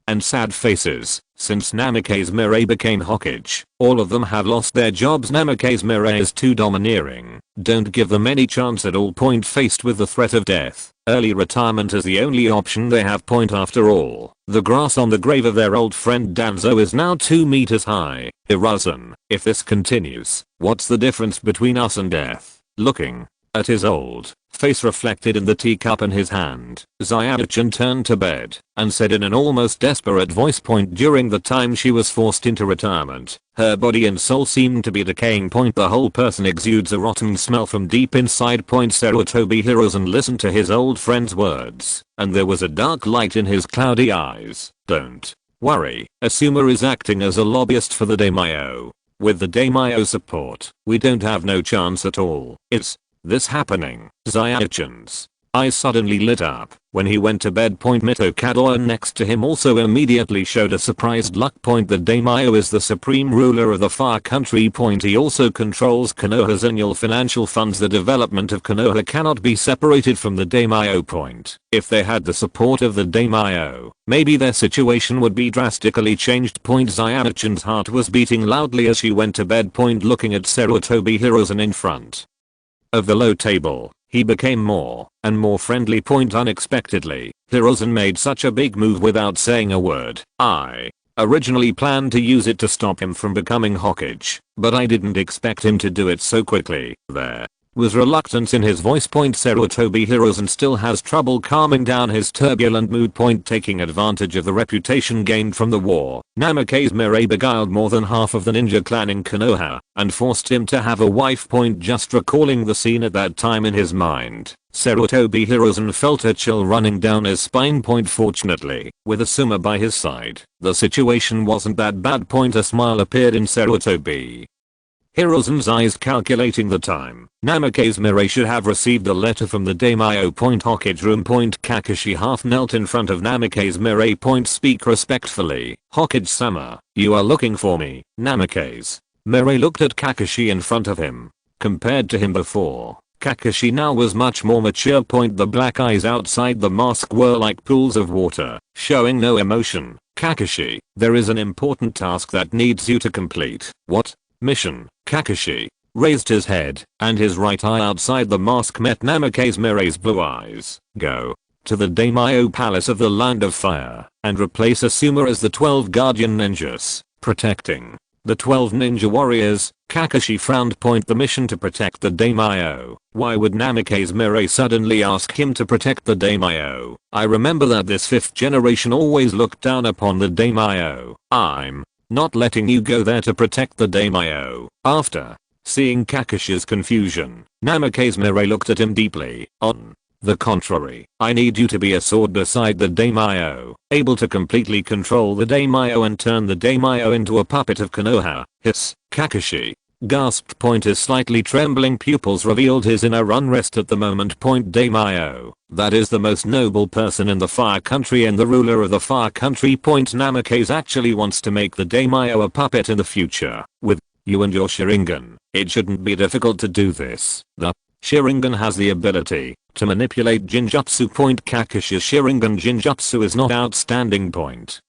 And sad faces, since Namikaze Mirai became Hokage, all of them have lost their jobs. Namikaze Mirai is too domineering. Don't give them any chance at all. Faced with the threat of death, early retirement is the only option they have. After all, the grass on the grave of their old friend Danzo is now 2 meters high. Hiruzen, if this continues, what's the difference between us and death? Looking at his old face reflected in the teacup in his hand, Zyadachan turned to bed and said in an almost desperate voice. During the time she was forced into retirement, her body and soul seemed to be decaying. The whole person exudes a rotten smell from deep inside. Sarutobi Hiruzen listened to his old friend's words, and there was a dark light in his cloudy eyes. Don't worry, Asuma is acting as a lobbyist for the daimyo. With the daimyo support, we don't have no chance at all. Is this happening? Zyadachan's eyes suddenly lit up when he went to bed. Mito Kadoya next to him also immediately showed a surprised look. The daimyo is the supreme ruler of the far country. He also controls Konoha's annual financial funds. The development of Konoha cannot be separated from the daimyo. If they had the support of the daimyo, maybe their situation would be drastically changed. Zyadachan's heart was beating loudly as she went to bed. Looking at Sarutobi Hiruzen in front of the low table, he became more and more friendly. Unexpectedly, Hiruzen made such a big move without saying a word. I originally planned to use it to stop him from becoming Hokage, but I didn't expect him to do it so quickly. There was reluctance in his voice. Sarutobi Hiruzen still has trouble calming down his turbulent mood. Taking advantage of the reputation gained from the war, Namikaze Mirai beguiled more than half of the ninja clan in Konoha and forced him to have a wife. Just recalling the scene at that time in his mind, Sarutobi Hiruzen felt a chill running down his spine. Fortunately, with Asuma by his side, the situation wasn't that bad. A smile appeared in Sarutobi Hiruzen's eyes, calculating the time. Namikaze Mirai should have received a letter from the daimyo. Hokage room. Kakashi half knelt in front of Namikaze Mirai. Speak respectfully, Hokage-sama, you are looking for me. Namikaze Mirai looked at Kakashi in front of him. Compared to him before, Kakashi now was much more mature. The black eyes outside the mask were like pools of water, showing no emotion. Kakashi, there is an important task that needs you to complete. What mission? Kakashi raised his head, and his right eye outside the mask met Namikaze Mirai's blue eyes. Go to the daimyo palace of the land of fire and replace Asuma as the 12 guardian ninjas protecting The 12 ninja warriors. Kakashi frowned. The mission to protect the daimyo. Why would Namikaze Mirai suddenly ask him to protect the daimyo? I remember that this 5th generation always looked down upon the daimyo. I'm not letting you go there to protect the daimyo. After seeing Kakashi's confusion, Namikaze Mirai looked at him deeply. On the contrary, I need you to be a sword beside the daimyo, able to completely control the daimyo and turn the daimyo into a puppet of Konoha. Hiss. Kakashi gasped. His slightly trembling pupils revealed his inner unrest at the moment. Daimyo. That is the most noble person in the Fire Country and the ruler of the Fire Country. Namikaze actually wants to make the daimyo a puppet in the future. With you and your Sharingan, it shouldn't be difficult to do this. The Sharingan has the ability to manipulate Jinjutsu. Kakashi's Sharingan Jinjutsu is not outstanding.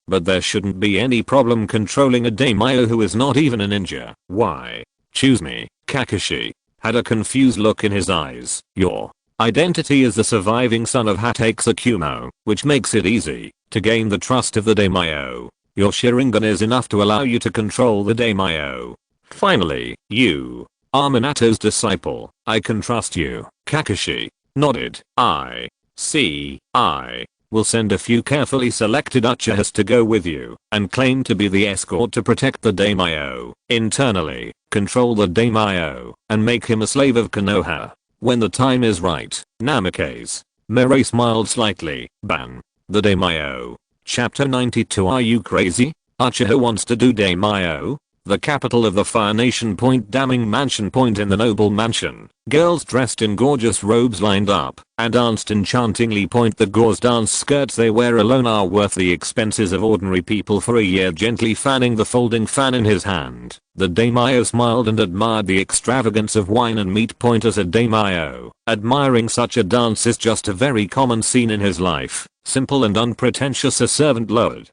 But there shouldn't be any problem controlling a daimyo who is not even a ninja. Why? Choose me. Kakashi had a confused look in his eyes. Your identity is the surviving son of Hatake Tsukumo, which makes it easy to gain the trust of the daimyo. Your Sharingan is enough to allow you to control the daimyo. Finally, you are Minato's disciple. I can trust you. Kakashi nodded. I see. I will send a few carefully selected Uchihas to go with you and claim to be the escort to protect the daimyo. Internally, control the daimyo and make him a slave of Konoha. When the time is right. Namikaze Mirai smiled slightly. Ban the daimyo. Chapter 92. Are you crazy? Uchiha wants to do daimyo? The capital of the Fire Nation. Damning mansion. In the noble mansion, girls dressed in gorgeous robes lined up and danced enchantingly. The gauze dance skirts they wear alone are worth the expenses of ordinary people for a year. Gently fanning the folding fan in his hand, the daimyo smiled and admired the extravagance of wine and meat. As a daimyo, admiring such a dance is just a very common scene in his life. Simple and unpretentious. A servant lowered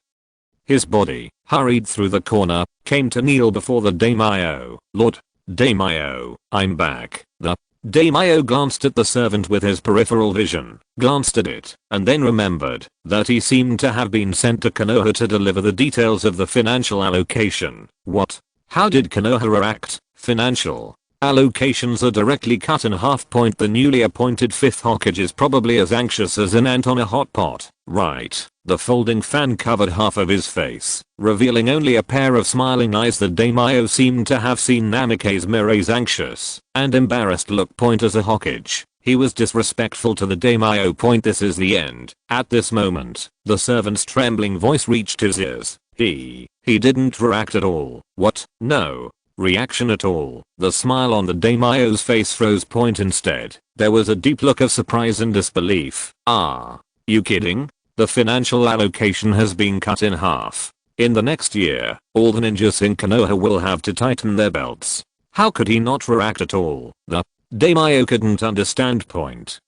his body, hurried through the corner, came to kneel before the daimyo. Lord Daimyo, I'm back. The daimyo glanced at the servant with his peripheral vision, glanced at it, and then remembered that he seemed to have been sent to Konoha to deliver the details of the financial allocation. What? How did Konoha act? Financial allocations are directly cut in half. The newly appointed 5th Hokage is probably as anxious as an ant on a hot pot. Right. The folding fan covered half of his face, revealing only a pair of smiling eyes. The daimyo seemed to have seen Namikaze Mirai's anxious and embarrassed look. As a Hokage, he was disrespectful to the daimyo. This is the end. At this moment, the servant's trembling voice reached his ears. He didn't react at all. What? No reaction at all. The smile on the daimyo's face froze. Instead, there was a deep look of surprise and disbelief. Are you kidding? The financial allocation has been cut in half. In the next year, all the ninjas in Konoha will have to tighten their belts. How could he not react at all? The daimyo couldn't understand.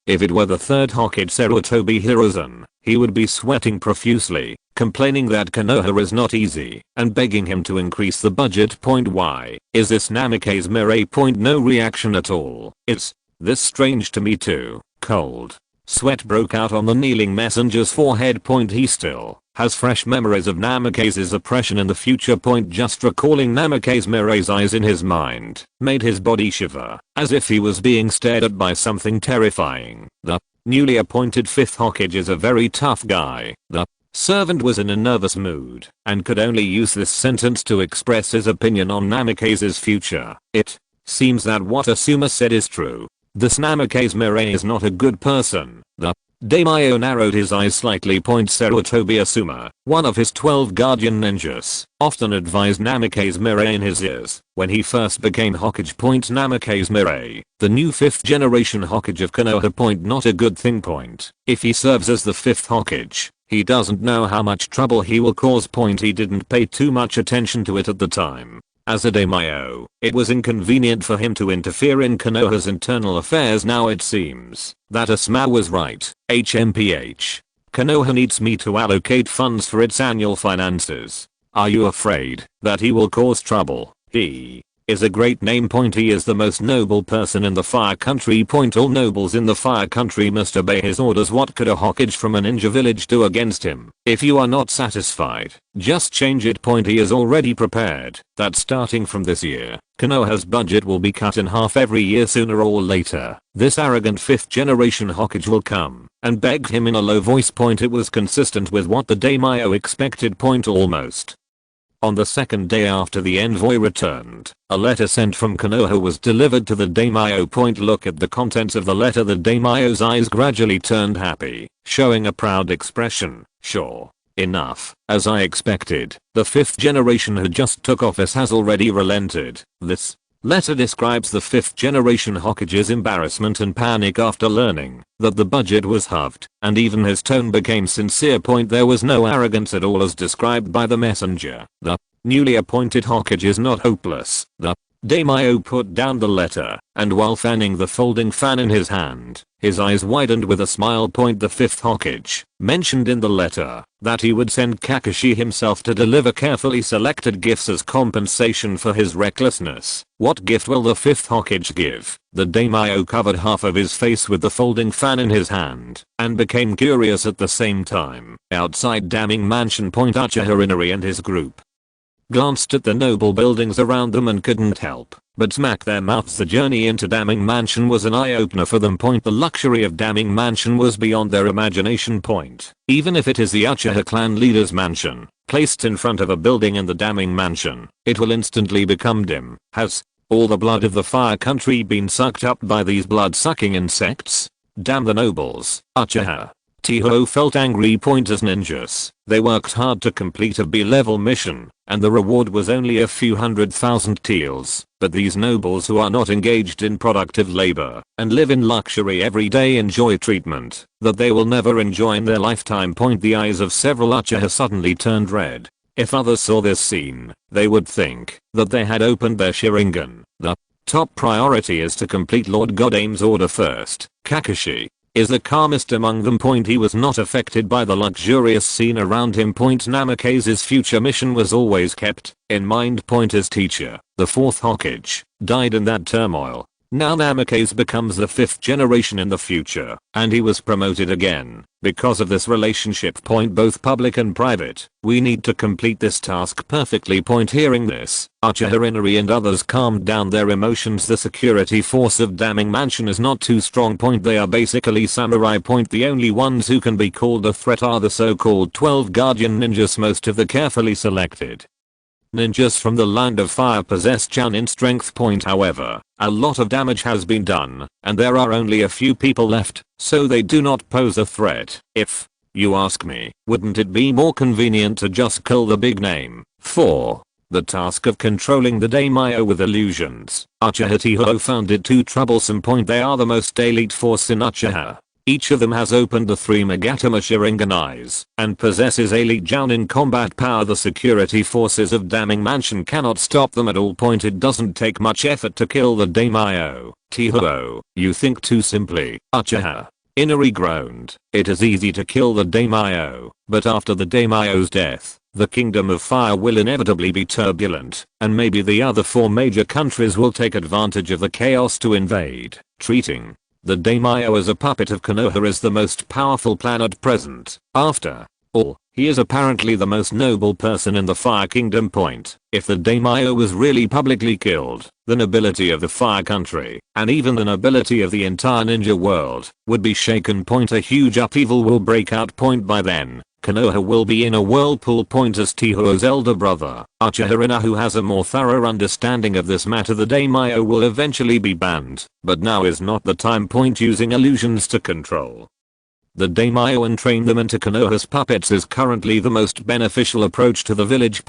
If it were the 3rd Hokage Sarutobi Hiruzen, he would be sweating profusely, complaining that Konoha is not easy, and begging him to increase the budget. Why is this Namikaze Mirai? No reaction at all. Is this strange to me too? Cold sweat broke out on the kneeling messenger's forehead. He still has fresh memories of Namikaze's oppression in the future. Just recalling Namikaze Mirai's eyes in his mind made his body shiver, as if he was being stared at by something terrifying. The newly appointed 5th Hokage is a very tough guy. The servant was in a nervous mood and could only use this sentence to express his opinion on Namikaze's future. It seems that what Asuma said is true. This Namikaze Mirai is not a good person. The daimyo narrowed his eyes slightly. Sarutobi Asuma, one of his 12 guardian ninjas, often advised Namikaze Mirai in his ears when he first became Hokage. Namikaze Mirai, the new 5th generation Hokage of Konoha. Not a good thing. If he serves as the 5th Hokage, he doesn't know how much trouble he will cause. He didn't pay too much attention to it at the time. As a daimyo, it was inconvenient for him to interfere in Konoha's internal affairs. Now it seems that Asuma was right. HMPH. Konoha needs me to allocate funds for its annual finances. Are you afraid that he will cause trouble? He is a great name. He is the most noble person in the fire country. All nobles in the fire country must obey his orders. What could a Hokage from a ninja village do against him? If you are not satisfied, just change it. He is already prepared that starting from this year, Konoha's budget will be cut in half every year. Sooner or later, this arrogant 5th generation Hokage will come and beg him in a low voice. It was consistent with what the daimyo expected. Almost. On the second day after the envoy returned, a letter sent from Konoha was delivered to the daimyo. Look at the contents of the letter. The daimyo's eyes gradually turned happy, showing a proud expression. Sure enough, as I expected, the 5th generation who just took office has already relented. This letter describes the 5th generation Hokage's embarrassment and panic after learning that the budget was halved, and even his tone became sincere. There was no arrogance at all as described by the messenger. The newly appointed Hokage is not hopeless. The daimyo put down the letter, and while fanning the folding fan in his hand, his eyes widened with a smile. The 5th Hokage mentioned in the letter that he would send Kakashi himself to deliver carefully selected gifts as compensation for his recklessness. What gift will the 5th Hokage give? The daimyo covered half of his face with the folding fan in his hand and became curious at the same time. Outside Damning Mansion, Uchiha Inari and his group glanced at the noble buildings around them and couldn't help but smack their mouths. The journey into Damning Mansion was an eye-opener for them. The luxury of Damning Mansion was beyond their imagination. Even if it is the Uchiha clan leader's mansion, placed in front of a building in the Damning Mansion, it will instantly become dim. Has all the blood of the fire country been sucked up by these blood-sucking insects? Damn the nobles. Uchiha Tihou felt angry. As ninjas, they worked hard to complete a B-level mission, and the reward was only a few 100,000 taels. But these nobles who are not engaged in productive labor and live in luxury every day enjoy treatment that they will never enjoy in their lifetime. The eyes of several Uchiha suddenly turned red. If others saw this scene, they would think that they had opened their Sharingan. The top priority is to complete Lord Godame's order first. Kakashi is the calmest among them. He was not affected by the luxurious scene around him. Namikaze's future mission was always kept in mind. His teacher, the 4th Hokage, died in that turmoil. Now Namikaze becomes the 5th generation in the future, and he was promoted again because of this relationship. Both public and private. We need to complete this task perfectly. Hearing this, Uchiha Inari and others calmed down their emotions. The security force of Damning Mansion is not too strong. They are basically samurai. The only ones who can be called a threat are the so-called 12 guardian ninjas. Most of the carefully selected ninjas from the land of fire possess Chunin strength. However, a lot of damage has been done, and there are only a few people left, so they do not pose a threat. If you ask me, wouldn't it be more convenient to just kill the big name for the task of controlling the daimyo with illusions? Uchiha Tihou found it too troublesome. They are the most elite force in Uchiha. Each of them has opened the 3 Magatama Sharingan eyes and possesses elite Jounin combat power. The security forces of Damning Mansion cannot stop them at all. It doesn't take much effort to kill the daimyo. Tihou, you think too simply. Uchiha Inari groaned. It is easy to kill the daimyo, but after the daimyo's death, the Kingdom of Fire will inevitably be turbulent, and maybe the other 4 major countries will take advantage of the chaos to invade. Treating the daimyo as a puppet of Konoha is the most powerful plan at present. After all, he is apparently the most noble person in the Fire Kingdom. If the daimyo was really publicly killed, the nobility of the Fire Country, and even the nobility of the entire ninja world, would be shaken. A huge upheaval will break out. By then, Konoha will be in a whirlpool. As Tihou's elder brother, Uchiha Ina, who has a more thorough understanding of this matter, the daimyo will eventually be banned, but now is not the time. Using illusions to control the daimyo and train them into Konoha's puppets is currently the most beneficial approach to the village.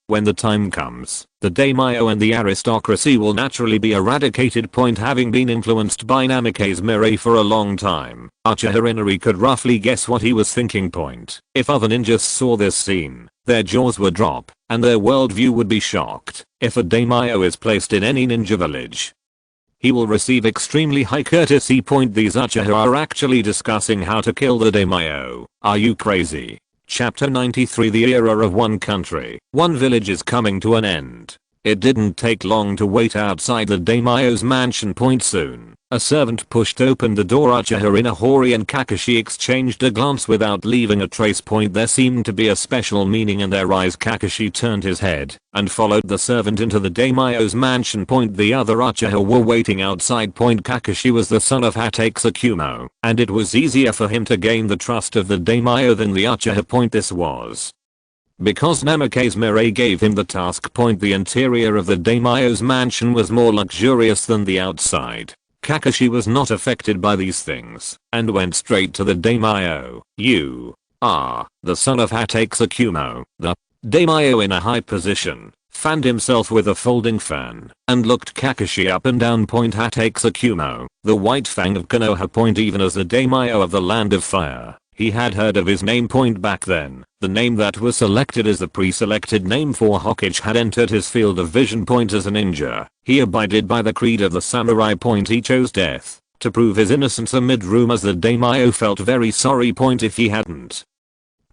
When the time comes, the daimyo and the aristocracy will naturally be eradicated. Having been influenced by Namikaze Mirai for a long time, Uchiha Inari could roughly guess what he was thinking. If other ninjas saw this scene, their jaws would drop, and their worldview would be shocked. If a daimyo is placed in any ninja village, he will receive extremely high courtesy. These Uchiha are actually discussing how to kill the daimyo. Are you crazy? Chapter 93. The era of one country, one village is coming to an end. It didn't take long to wait outside the daimyo's mansion. Soon, a servant pushed open the door. Uchiha Inahori and Kakashi exchanged a glance without leaving a trace. There seemed to be a special meaning in their eyes. Kakashi turned his head and followed the servant into the daimyo's mansion. The other Uchiha were waiting outside. Kakashi was the son of Hatake Tsukumo, and it was easier for him to gain the trust of the daimyo than the Uchiha. This was because Namikaze Mirai gave him the task. The interior of the daimyo's mansion was more luxurious than the outside. Kakashi was not affected by these things and went straight to the daimyo. "You are the son of Hatake Tsukumo." The daimyo, in a high position, fanned himself with a folding fan and looked Kakashi up and down. Hatake Tsukumo, the White Fang of Konoha. Even as the daimyo of the Land of Fire, he had heard of his name. Back then, the name that was selected as the pre-selected name for Hokage had entered his field of vision. As a ninja, he abided by the creed of the samurai. He chose death to prove his innocence amid rumors. The daimyo felt very sorry. If he hadn't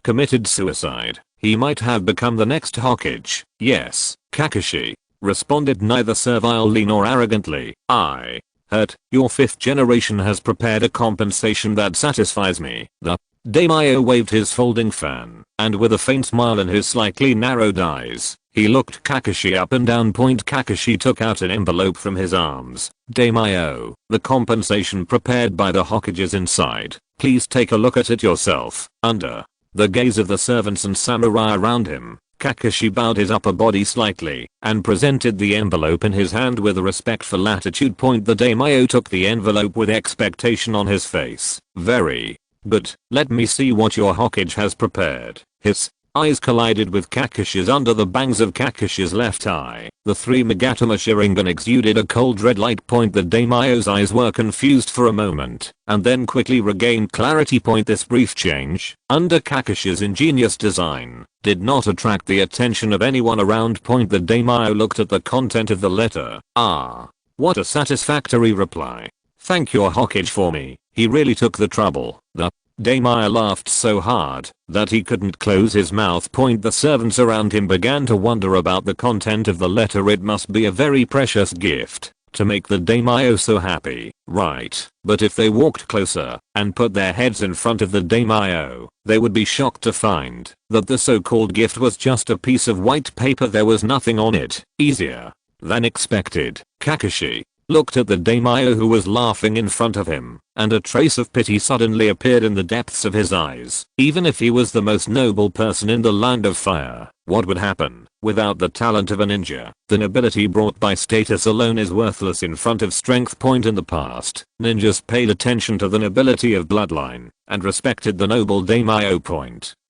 committed suicide, he might have become the next Hokage. "Yes," Kakashi responded, neither servilely nor arrogantly. "I heard your fifth generation has prepared a compensation that satisfies me." The daimyo waved his folding fan, and with a faint smile in his slightly narrowed eyes, he looked Kakashi up and down. Kakashi took out an envelope from his arms. "Daimyo, the compensation prepared by the Hokages inside. Please take a look at it yourself." Under the gaze of the servants and samurai around him, Kakashi bowed his upper body slightly and presented the envelope in his hand with a respectful attitude. The daimyo took the envelope with expectation on his face. "Very good. Let me see what your Hokage has prepared." His eyes collided with Kakashi's under the bangs of Kakashi's left eye. The three Magatama Sharingan exuded a cold red light. The daimyo's eyes were confused for a moment and then quickly regained clarity. This brief change, under Kakashi's ingenious design, did not attract the attention of anyone around. The daimyo looked at the content of the letter. "Ah, what a satisfactory reply. Thank your Hokage for me. He really took the trouble." The daimyo laughed so hard that he couldn't close his mouth. The servants around him began to wonder about the content of the letter. It must be a very precious gift to make the daimyo so happy, right? But if they walked closer and put their heads in front of the daimyo, they would be shocked to find that the so-called gift was just a piece of white paper. There was nothing on it. Easier than expected, Kakashi looked at the daimyo who was laughing in front of him, and a trace of pity suddenly appeared in the depths of his eyes. Even if he was the most noble person in the Land of Fire, what would happen without the talent of a ninja? The nobility brought by status alone is worthless in front of strength. In the past, ninjas paid attention to the nobility of bloodline and respected the noble daimyo.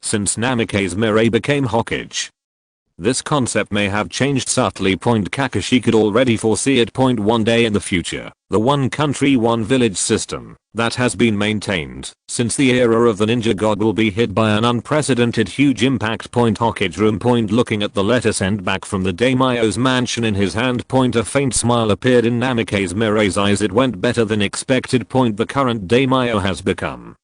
Since Namikaze Mirai became Hokage, this concept may have changed subtly. Kakashi could already foresee it. One day in the future, the one country one village system that has been maintained since the era of the ninja god will be hit by an unprecedented huge impact. Hokage room. Looking at the letter sent back from the daimyo's mansion in his hand. A faint smile appeared in Namikaze Mirai's eyes. It went better than expected. The current daimyo has become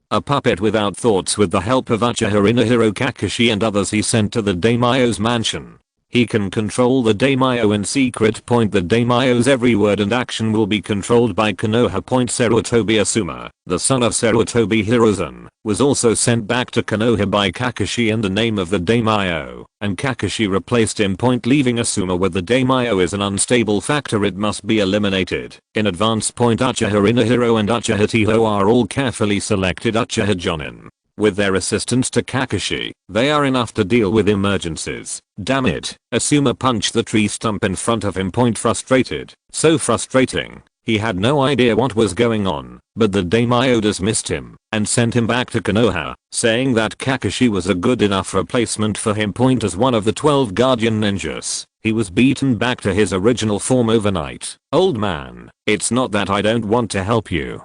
a puppet without thoughts. With the help of Uchiha Inahiro, Kakashi and others he sent to the daimyo's mansion, he can control the daimyo in secret. The daimyo's every word and action will be controlled by Konoha. Sarutobi Asuma, the son of Sarutobi Hiruzen, was also sent back to Konoha by Kakashi in the name of the daimyo, and Kakashi replaced him. Leaving Asuma with the daimyo is an unstable factor. It must be eliminated in advance. Uchiha Inahiro and Uchiha Tiho are all carefully selected Uchiha Jonin. With their assistance to Kakashi, they are enough to deal with emergencies. Damn it, Asuma punched the tree stump in front of him. Frustrated. So frustrating. He had no idea what was going on, but the daimyo dismissed him and sent him back to Konoha, saying that Kakashi was a good enough replacement for him. As one of the 12 guardian ninjas, he was beaten back to his original form overnight. "Old man, it's not that I don't want to help you,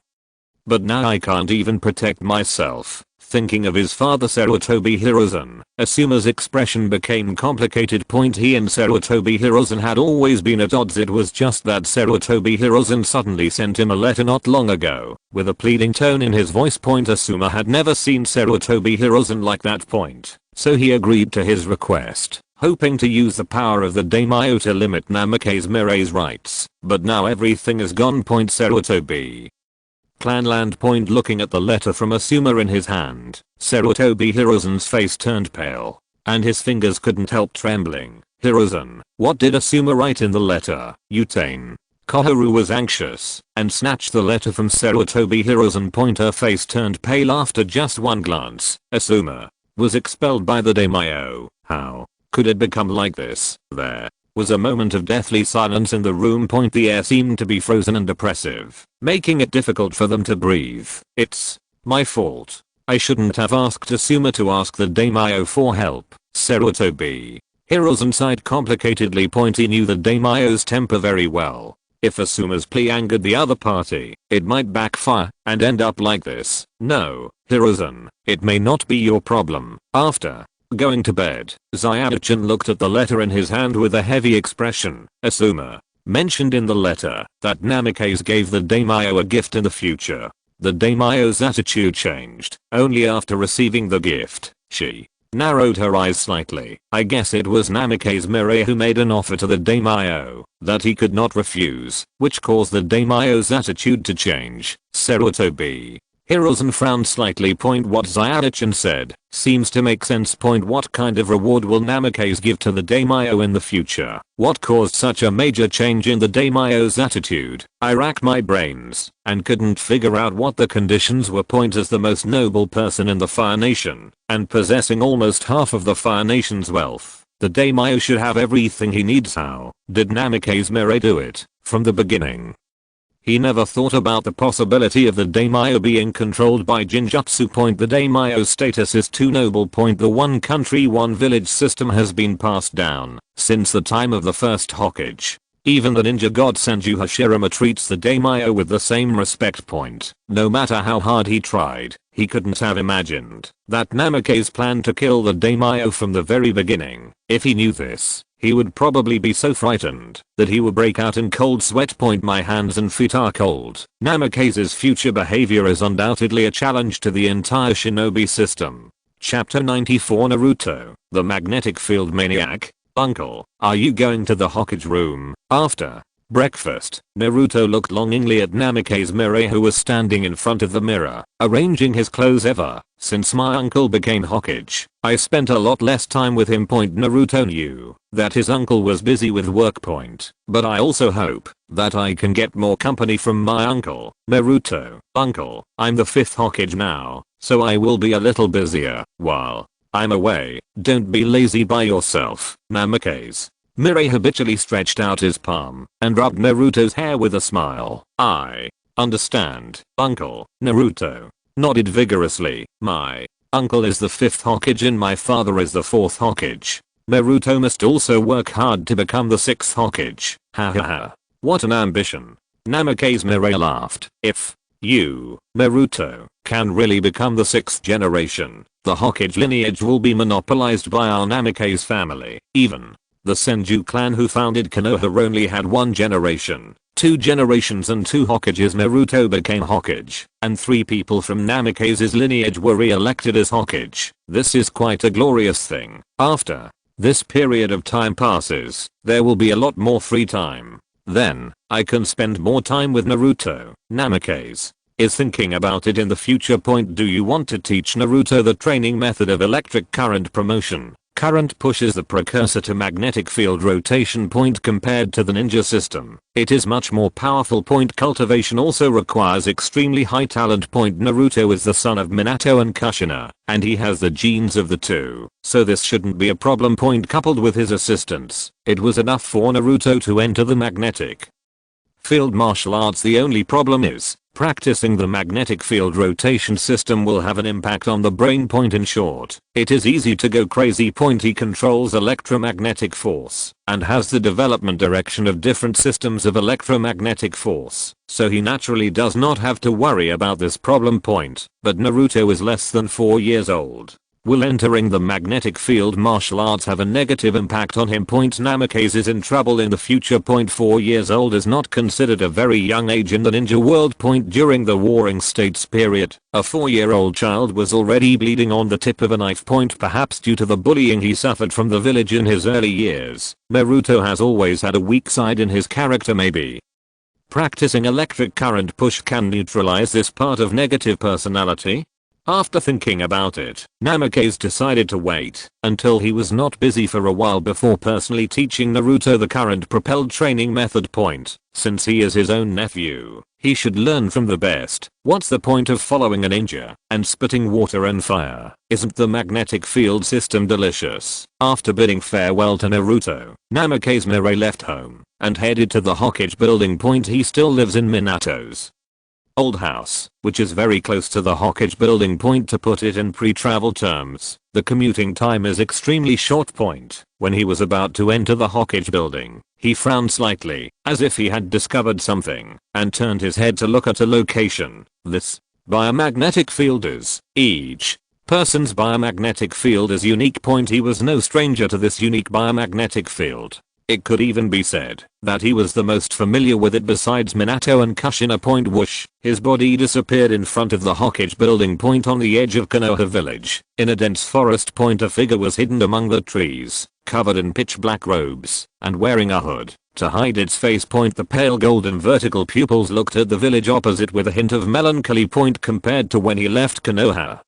but now I can't even protect myself." Thinking of his father Sarutobi Hiruzen, Asuma's expression became complicated. He and Sarutobi Hiruzen had always been at odds. It was just that Sarutobi Hiruzen suddenly sent him a letter not long ago, with a pleading tone in his voice. Asuma had never seen Sarutobi Hiruzen like that. So he agreed to his request, hoping to use the power of the daimyo to limit Namikaze Mirai's rights, but now everything is gone. Sarutobi. Clanland. Looking at the letter from Asuma in his hand, Sarutobi Hiruzen's face turned pale, and his fingers couldn't help trembling. Hiruzen, what did Asuma write in the letter? Utane. Koharu was anxious and snatched the letter from Sarutobi Hiruzen. Her face turned pale after just one glance. Asuma was expelled by the daimyo. How could it become like this? There was a moment of deathly silence in the room. The air seemed to be frozen and oppressive, making it difficult for them to breathe. It's my fault. I shouldn't have asked Asuma to ask the daimyo for help. Sarutobi Hiruzen sighed complicatedly. He knew the daimyo's temper very well. If Asuma's plea angered the other party, it might backfire and end up like this. No, Hiruzen, it may not be your problem. After going to bed, Zyadachin looked at the letter in his hand with a heavy expression. Asuma mentioned in the letter that Namikaze gave the daimyo a gift in the future. The daimyo's attitude changed only after receiving the gift. She narrowed her eyes slightly. I guess it was Namikaze Mirai who made an offer to the daimyo that he could not refuse, which caused the daimyo's attitude to change. Sarutobi Hiruzen frowned slightly. What Zyadachin said seems to make sense. What kind of reward will Namikaze give to the daimyo in the future? What caused such a major change in the daimyo's attitude? I racked my brains and couldn't figure out what the conditions were. As the most noble person in the Fire Nation and possessing almost half of the Fire Nation's wealth, the daimyo should have everything he needs. How did Namikaze Mirai do it from the beginning? He never thought about the possibility of the daimyo being controlled by Jinjutsu. The daimyo's status is too noble. The one country one village system has been passed down since the time of the first Hokage. Even the ninja god Senju Hashirama treats the daimyo with the same respect. No matter how hard he tried, he couldn't have imagined that Namikaze planned to kill the daimyo from the very beginning. If he knew this, he would probably be so frightened that he would break out in cold sweat. My hands and feet are cold. Namikaze's future behavior is undoubtedly a challenge to the entire shinobi system. Chapter 94 Naruto, the Magnetic Field Maniac. Uncle, are you going to the Hokage room? After breakfast, Naruto looked longingly at Namikaze Mirai, who was standing in front of the mirror, arranging his clothes. Ever since my uncle became Hokage, I spent a lot less time with him. Naruto knew that his uncle was busy with work. But I also hope that I can get more company from my uncle. Naruto, uncle, I'm the 5th Hokage now, so I will be a little busier while I'm away. Don't be lazy by yourself. Namikaze Mirai habitually stretched out his palm and rubbed Naruto's hair with a smile. I understand, uncle. Naruto nodded vigorously. My uncle is the 5th Hokage and my father is the 4th Hokage. Naruto must also work hard to become the 6th Hokage. Ha ha ha. What an ambition. Namikaze Mirai laughed. If you, Naruto, can really become the 6th generation, the Hokage lineage will be monopolized by our Namikaze family. Even the Senju clan who founded Konoha only had 1 generation, 2 generations and 2 Hokages. Naruto became Hokage, and 3 people from Namikaze's lineage were re-elected as Hokage. This is quite a glorious thing. After this period of time passes, there will be a lot more free time. Then, I can spend more time with Naruto. Namikaze is thinking about it in the future. Do you want to teach Naruto the training method of electric current promotion? Current pushes the precursor to magnetic field rotation. Compared to the ninja system, it is much more powerful. Cultivation also requires extremely high talent. Naruto is the son of Minato and Kushina, and he has the genes of the two, so this shouldn't be a problem. Coupled with his assistance, it was enough for Naruto to enter the magnetic field martial arts. The only problem is, practicing the magnetic field rotation system will have an impact on the brain. In short, it is easy to go crazy. He controls electromagnetic force and has the development direction of different systems of electromagnetic force, so he naturally does not have to worry about this problem. But Naruto is less than 4 years old. Will entering the magnetic field martial arts have a negative impact on him? Namikaze is in trouble in the future. 4 years old is not considered a very young age in the ninja world. During the Warring States period, a 4-year-old child was already bleeding on the tip of a knife. Perhaps due to the bullying he suffered from the village in his early years. Naruto has always had a weak side in his character. Maybe practicing electric current push can neutralize this part of negative personality. After thinking about it, Namikaze decided to wait until he was not busy for a while before personally teaching Naruto the current propelled training method. Since he is his own nephew, he should learn from the best. What's the point of following a ninja and spitting water and fire? Isn't the magnetic field system delicious? After bidding farewell to Naruto, Namikaze Mirai left home and headed to the Hokage building. He still lives in Minato's old house, which is very close to the Hokage building. To put it in pre-travel terms, the commuting time is extremely short. When he was about to enter the Hokage building, he frowned slightly, as if he had discovered something, and turned his head to look at a location. This biomagnetic field is each person's biomagnetic field is unique. He was no stranger to this unique biomagnetic field. It could even be said that he was the most familiar with it besides Minato and Kushina. Whoosh, his body disappeared in front of the Hokage building. On the edge of Konoha village, in a dense forest. A figure was hidden among the trees, covered in pitch black robes, and wearing a hood to hide its face. The pale golden vertical pupils looked at the village opposite with a hint of melancholy. Compared to when he left Konoha,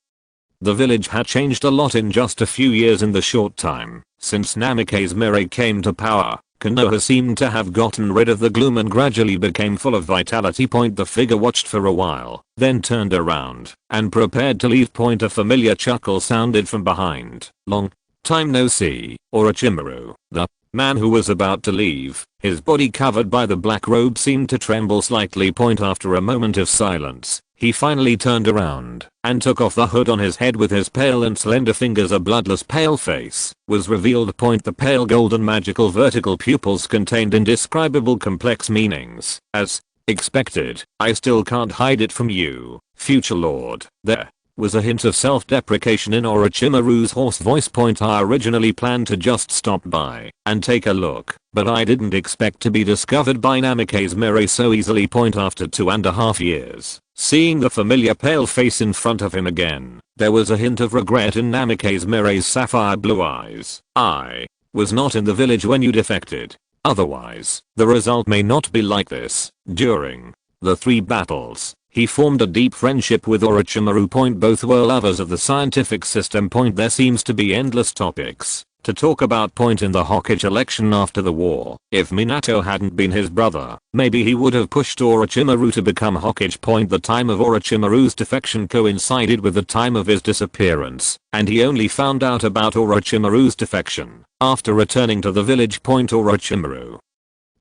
the village had changed a lot in just a few years. In the short time since Namikaze Mirai came to power, Konoha seemed to have gotten rid of the gloom and gradually became full of vitality. The figure watched for a while, then turned around and prepared to leave. A familiar chuckle sounded from behind. Long time no see, Orochimaru. The man who was about to leave, his body covered by the black robe, seemed to tremble slightly. After a moment of silence, he finally turned around and took off the hood on his head. With his pale and slender fingers, a bloodless pale face was revealed. The pale golden magical vertical pupils contained indescribable complex meanings. As expected, I still can't hide it from you, future lord. There was a hint of self-deprecation in Orochimaru's hoarse voice. I originally planned to just stop by and take a look, but I didn't expect to be discovered by Namikaze Mirai so easily. After 2.5 years, seeing the familiar pale face in front of him again, there was a hint of regret in Namikaze Mirai's sapphire blue eyes. I was not in the village when you defected. Otherwise, the result may not be like this. During the 3 battles, he formed a deep friendship with Orochimaru. Both were lovers of the scientific system. There seems to be endless topics to talk about. In the Hokage election after the war, if Minato hadn't been his brother, maybe he would have pushed Orochimaru to become Hokage. The time of Orochimaru's defection coincided with the time of his disappearance, and he only found out about Orochimaru's defection after returning to the village. Orochimaru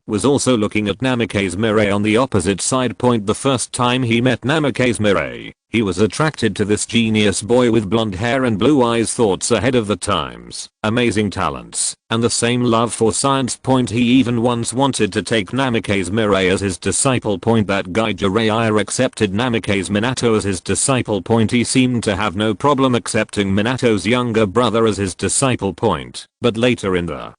was also looking at Namikaze Mirai on the opposite side. The first time he met Namikaze Mirai, he was attracted to this genius boy with blonde hair and blue eyes, thoughts ahead of the times, amazing talents, and the same love for science. He even once wanted to take Namikaze Mirai as his disciple. That guy Jiraiya accepted Namikaze Minato as his disciple. He seemed to have no problem accepting Minato's younger brother as his disciple. But later in the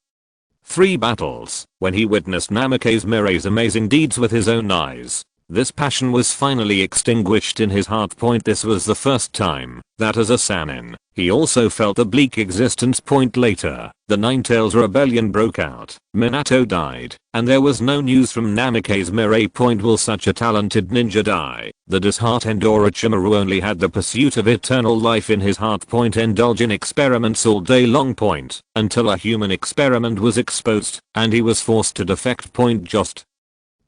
3 battles, when he witnessed Namikaze Mirai's amazing deeds with his own eyes, this passion was finally extinguished in his heart. This was the first time that as a Sannin, he also felt the bleak existence. Later, the Ninetales rebellion broke out, Minato died, and there was no news from Namikaze Mirai. Will such a talented ninja die? The disheartened Orochimaru only had the pursuit of eternal life in his heart. Indulge in experiments all day long. Until a human experiment was exposed, and he was forced to defect. Just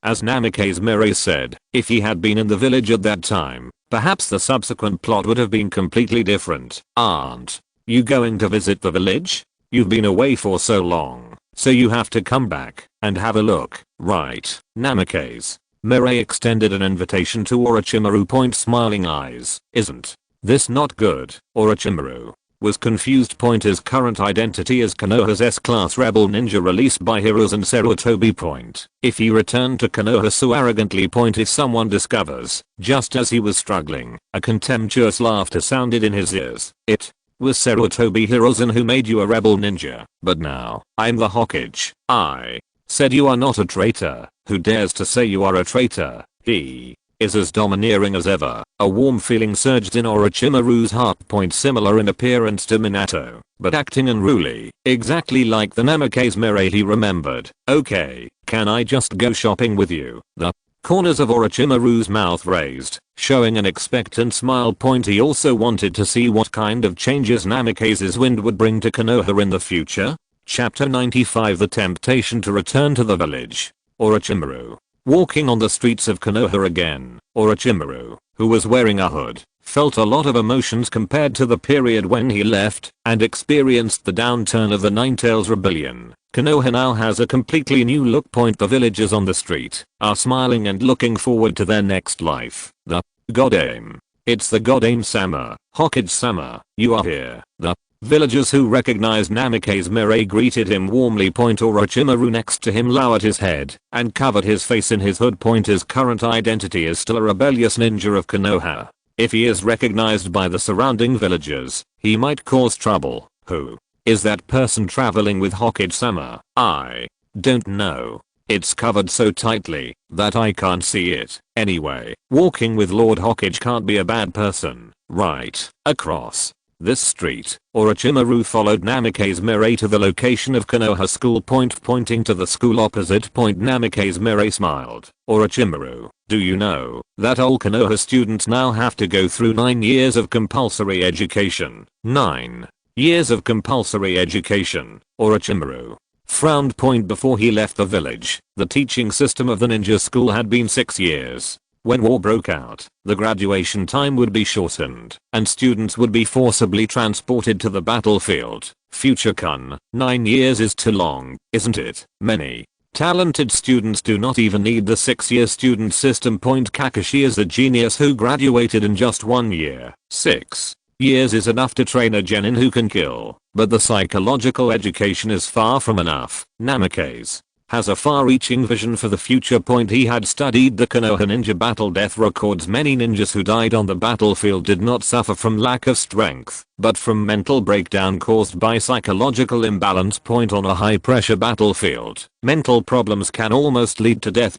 as Namikaze Mirai said, if he had been in the village at that time, perhaps the subsequent plot would have been completely different. Aren't you going to visit the village? You've been away for so long, so you have to come back and have a look, right? Namikaze Mirai extended an invitation to Orochimaru. Smiling eyes. Isn't this not good? Orochimaru was confused. His current identity is Konoha's S-class rebel ninja released by Hiruzen Sarutobi. If he returned to Konoha so arrogantly. If someone discovers, just as he was struggling, a contemptuous laughter sounded in his ears. It was Sarutobi Hiruzen who made you a rebel ninja, but now, I'm the Hokage. I said you are not a traitor. Who dares to say you are a traitor? He is as domineering as ever. A warm feeling surged in Orochimaru's heart. Similar in appearance to Minato, but acting unruly, exactly like the Namikaze Mirai he remembered. Okay, can I just go shopping with you? The corners of Orochimaru's mouth raised, showing an expectant smile. He also wanted to see what kind of changes Namikaze's wind would bring to Konoha in the future. Chapter 95 The Temptation to Return to the Village. Orochimaru. Walking on the streets of Konoha again, Orochimaru, who was wearing a hood, felt a lot of emotions compared to the period when he left and experienced the downturn of the Ninetales Rebellion. Konoha now has a completely new look. The villagers on the street are smiling and looking forward to their next life. The Godame. It's the Godame-sama. Hokage-sama, you are here. The villagers who recognized Namikaze Mirai greeted him warmly. Orochimaru next to him lowered his head and covered his face in his hood. His current identity is still a rebellious ninja of Konoha. If he is recognized by the surrounding villagers, he might cause trouble. Who is that person traveling with Hokage-sama? I don't know. It's covered so tightly that I can't see it. Anyway, walking with Lord Hokage can't be a bad person, right? Across this street, Orochimaru followed Namikaze Mirai to the location of Konoha School. Pointing to the school opposite. Namikaze Mirai smiled. Orochimaru, do you know that all Konoha students now have to go through 9 years of compulsory education? 9 years of compulsory education. Orochimaru frowned. Before he left the village, the teaching system of the ninja school had been 6 years. When war broke out, the graduation time would be shortened, and students would be forcibly transported to the battlefield. Future Kun, 9 years is too long, isn't it? Many talented students do not even need the 6-year student system. Kakashi is a genius who graduated in just 1 year. 6 years is enough to train a genin who can kill, but the psychological education is far from enough. Namikaze has a far-reaching vision for the future. He had studied the Konoha ninja battle death records. Many ninjas who died on the battlefield did not suffer from lack of strength, but from mental breakdown caused by psychological imbalance. On a high-pressure battlefield, mental problems can almost lead to death.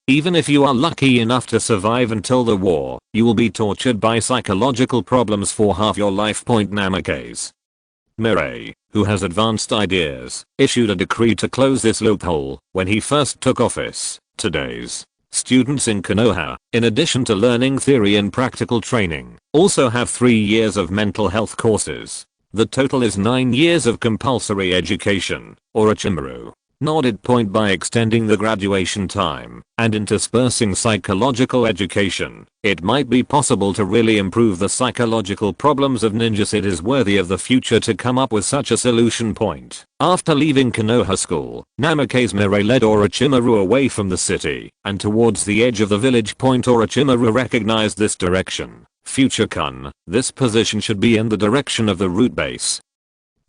Even if you are lucky enough to survive until the war, you will be tortured by psychological problems for half your life. Namikaze Mirai, who has advanced ideas, issued a decree to close this loophole when he first took office. Today's students in Konoha, in addition to learning theory and practical training, also have 3 years of mental health courses. The total is 9 years of compulsory education. Orochimaru nodded. By extending the graduation time and interspersing psychological education, it might be possible to really improve the psychological problems of ninjas. It is worthy of the future to come up with such a solution. After leaving Konoha School, Namikaze Mirai led Orochimaru away from the city and towards the edge of the village. Orochimaru recognized this direction. Future Kun, this position should be in the direction of the root base.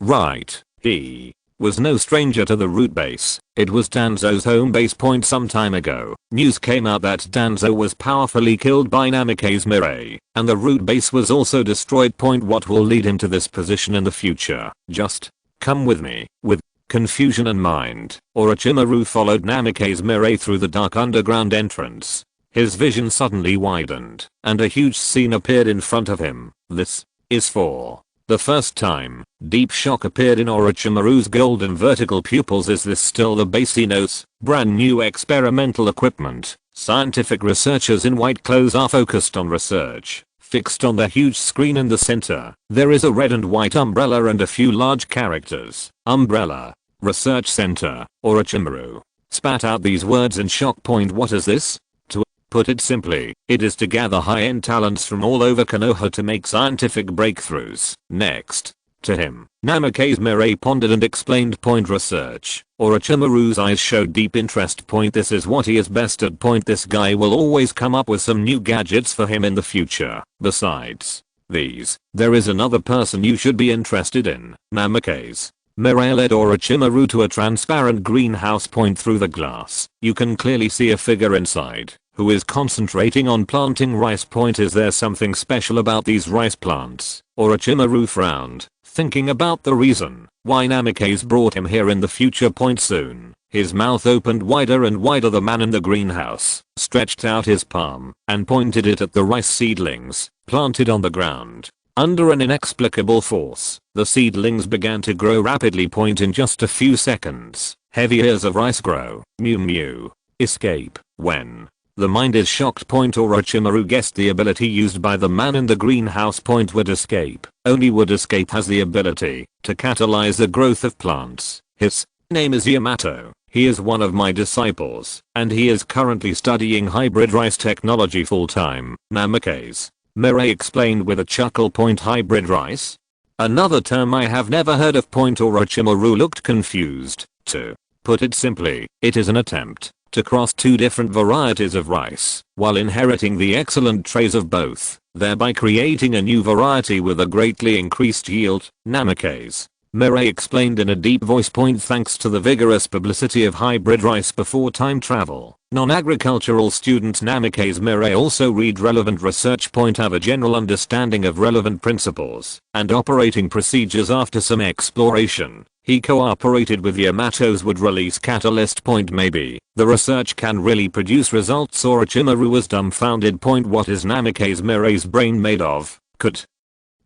Right. He was no stranger to the root base. It was Danzo's home base. Some time ago, news came out that Danzo was powerfully killed by Namikaze Mirai, and the root base was also destroyed. What will lead him to this position in the future? Just come with me. With confusion in mind, Orochimaru followed Namikaze Mirai through the dark underground entrance. His vision suddenly widened, and a huge scene appeared in front of him. This is for the first time, deep shock appeared in Orochimaru's golden vertical pupils. Is this still the base? He notes, brand new experimental equipment. Scientific researchers in white clothes are focused on research. Fixed on the huge screen in the center, there is a red and white umbrella and a few large characters. Umbrella. Research Center. Orochimaru spat out these words in shock. What is this? To put it simply, it is to gather high-end talents from all over Konoha to make scientific breakthroughs. Next to him, Namikaze Mirai pondered and explained. Research. Orochimaru's eyes showed deep interest. This is what he is best at. This guy will always come up with some new gadgets for him in the future. Besides these, there is another person you should be interested in. Namikaze Mirai led Orochimaru to a transparent greenhouse. Through the glass, you can clearly see a figure inside. who is concentrating on planting rice. Is there something special about these rice plants? Orochimaru frowned, thinking about the reason why Namikaze brought him here in the future. Soon, his mouth opened wider and wider. The man in the greenhouse stretched out his palm and pointed it at the rice seedlings planted on the ground. Under an inexplicable force, the seedlings began to grow rapidly. In just a few seconds, heavy ears of rice grow. Mew mew. Escape. When the mind is shocked. Orochimaru guessed the ability used by the man in the greenhouse. Would escape. Only would escape has the ability to catalyze the growth of plants. His name is Yamato. He is one of my disciples, and he is currently studying hybrid rice technology full-time. Namikaze Mirai explained with a chuckle. Hybrid rice? Another term I have never heard of. Orochimaru looked confused. To put it simply, it is an attempt to cross two different varieties of rice while inheriting the excellent traits of both, thereby creating a new variety with a greatly increased yield. Namikaze Mirai explained in a deep voice. Thanks to the vigorous publicity of hybrid rice before time travel, non-agricultural students Namikaze Mirai also read relevant research. Have a general understanding of relevant principles and operating procedures. After some exploration, he cooperated with Yamato's would release catalyst. Maybe the research can really produce results. Orochimaru was dumbfounded. What is Namikaze Mirai's brain made of? Could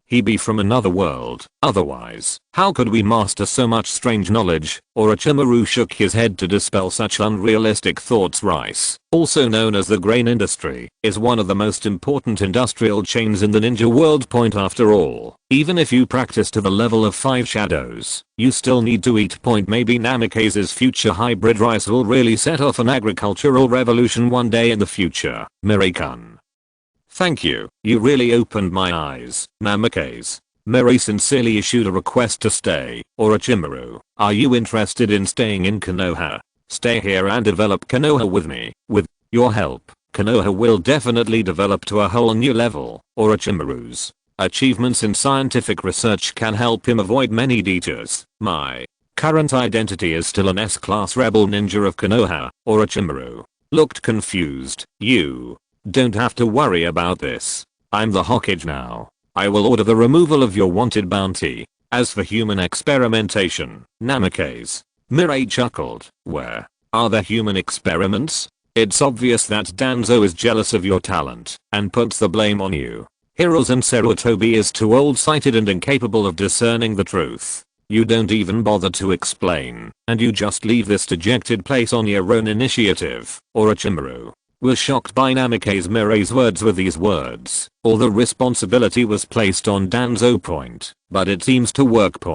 he be from another world? Otherwise, how could we master so much strange knowledge? Orochimaru shook his head to dispel such unrealistic thoughts. Rice, also known as the grain industry, is one of the most important industrial chains in the ninja world. After all, even if you practice to the level of 5 shadows, you still need to eat. Maybe Namikaze's future hybrid rice will really set off an agricultural revolution one day in the future. Mirai-kun. Thank you, you really opened my eyes. Namikaze Mirai sincerely issued a request to stay. Orochimaru, are you interested in staying in Konoha? Stay here and develop Konoha with me. With your help, Konoha will definitely develop to a whole new level. Orochimaru's achievements in scientific research can help him avoid many detours. My current identity is still an S-class rebel ninja of Konoha. Orochimaru looked confused. You don't have to worry about this. I'm the Hokage now. I will order the removal of your wanted bounty. As for human experimentation, Namikaze Mirai chuckled. Where are the human experiments? It's obvious that Danzo is jealous of your talent and puts the blame on you. Hiruzen Sarutobi is too old-sighted and incapable of discerning the truth. You don't even bother to explain, and you just leave this dejected place on your own initiative. Orochimaru was shocked by Namikaze Mirai's words. With these words, all the responsibility was placed on Danzo. But it seems to work.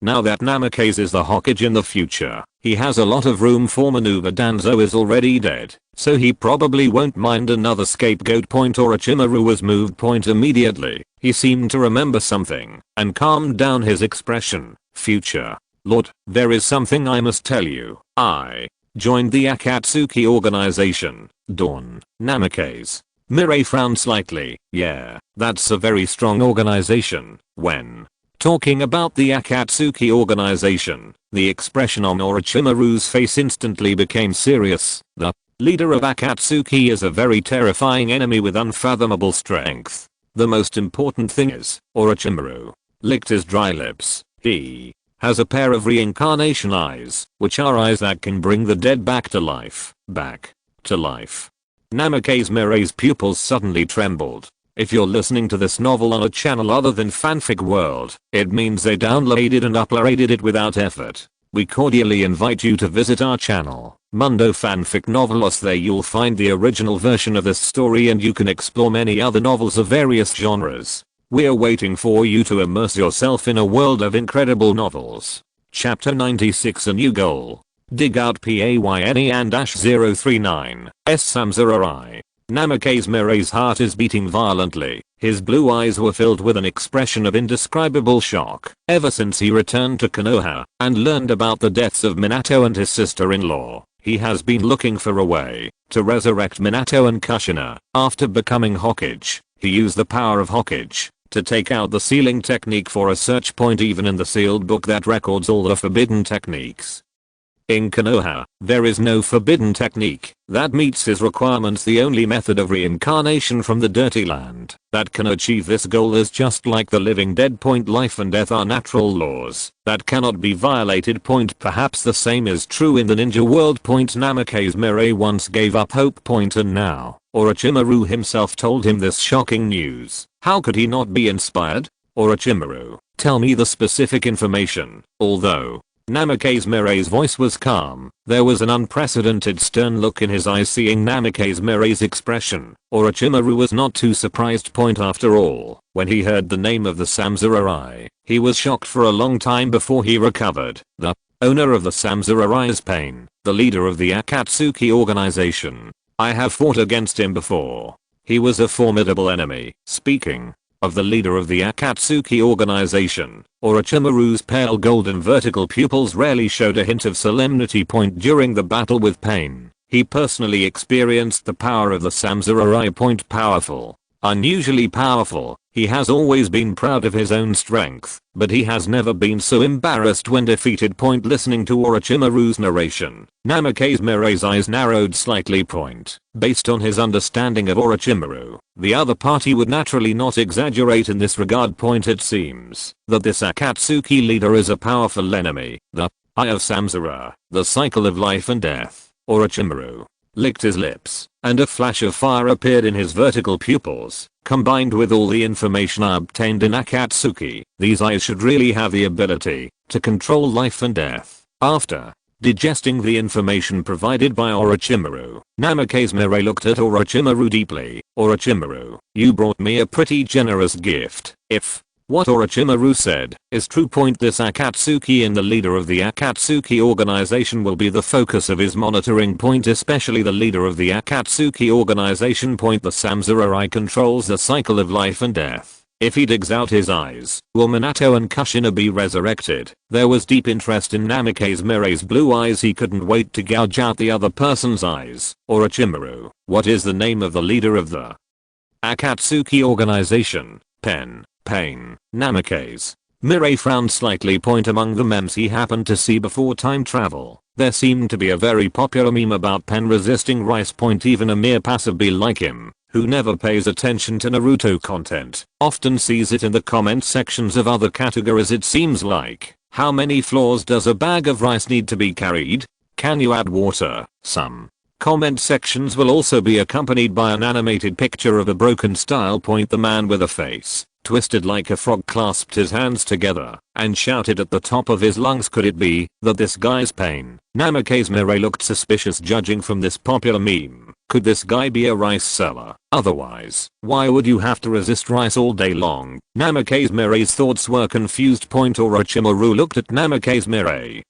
Now that Namikaze is the Hokage in the future, he has a lot of room for maneuver. Danzo is already dead, so he probably won't mind another scapegoat. Orochimaru was moved. Immediately, he seemed to remember something and calmed down his expression. Future Lord, there is something I must tell you. I joined the Akatsuki organization. Dawn. Namikaze Mirai frowned slightly. Yeah, that's a very strong organization. When talking about the Akatsuki organization, the expression on Orochimaru's face instantly became serious. The leader of Akatsuki is a very terrifying enemy with unfathomable strength. The most important thing is, Orochimaru licked his dry lips. He has a pair of reincarnation eyes, which are eyes that can bring the dead back to life. Back to life. Namikaze Mirai's pupils suddenly trembled. If you're listening to this novel on a channel other than Fanfic World, it means they downloaded and uploaded it without effort. We cordially invite you to visit our channel, Mundo Fanfic Novelos. There you'll find the original version of this story and you can explore many other novels of various genres. We're waiting for you to immerse yourself in a world of incredible novels. Chapter 96, A New Goal. Dig out PAYNE and -039, S Samsurai. Namikaze Mirai's heart is beating violently. His blue eyes were filled with an expression of indescribable shock. Ever since he returned to Konoha and learned about the deaths of Minato and his sister-in-law, he has been looking for a way to resurrect Minato and Kushina. After becoming Hokage, he used the power of Hokage to take out the sealing technique for a search. Even in the sealed book that records all the forbidden techniques, In Konoha, there is no forbidden technique that meets his requirements. The only method of reincarnation from the dirty land that can achieve this goal is just like the living dead. Life and death are natural laws that cannot be violated. Perhaps the same is true in the ninja world. Namikaze Mirai once gave up hope. And now Orochimaru himself told him this shocking news. How could he not be inspired? Orochimaru, tell me the specific information. Although Namikaze Mirai's voice was calm, there was an unprecedented stern look in his eyes. Seeing Namikaze Mirai's expression, Orochimaru was not too surprised. After all, when he heard the name of the samurai, he was shocked for a long time before he recovered. The owner of the samurai's pain, the leader of the Akatsuki organization. I have fought against him before. He was a formidable enemy. Speaking of the leader of the Akatsuki organization, Orochimaru's pale golden vertical pupils rarely showed a hint of solemnity. During the battle with pain, he personally experienced the power of the samurai. Powerful. Unusually powerful. He has always been proud of his own strength, but he has never been so embarrassed when defeated. Listening to Orochimaru's narration, Namikaze Mirai's eyes narrowed slightly. Based on his understanding of Orochimaru, the other party would naturally not exaggerate in this regard. It seems that this Akatsuki leader is a powerful enemy. The Eye of Samsara, the cycle of life and death. Orochimaru licked his lips, and a flash of fire appeared in his vertical pupils. Combined with all the information I obtained in Akatsuki, these eyes should really have the ability to control life and death. After digesting the information provided by Orochimaru, Namikaze Mirai looked at Orochimaru deeply. Orochimaru, you brought me a pretty generous gift. If what Orochimaru said is true, this Akatsuki and the leader of the Akatsuki organization will be the focus of his monitoring. Especially the leader of the Akatsuki organization. The samurai controls the cycle of life and death. If he digs out his eyes, will Minato and Kushina be resurrected? There was deep interest in Namikaze Mirai's blue eyes. He couldn't wait to gouge out the other person's eyes. Orochimaru, what is the name of the leader of the Akatsuki organization? Pain. Namikaze Mirai frowned slightly. Among the memes he happened to see before time travel, there seemed to be a very popular meme about Pen resisting rice. Even a mere passerby like him, who never pays attention to Naruto content, often sees it in the comment sections of other categories. It seems like, how many floors does a bag of rice need to be carried? Can you add water? Some comment sections will also be accompanied by an animated picture of a broken style. The man with a face twisted like a frog clasped his hands together and shouted at the top of his lungs. Could it be that this guy's pain? Namikaze Mirai looked suspicious. Judging from this popular meme, could this guy be a rice seller? Otherwise, why would you have to resist rice all day long? Namikaze Mirai's thoughts were confused. Orochimaru looked at Namikaze Mirai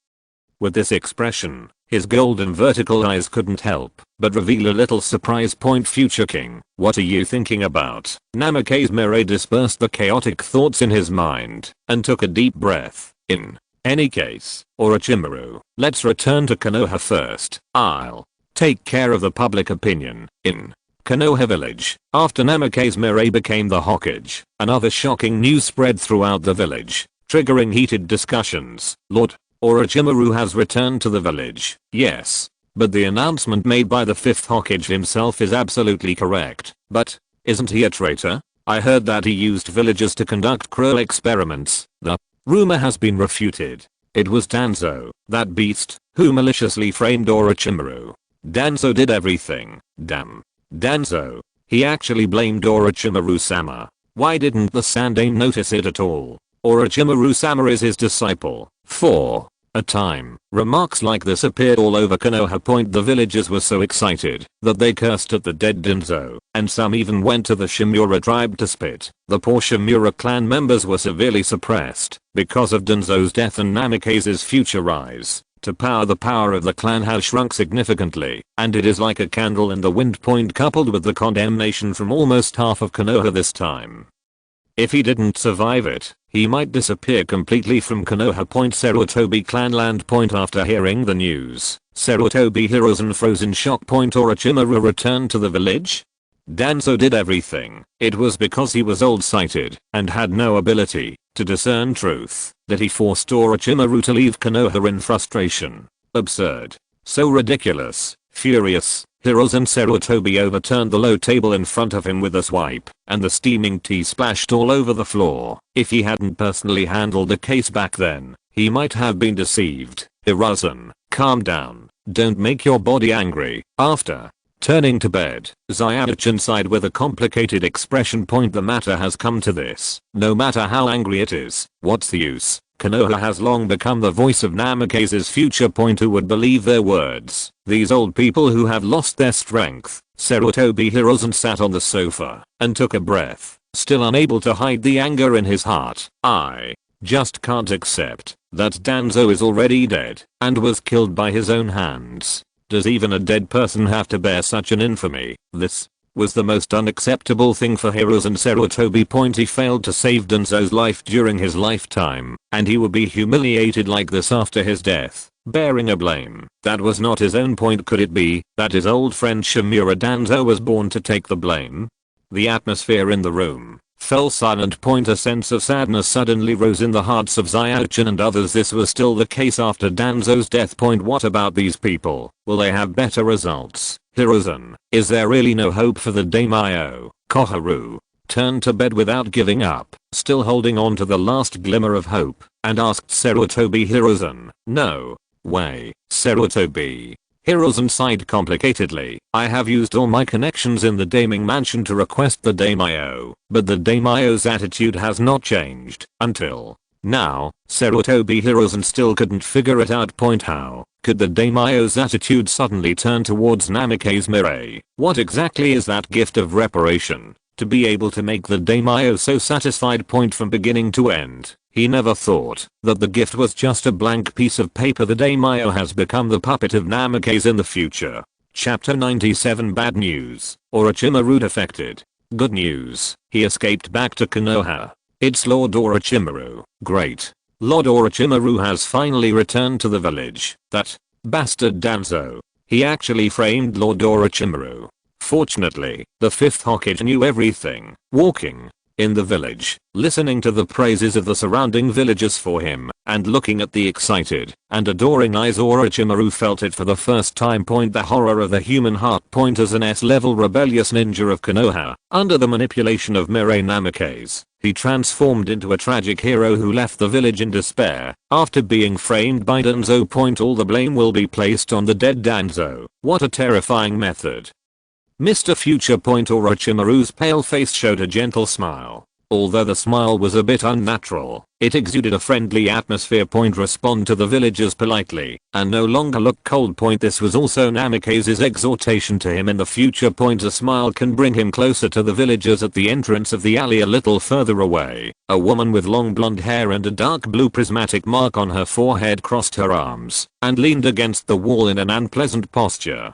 with this expression. His golden vertical eyes couldn't help but reveal a little surprise. Future king, what are you thinking about? Namikaze Mirai dispersed the chaotic thoughts in his mind and took a deep breath. In any case, Orochimaru, let's return to Konoha first. I'll take care of the public opinion in Konoha village. After Namikaze Mirai became the Hokage, another shocking news spread throughout the village, triggering heated discussions. Lord Orochimaru has returned to the village. Yes, but the announcement made by the Fifth Hokage himself is absolutely correct. But isn't he a traitor? I heard that he used villagers to conduct cruel experiments. The rumor has been refuted. It was Danzo, that beast, who maliciously framed Orochimaru. Danzo did everything. Damn. Danzo. He actually blamed Orochimaru-sama. Why didn't the Sandaime notice it at all? Orochimaru-sama is his disciple. For a time, remarks like this appeared all over Konoha. The villagers were so excited that they cursed at the dead Danzo, and some even went to the Shimura tribe to spit. The poor Shimura clan members were severely suppressed because of Danzo's death, and Namikaze's future rise to power. The power of the clan has shrunk significantly, and it is like a candle in the wind. Coupled with the condemnation from almost half of Konoha this time. If he didn't survive it, he might disappear completely from Konoha. Sarutobi clanland. After hearing the news, Sarutobi heroes and froze in shock. Orochimaru returned to the village? Danzo did everything. It was because he was old-sighted and had no ability to discern truth that he forced Orochimaru to leave Konoha in frustration. Absurd. So ridiculous. Furious, Hiruzen Sarutobi overturned the low table in front of him with a swipe, and the steaming tea splashed all over the floor. If he hadn't personally handled the case back then, he might have been deceived. Hiruzen, calm down. Don't make your body angry. After turning to bed, Zyadachin sighed with a complicated expression. The matter has come to this. No matter how angry it is, what's the use? Konoha has long become the voice of Namikaze's future. Who would believe their words? These old people who have lost their strength. Sarutobi Hiruzen sat on the sofa and took a breath, still unable to hide the anger in his heart. I just can't accept that Danzo is already dead and was killed by his own hands. Does even a dead person have to bear such an infamy? This was the most unacceptable thing for Hiruzen Sarutobi. He failed to save Danzo's life during his lifetime, and he would be humiliated like this after his death, bearing a blame that was not his own. Could it be that his old friend Shimura Danzo was born to take the blame? The atmosphere in the room fell silent. A sense of sadness suddenly rose in the hearts of Zyadachin and others. This was still the case after Danzo's death. What about these people? Will they have better results? Hiruzen, is there really no hope for the daimyo? Koharu turned to bed without giving up, still holding on to the last glimmer of hope, and asked Sarutobi. Hiruzen, no way, Sarutobi. Hiruzen sighed complicatedly. I have used all my connections in the Daiming Mansion to request the daimyo, but the daimyo's attitude has not changed until now. Sarutobi Hiruzen still couldn't figure it out. How could the daimyo's attitude suddenly turn towards Namikaze Mirai? What exactly is that gift of reparation to be able to make the daimyo so satisfied? From beginning to end, he never thought that the gift was just a blank piece of paper. The daimyo has become the puppet of Namikaze in the future. Chapter 97. Bad news. Orochimaru defected. Good news. He escaped back to Konoha. It's Lord Orochimaru. Great. Lord Orochimaru has finally returned to the village. That bastard Danzo. He actually framed Lord Orochimaru. Fortunately, the Fifth Hokage knew everything. Walking in the village, listening to the praises of the surrounding villagers for him, and looking at the excited and adoring eyes, Orochimaru felt it for the first time. The horror of the human heart. As an S-level rebellious ninja of Konoha, under the manipulation of Mirai Namikaze, he transformed into a tragic hero who left the village in despair after being framed by Danzo. All the blame will be placed on the dead Danzo. What a terrifying method. Mr. Future. Orochimaru's pale face showed a gentle smile. Although the smile was a bit unnatural, it exuded a friendly atmosphere. Respond to the villagers politely and no longer look cold. This was also Namikaze's exhortation to him in the future. A smile can bring him closer to the villagers. At the entrance of the alley a little further away, a woman with long blonde hair and a dark blue prismatic mark on her forehead crossed her arms and leaned against the wall in an unpleasant posture,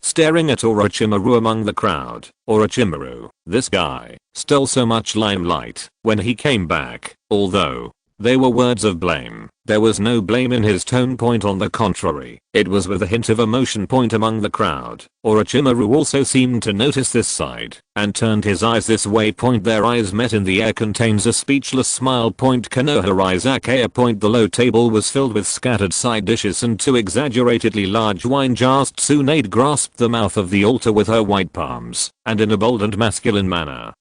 staring at Orochimaru among the crowd. Orochimaru, this guy, stole so much limelight when he came back. Although they were words of blame, there was no blame in his tone. On the contrary, it was with a hint of emotion. Among the crowd, Orochimaru also seemed to notice this side and turned his eyes this way. Their eyes met in the air. Contains a speechless smile. Konoha Izakaya. The low table was filled with scattered side dishes and two exaggeratedly large wine jars. Tsunade grasped the mouth of the altar with her white palms, and in a bold and masculine manner,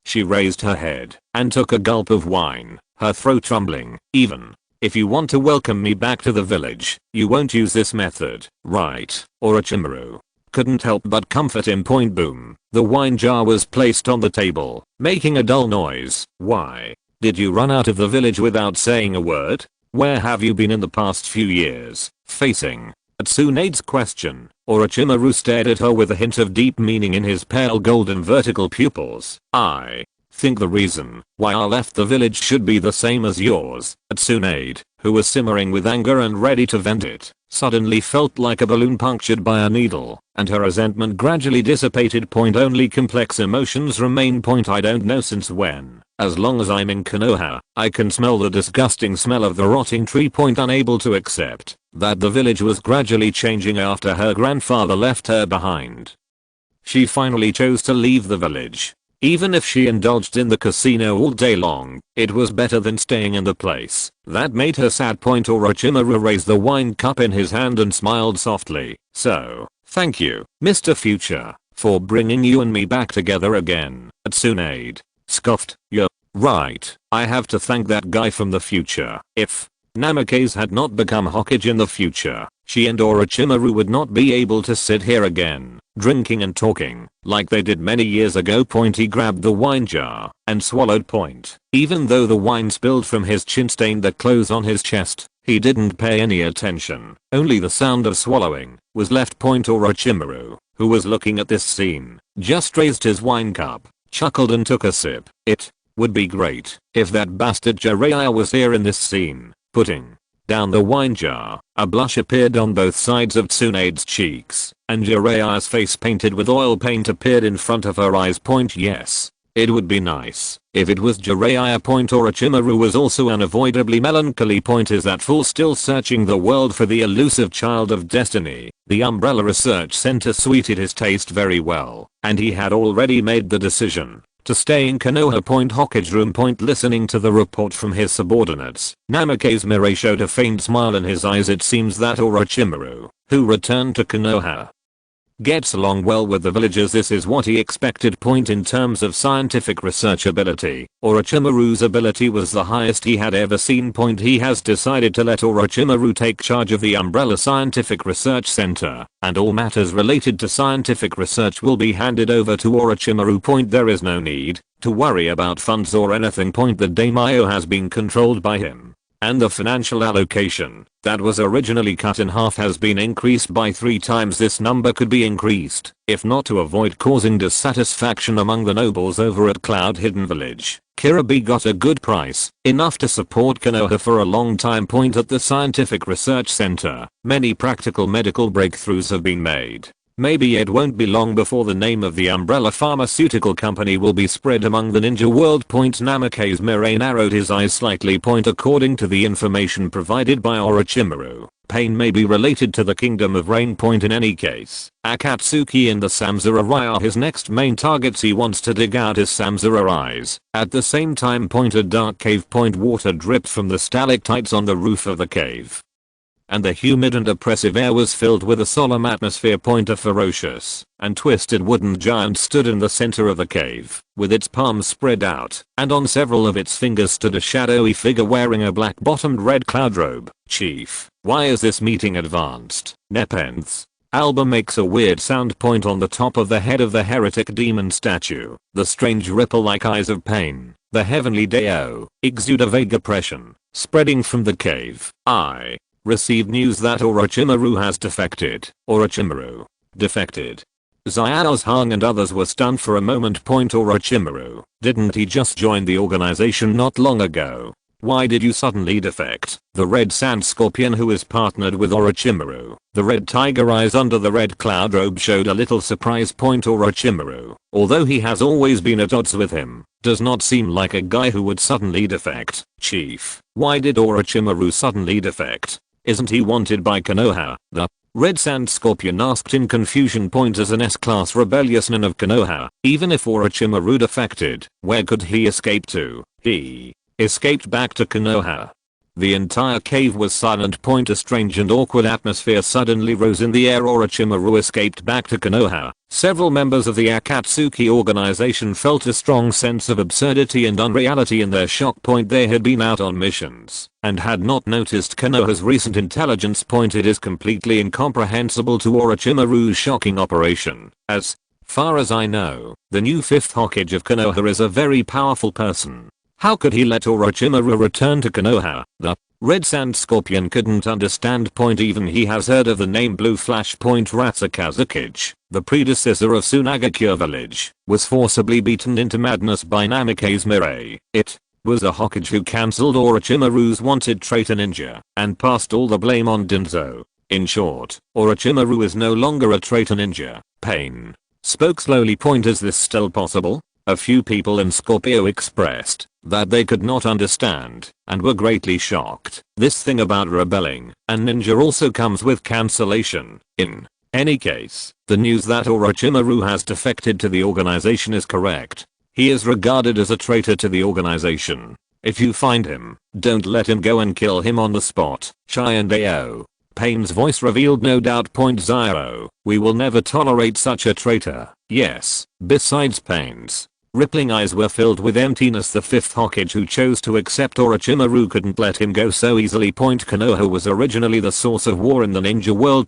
she raised her head and took a gulp of wine, her throat trembling. Even if you want to welcome me back to the village, you won't use this method, right? Orochimaru couldn't help but comfort him. Boom. The wine jar was placed on the table, making a dull noise. Why did you run out of the village without saying a word? Where have you been in the past few years? Facing Tsunade's question, Orochimaru stared at her with a hint of deep meaning in his pale golden vertical pupils. I think the reason why I left the village should be the same as yours. Tsunade, who was simmering with anger and ready to vent it, suddenly felt like a balloon punctured by a needle, and her resentment gradually dissipated. Only complex emotions remain. I don't know since when. As long as I'm in Konoha, I can smell the disgusting smell of the rotting tree. Unable to accept that the village was gradually changing after her grandfather left her behind, she finally chose to leave the village. Even if she indulged in the casino all day long, it was better than staying in the place. That made her sad. Orochimaru raised the wine cup in his hand and smiled softly. So, thank you, Mr. Future, for bringing you and me back together again. Tsunade scoffed. You're right, I have to thank that guy from the future. If Namikaze had not become Hokage in the future, she and Orochimaru would not be able to sit here again, drinking and talking, like they did many years ago. He grabbed the wine jar and swallowed. Even though the wine spilled from his chin stained the clothes on his chest, he didn't pay any attention. Only the sound of swallowing was left. Orochimaru, who was looking at this scene, just raised his wine cup, chuckled and took a sip. It would be great if that bastard Jiraiya was here in this scene. Putting down the wine jar, a blush appeared on both sides of Tsunade's cheeks, and Jiraiya's face painted with oil paint appeared in front of her eyes. Yes, it would be nice if it was Jiraiya. Orochimaru was also unavoidably melancholy. Is that fool still searching the world for the elusive child of destiny? The Umbrella Research Center suited his taste very well, and he had already made the decision to stay in Konoha. Hokage room. Listening to the report from his subordinates, Namikaze Mirai showed a faint smile in his eyes. It seems that Orochimaru, who returned to Konoha, gets along well with the villagers. This is what he expected. In terms of scientific research ability, Orochimaru's ability was the highest he had ever seen. He has decided to let Orochimaru take charge of the Umbrella Scientific Research Center, and all matters related to scientific research will be handed over to Orochimaru. There is no need to worry about funds or anything. The daimyo has been controlled by him, and the financial allocation that was originally cut in half has been increased by 3 times. This number could be increased, if not to avoid causing dissatisfaction among the nobles over at Cloud Hidden Village. Kirabi got a good price, enough to support Konoha for a long time. At the Scientific Research Center, many practical medical breakthroughs have been made. Maybe it won't be long before the name of the Umbrella Pharmaceutical Company will be spread among the ninja world. Namikaze Mirai narrowed his eyes slightly. According to the information provided by Orochimaru, pain may be related to the Kingdom of Rain. In any case, Akatsuki and the Samurai are his next main targets. He wants to dig out his Samurais. At the same time, a dark cave. Water dripped from the stalactites on the roof of the cave, and the humid and oppressive air was filled with a solemn atmosphere. A ferocious and twisted wooden giant stood in the center of the cave, with its palms spread out, and on several of its fingers stood a shadowy figure wearing a black-bottomed red cloud robe. Chief, why is this meeting advanced? Nepenthes. Alba makes a weird sound. On the top of the head of the heretic demon statue, the strange ripple-like eyes of pain, the heavenly Deo, exude a vague oppression, spreading from the cave. I received news that Orochimaru has defected. Orochimaru defected. Xiao's hung and others were stunned for a moment. Orochimaru, didn't he just join the organization not long ago? Why did you suddenly defect? The red sand scorpion who is partnered with Orochimaru, the red tiger eyes under the red cloud robe, showed a little surprise. Orochimaru, although he has always been at odds with him, does not seem like a guy who would suddenly defect. Chief, why did Orochimaru suddenly defect? Isn't he wanted by Konoha? The red sand scorpion asked in confusion. As an S-class rebellious nin of Konoha, even if Orochimaru defected, where could he escape to? He escaped back to Konoha. The entire cave was silent. A strange and awkward atmosphere suddenly rose in the air. Orochimaru escaped back to Konoha. Several members of the Akatsuki organization felt a strong sense of absurdity and unreality in their shock. They had been out on missions and had not noticed Konoha's recent intelligence. It is completely incomprehensible to Orochimaru's shocking operation. As far as I know, the new 5th Hokage of Konoha is a very powerful person. How could he let Orochimaru return to Konoha? The red sand scorpion couldn't understand. Even he has heard of the name Blue Flash. Ratsukazukage, the predecessor of Sunagakure village, was forcibly beaten into madness by Namikaze Mirai. It was a Hokage who cancelled Orochimaru's wanted traitor ninja and passed all the blame on Dinzo. In short, Orochimaru is no longer a traitor ninja. Pain spoke slowly. Is this still possible? A few people in Scorpio expressed that they could not understand and were greatly shocked. This thing about rebelling and ninja also comes with cancellation. In any case, the news that Orochimaru has defected to the organization is correct. He is regarded as a traitor to the organization. If you find him, don't let him go and kill him on the spot. Chai and Ao. Pain's voice revealed no doubt. .0. We will never tolerate such a traitor. Yes, besides Pain's rippling eyes were filled with emptiness. The fifth Hokage who chose to accept Orochimaru couldn't let him go so easily. Konoha was originally the source of war in the ninja world.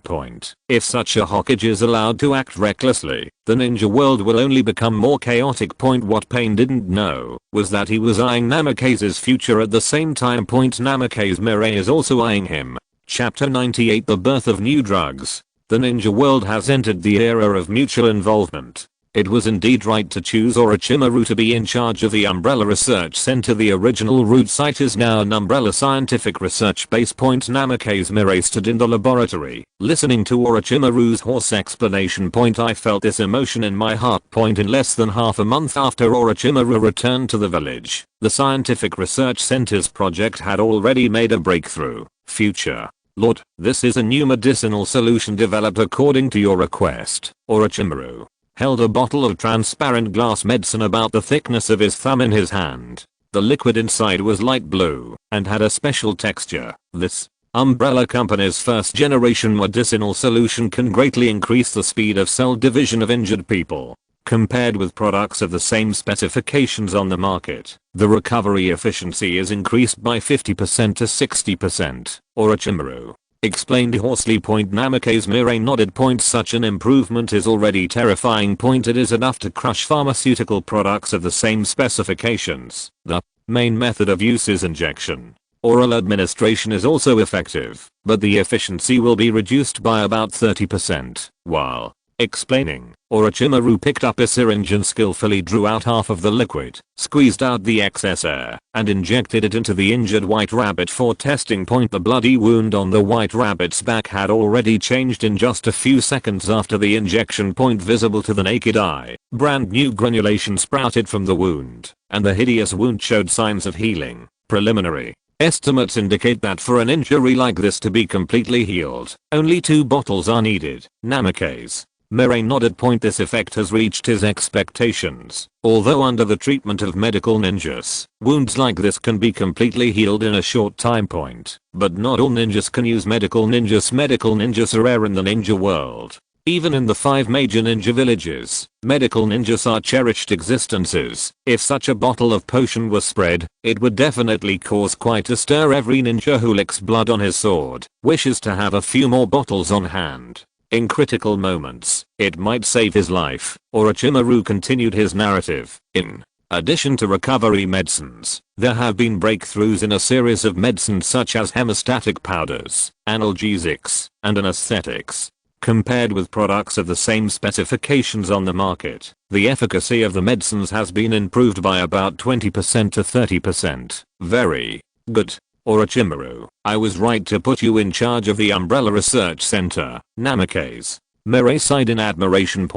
If such a Hokage is allowed to act recklessly, the ninja world will only become more chaotic. What Pain didn't know was that he was eyeing Namikaze's future at the same time. Namikaze Mirai is also eyeing him. Chapter 98 The Birth of New Drugs. The ninja world has entered the era of mutual involvement. It was indeed right to choose Orochimaru to be in charge of the Umbrella Research Center. The original root site is now an Umbrella Scientific Research Base. Namikaze Mirai stood in the laboratory, listening to Orochimaru's hoarse explanation. I felt this emotion in my heart. In less than half a month after Orochimaru returned to the village, the Scientific Research Center's project had already made a breakthrough. Future Lord, this is a new medicinal solution developed according to your request. Orochimaru held a bottle of transparent glass medicine about the thickness of his thumb in his hand. The liquid inside was light blue and had a special texture. This Umbrella Company's first generation medicinal solution can greatly increase the speed of cell division of injured people. Compared with products of the same specifications on the market, the recovery efficiency is increased by 50% to 60%. Orochimaru explained hoarsely. Namikaze Mirai nodded. Such an improvement is already terrifying. It is enough to crush pharmaceutical products of the same specifications. The main method of use is injection. Oral administration is also effective, but the efficiency will be reduced by about 30%. While explaining, Orochimaru picked up a syringe and skillfully drew out half of the liquid, squeezed out the excess air, and injected it into the injured white rabbit for testing. The bloody wound on the white rabbit's back had already changed in just a few seconds after the injection. Visible to the naked eye, brand new granulation sprouted from the wound, and the hideous wound showed signs of healing. Preliminary estimates indicate that for an injury like this to be completely healed, only 2 bottles are needed. Namikaze Mirai nodded. This effect has reached his expectations. Although under the treatment of medical ninjas, wounds like this can be completely healed in a short time. But not all ninjas can use medical ninjas. Medical ninjas are rare in the ninja world. Even in the 5 major ninja villages, medical ninjas are cherished existences. If such a bottle of potion were spread, it would definitely cause quite a stir. Every ninja who licks blood on his sword wishes to have a few more bottles on hand. In critical moments, it might save his life. Orochimaru continued his narrative. In addition to recovery medicines, there have been breakthroughs in a series of medicines such as hemostatic powders, analgesics, and anesthetics. Compared with products of the same specifications on the market, the efficacy of the medicines has been improved by about 20% to 30%. Very good. Orochimaru, I was right to put you in charge of the Umbrella Research Center. Namikaze Mirai sighed in admiration.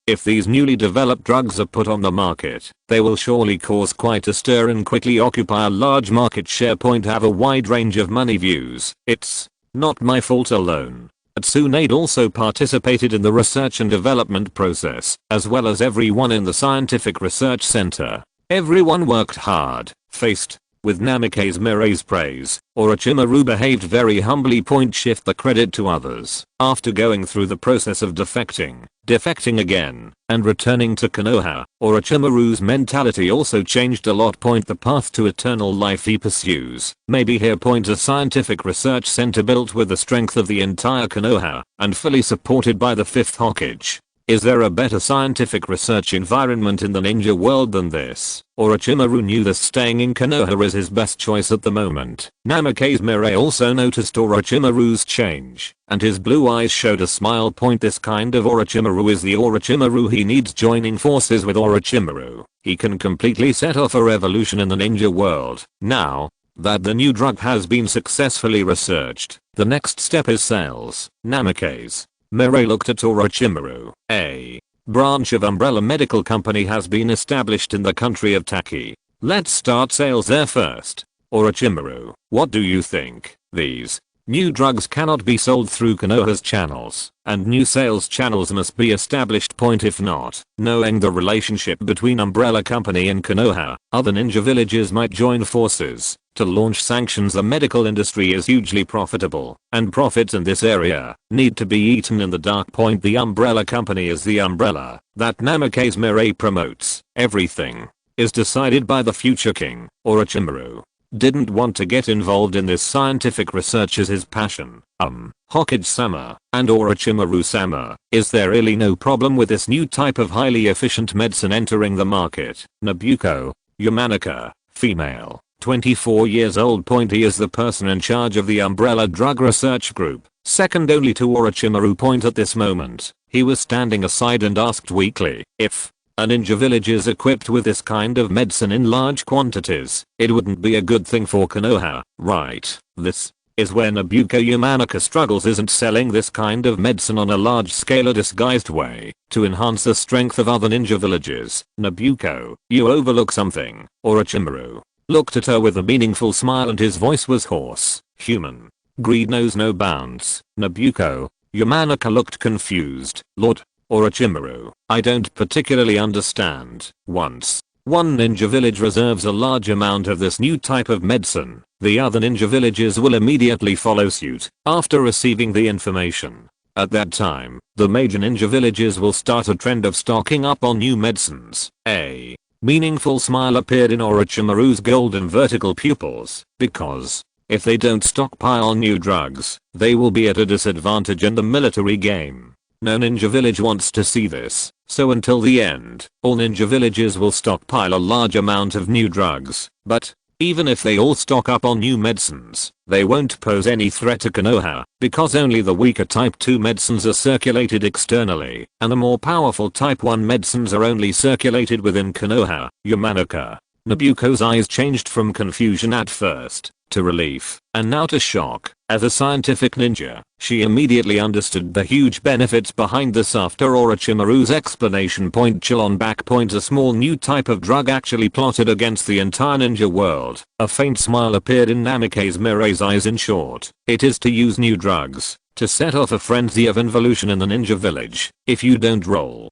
If these newly developed drugs are put on the market, they will surely cause quite a stir and quickly occupy a large market share. Have a wide range of money views. It's not my fault alone. Tsunade also participated in the research and development process, as well as everyone in the Scientific Research Center. Everyone worked hard. Faced with Namikaze Mirai's praise, Orochimaru behaved very humbly. Shift the credit to others. After going through the process of defecting again, and returning to Konoha, Orochimaru's mentality also changed a lot. The path to eternal life he pursues may be here. A scientific research center built with the strength of the entire Konoha, and fully supported by the fifth Hokage. Is there a better scientific research environment in the ninja world than this? Orochimaru knew that staying in Konoha is his best choice at the moment. Namikaze Mirai also noticed Orochimaru's change, and his blue eyes showed a smile. This kind of Orochimaru is the Orochimaru he needs. Joining forces with Orochimaru, he can completely set off a revolution in the ninja world. Now that the new drug has been successfully researched, the next step is sales. Namikaze Mirai looked at Orochimaru. A branch of Umbrella Medical Company has been established in the country of Taki. Let's start sales there first. Orochimaru, what do you think? These New drugs cannot be sold through Konoha's channels, and new sales channels must be established. If not, knowing the relationship between Umbrella Company and Konoha, other ninja villages might join forces to launch sanctions. The medical industry is hugely profitable, and profits in this area need to be eaten in the dark. The Umbrella Company is the umbrella that Namikaze Mirai promotes. Everything is decided by the future king. Orochimaru didn't want to get involved in this scientific research as his passion. Hokage-sama and Orochimaru-sama, is there really no problem with this new type of highly efficient medicine entering the market? Nabuko Yamanaka, female, 24 years old. He is the person in charge of the Umbrella Drug Research Group, second only to Orochimaru. At this moment, he was standing aside and asked weakly if a ninja village is equipped with this kind of medicine in large quantities, it wouldn't be a good thing for Konoha, right? This is where Nabuko Yamanaka struggles. Isn't selling this kind of medicine on a large scale a disguised way to enhance the strength of other ninja villages? Nabuko, you overlook something. Orochimaru looked at her with a meaningful smile and his voice was hoarse. Human greed knows no bounds. Nabuko Yamanaka looked confused. Lord Orochimaru, I don't particularly understand. Once one ninja village reserves a large amount of this new type of medicine, the other ninja villages will immediately follow suit after receiving the information. At that time, the major ninja villages will start a trend of stocking up on new medicines. A meaningful smile appeared in Orochimaru's golden vertical pupils, because if they don't stockpile new drugs, they will be at a disadvantage in the military game. No ninja village wants to see this, so until the end, all ninja villages will stockpile a large amount of new drugs, but even if they all stock up on new medicines, they won't pose any threat to Konoha, because only the weaker type 2 medicines are circulated externally, and the more powerful type 1 medicines are only circulated within Konoha. Yamanaka. Nabuko's eyes changed from confusion at first to relief, and now to shock. As a scientific ninja, she immediately understood the huge benefits behind this after Orochimaru's explanation. Chill on back. A small new type of drug actually plotted against the entire ninja world. A faint smile appeared in Namikaze Mirai's eyes. In short, it is to use new drugs to set off a frenzy of involution in the ninja village. If you don't roll,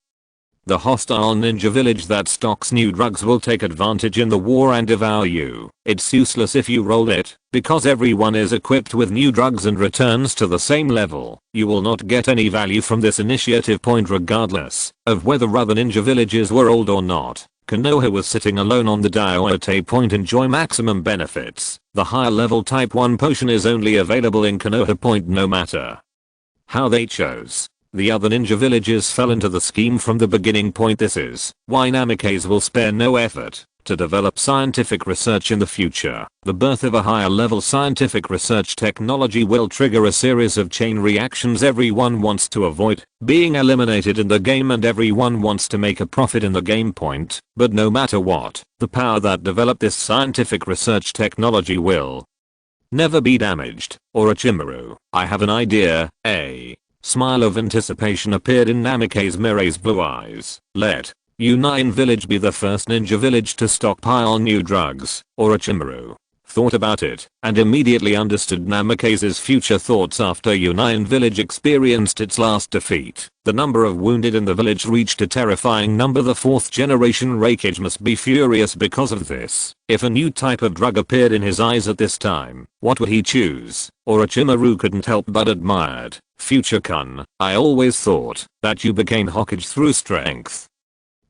the hostile ninja village that stocks new drugs will take advantage in the war and devour you. It's useless if you roll it, because everyone is equipped with new drugs and returns to the same level. You will not get any value from this initiative. Regardless of whether other ninja villages were old or not, Konoha was sitting alone on the Diote. Enjoy maximum benefits. The higher level type 1 potion is only available in Konoha. No matter how they chose, the other ninja villages fell into the scheme from the beginning. This is why Namikaze will spare no effort to develop scientific research in the future. The birth of a higher level scientific research technology will trigger a series of chain reactions. Everyone wants to avoid being eliminated in the game and everyone wants to make a profit in the game. But no matter what, the power that developed this scientific research technology will never be damaged. Orochimaru, I have an idea. A smile of anticipation appeared in Namikaze Mirai's blue eyes. Let Unin village be the first ninja village to stockpile new drugs. Orochimaru thought about it and immediately understood Namikaze's future thoughts after Unin village experienced its last defeat. The number of wounded in the village reached a terrifying number. The 4th generation Raikage must be furious because of this. If a new type of drug appeared in his eyes at this time, what would he choose? Orochimaru couldn't help but admired. Future Kun, I always thought that you became Hokage through strength,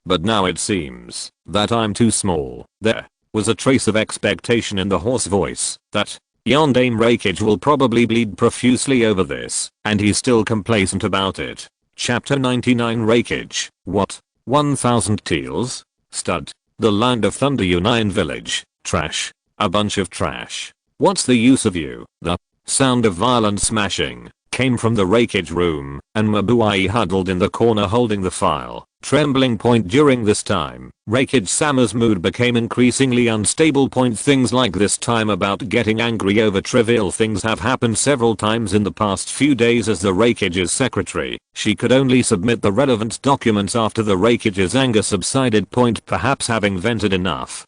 but now it seems that I'm too small. There was a trace of expectation in the hoarse voice. That Yondaime Raikage will probably bleed profusely over this, and he's still complacent about it. Chapter 99 Raikage. What? 1000 teals? Stud. The Land of Thunder. Unin village. Trash. A bunch of trash. What's the use of you? The sound of violent smashing came from the Raikage room, and Mabuai huddled in the corner holding the file, trembling. During this time, Raikage Sama's mood became increasingly unstable. Things like this time about getting angry over trivial things have happened several times in the past few days. As the Raikage's secretary, she could only submit the relevant documents after the Raikage's anger subsided. Perhaps having vented enough,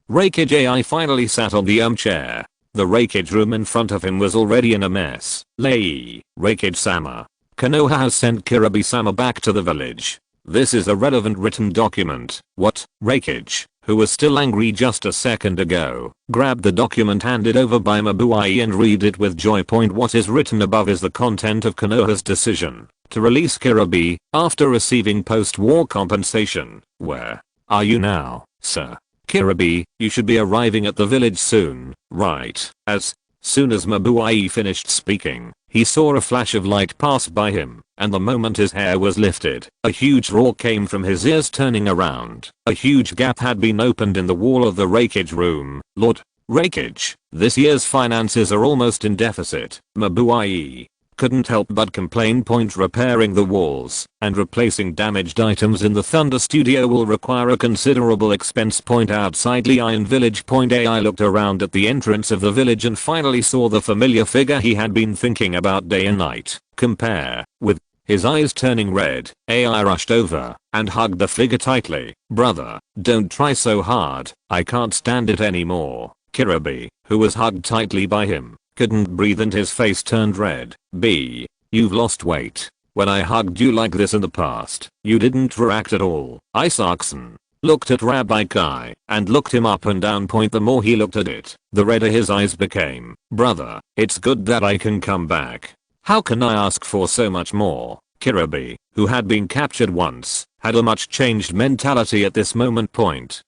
Raikage AI finally sat on the armchair The Reikage room in front of him was already in a mess. Lei, Reikage-sama. Konoha has sent Kirabe-sama back to the village. This is a relevant written document. What? Reikage, who was still angry just a second ago, grabbed the document handed over by Mabuai and read it with joy. What is written above is the content of Konoha's decision to release Kirabe after receiving post-war compensation. Where are you now, sir? Kirabe, you should be arriving at the village soon, right? As soon as Mabuai finished speaking, he saw a flash of light pass by him, and the moment his hair was lifted, a huge roar came from his ears. Turning around, a huge gap had been opened in the wall of the Reikage room. Lord Reikage, this year's finances are almost in deficit. Mabuai couldn't help but complain. Repairing the walls and replacing damaged items in the Thunder Studio will require a considerable expense. Outside Lion Village. AI looked around at the entrance of the village and finally saw the familiar figure he had been thinking about day and night. Compare with his eyes turning red, AI rushed over and hugged the figure tightly. Brother, don't try so hard, I can't stand it anymore. Kirabe, who was hugged tightly by him, couldn't breathe and his face turned red. B. You've lost weight. When I hugged you like this in the past, you didn't react at all. Isaacson looked at Rabbi Kai and looked him up and down. The more he looked at it, the redder his eyes became. Brother, it's good that I can come back. How can I ask for so much more? Kirabe, who had been captured once, had a much changed mentality at this moment.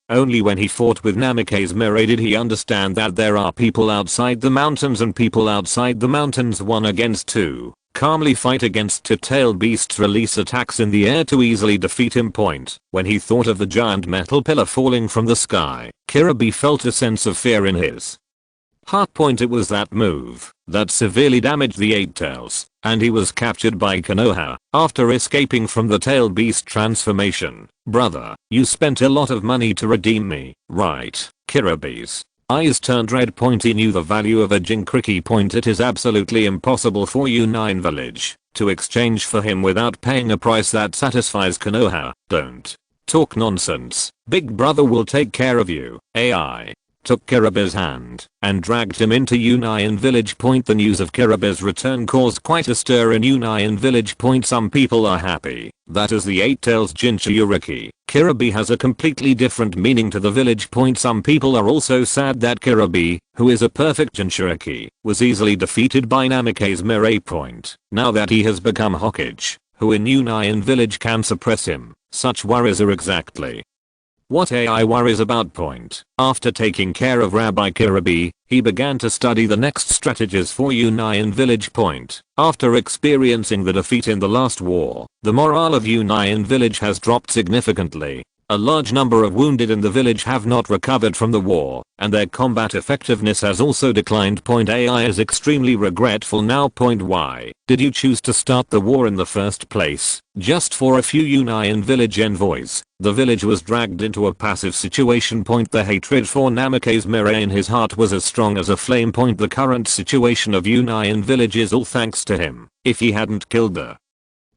Only when he fought with Namikaze Mirai did he understand that there are people outside the mountains and people outside the mountains. 1 against 2. Calmly fight against two-tailed beasts. Release attacks in the air to easily defeat him. When he thought of the giant metal pillar falling from the sky, Kirabe felt a sense of fear in his heart. It was that move that severely damaged the Eight Tails, and he was captured by Konoha after escaping from the tailed beast transformation. Brother, you spent a lot of money to redeem me, right? Kirabe's eyes turned red. He knew the value of a Jinkriki. It is absolutely impossible for U9 Village to exchange for him without paying a price that satisfies Konoha. Don't talk nonsense. Big brother will take care of you. AI took Kirabe's hand and dragged him into U9 Village. The news of Kirabe's return caused quite a stir in U9 Village. Some people are happy that as the Eight Tails Jinchuriki, Kirabe has a completely different meaning to the village. Some people are also sad that Kirabe, who is a perfect Jinchuriki, was easily defeated by Namikaze Mirai. Now that he has become Hokage, who in U9 Village can suppress him, such worries are exactly what AI worries about. After taking care of Rabbi Kirabe, he began to study the next strategies for U9 Village. After experiencing the defeat in the last war, the morale of U9 Village has dropped significantly. A large number of wounded in the village have not recovered from the war, and their combat effectiveness has also declined. AI is extremely regretful now. Why did you choose to start the war in the first place? Just for a few U9 Village envoys, the village was dragged into a passive situation. The hatred for Namikaze Mirai in his heart was as strong as a flame. The current situation of U9 Village is all thanks to him. If he hadn't killed the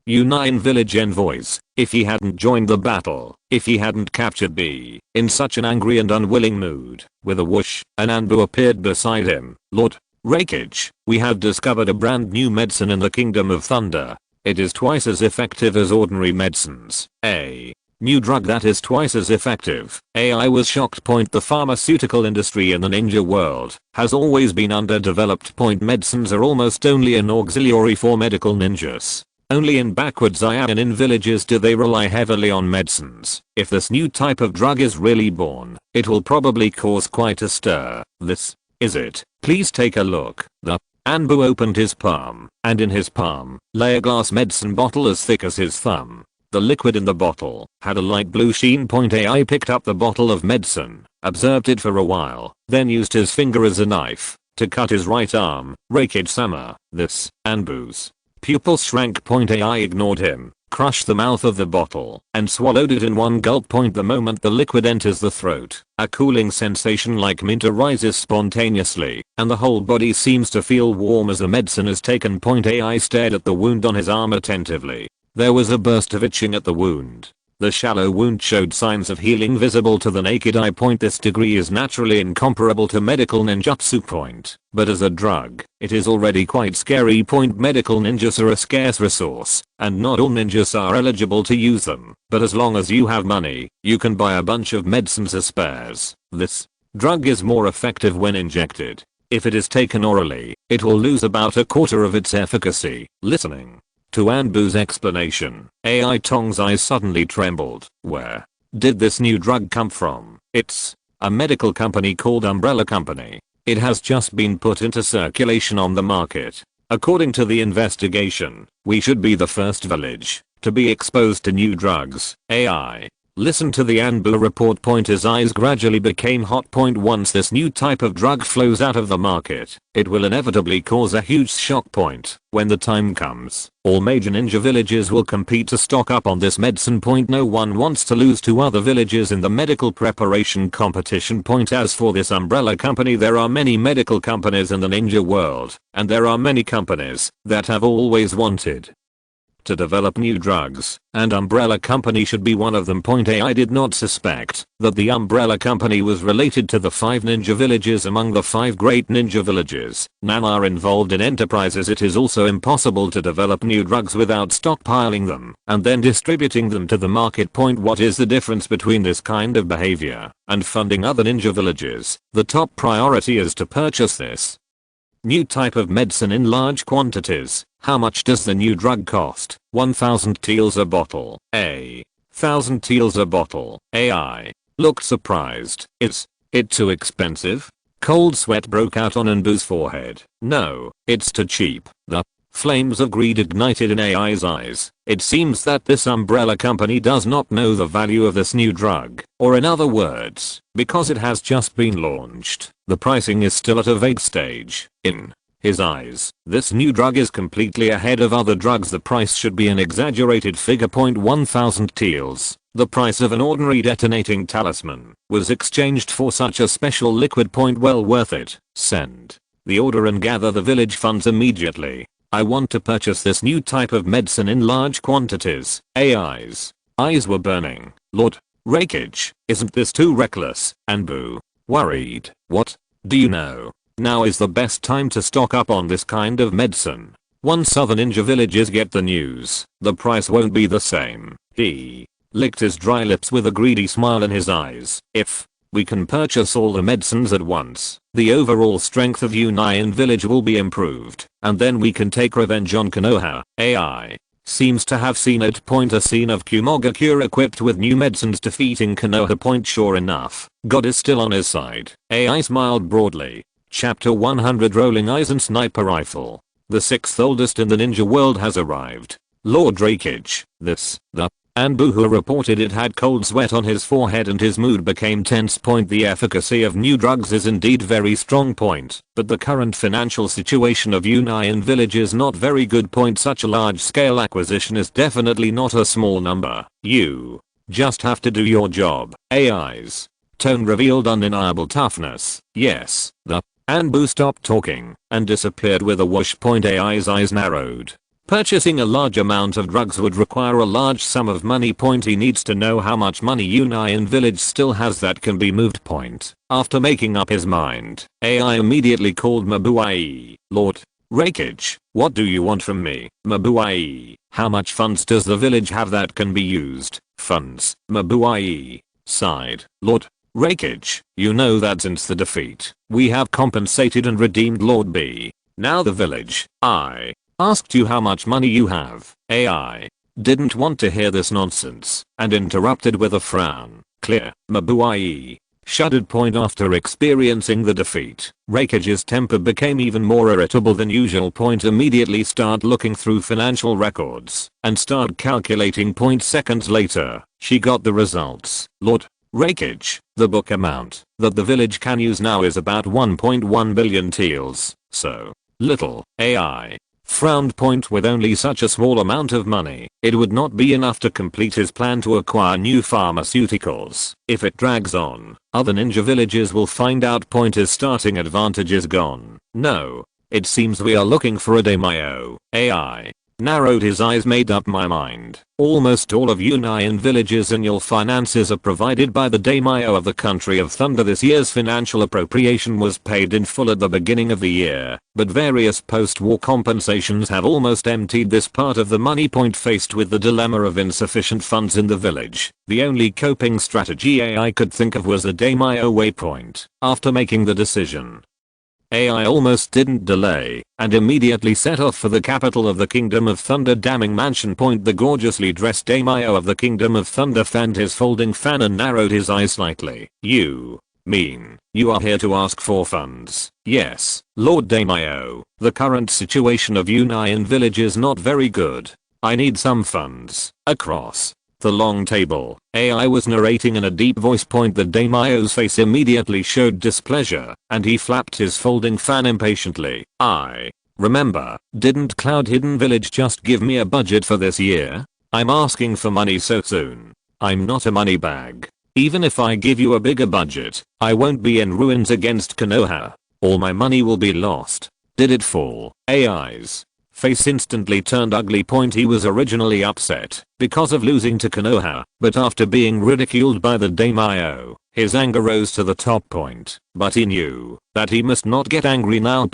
U9 Village envoys, if he hadn't joined the battle, if he hadn't captured B. In such an angry and unwilling mood, with a whoosh, an Anbu appeared beside him. Lord Reikage, we have discovered a brand new medicine in the Kingdom of Thunder. It is twice as effective as ordinary medicines. A new drug that is twice as effective. AI was shocked. The pharmaceutical industry in the ninja world has always been underdeveloped. Medicines are almost only an auxiliary for medical ninjas. Only in backwards in villages do they rely heavily on medicines. If this new type of drug is really born, it will probably cause quite a stir. This is it. Please take a look. The Anbu opened his palm, and in his palm lay a glass medicine bottle as thick as his thumb. The liquid in the bottle had a light blue sheen. AI picked up the bottle of medicine, observed it for a while, then used his finger as a knife to cut his right arm. Reikage-sama, this Anbu's pupils shrank. AI ignored him, crushed the mouth of the bottle, and swallowed it in one gulp. The moment the liquid enters the throat, a cooling sensation like mint arises spontaneously, and the whole body seems to feel warm as the medicine is taken. AI stared at the wound on his arm attentively. There was a burst of itching at the wound. The shallow wound showed signs of healing visible to the naked eye. This degree is naturally incomparable to medical ninjutsu. But as a drug, it is already quite scary. Medical ninjas are a scarce resource, and not all ninjas are eligible to use them. But as long as you have money, you can buy a bunch of medicines as spares. This drug is more effective when injected. If it is taken orally, it will lose about a quarter of its efficacy. Listening to Anbu's explanation, AI Tong's eyes suddenly trembled. Where did this new drug come from? It's a medical company called Umbrella Company. It has just been put into circulation on the market. According to the investigation, we should be the first village to be exposed to new drugs. AI listen to the Anbu report. His eyes gradually became hot. Once this new type of drug flows out of the market, it will inevitably cause a huge shock. When the time comes, all major ninja villages will compete to stock up on this medicine. No one wants to lose to other villages in the medical preparation competition. As for this Umbrella Company, there are many medical companies in the ninja world, and there are many companies that have always wanted to develop new drugs, and Umbrella Company should be one of them. AI did not suspect that the Umbrella Company was related to the 5 ninja villages among the 5 great ninja villages. None are involved in enterprises. It is also impossible to develop new drugs without stockpiling them and then distributing them to the market. What is the difference between this kind of behavior and funding other ninja villages? The top priority is to purchase this new type of medicine in large quantities. How much does the new drug cost? 1000 taels a bottle. 1000 taels a bottle. AI looked surprised. Is it too expensive? Cold sweat broke out on Anbu's forehead. No, it's too cheap. The flames of greed ignited in AI's eyes. It seems that this Umbrella Company does not know the value of this new drug, or in other words, because it has just been launched, the pricing is still at a vague stage. In his eyes, this new drug is completely ahead of other drugs. The price should be an exaggerated figure. 1000 taels, the price of an ordinary detonating talisman, was exchanged for such a special liquid. Well worth it. Send the order and gather the village funds immediately. I want to purchase this new type of medicine in large quantities. AI's eyes were burning. Lord Raikage, isn't this too reckless? Anbu worried. What do you know? Now is the best time to stock up on this kind of medicine. Once other ninja villages get the news, the price won't be the same. He licked his dry lips with a greedy smile in his eyes. If we can purchase all the medicines at once, the overall strength of Union Village will be improved, and then we can take revenge on Konoha. AI seems to have seen it. A scene of Kumogakure equipped with new medicines defeating Konoha. Sure enough, God is still on his side. AI smiled broadly. Chapter 100 Rolling Eyes and Sniper Rifle. The 6th oldest in the ninja world has arrived. Lord Raikage, the Anbu who reported it had cold sweat on his forehead and his mood became tense. The efficacy of new drugs is indeed very strong. But the current financial situation of Union Village is not very good. Such a large scale acquisition is definitely not a small number. You just have to do your job. AI's tone revealed undeniable toughness. Yes, the Anbu stopped talking and disappeared with a whoosh. AI's eyes narrowed. Purchasing a large amount of drugs would require a large sum of money. He needs to know how much money Union Village still has that can be moved. After making up his mind, AI immediately called Mabuai. Lord Raikage, what do you want from me? Mabuai, how much funds does the village have that can be used? Funds. Mabuai sighed. Lord Raikage, you know that since the defeat, we have compensated and redeemed Lord B. Now the village. I asked you how much money you have. AI didn't want to hear this nonsense and interrupted with a frown. Clear. Mabuai shuddered. After experiencing the defeat, Raikage's temper became even more irritable than usual. Immediately start looking through financial records and start calculating. Seconds later, she got the results. Lord Raikage, the book amount that the village can use now is about 1.1 billion taels. So little. AI frowned. With only such a small amount of money, it would not be enough to complete his plan to acquire new pharmaceuticals. If it drags on, other ninja villages will find out. His starting advantage is gone. No, it seems we are looking for a daimyo. AI Narrowed his eyes. Made up my mind. Almost all of Union Village's annual finances are provided by the daimyo of the country of Thunder. This year's financial appropriation was paid in full at the beginning of the year, but various post-war compensations have almost emptied this part of the money. Faced with the dilemma of insufficient funds in the village, the only coping strategy AI could think of was a daimyo waypoint. After making the decision, AI almost didn't delay, and immediately set off for the capital of the Kingdom of Thunder, Damning Mansion. The gorgeously dressed daimyo of the Kingdom of Thunder fanned his folding fan and narrowed his eyes slightly. You mean you are here to ask for funds? Yes, Lord Daimyo. The current situation of Union Village is not very good. I need some funds. Across the long table, AI was narrating in a deep voice. The daimyo's face immediately showed displeasure, and he flapped his folding fan impatiently. I remember, didn't Cloud Hidden Village just give me a budget for this year? I'm asking for money so soon. I'm not a money bag. Even if I give you a bigger budget, I won't be in ruins against Konoha. All my money will be lost. Did it fall? AI's face instantly turned ugly. He was originally upset because of losing to Konoha, but after being ridiculed by the daimyo, his anger rose to the top. But he knew that he must not get angry now.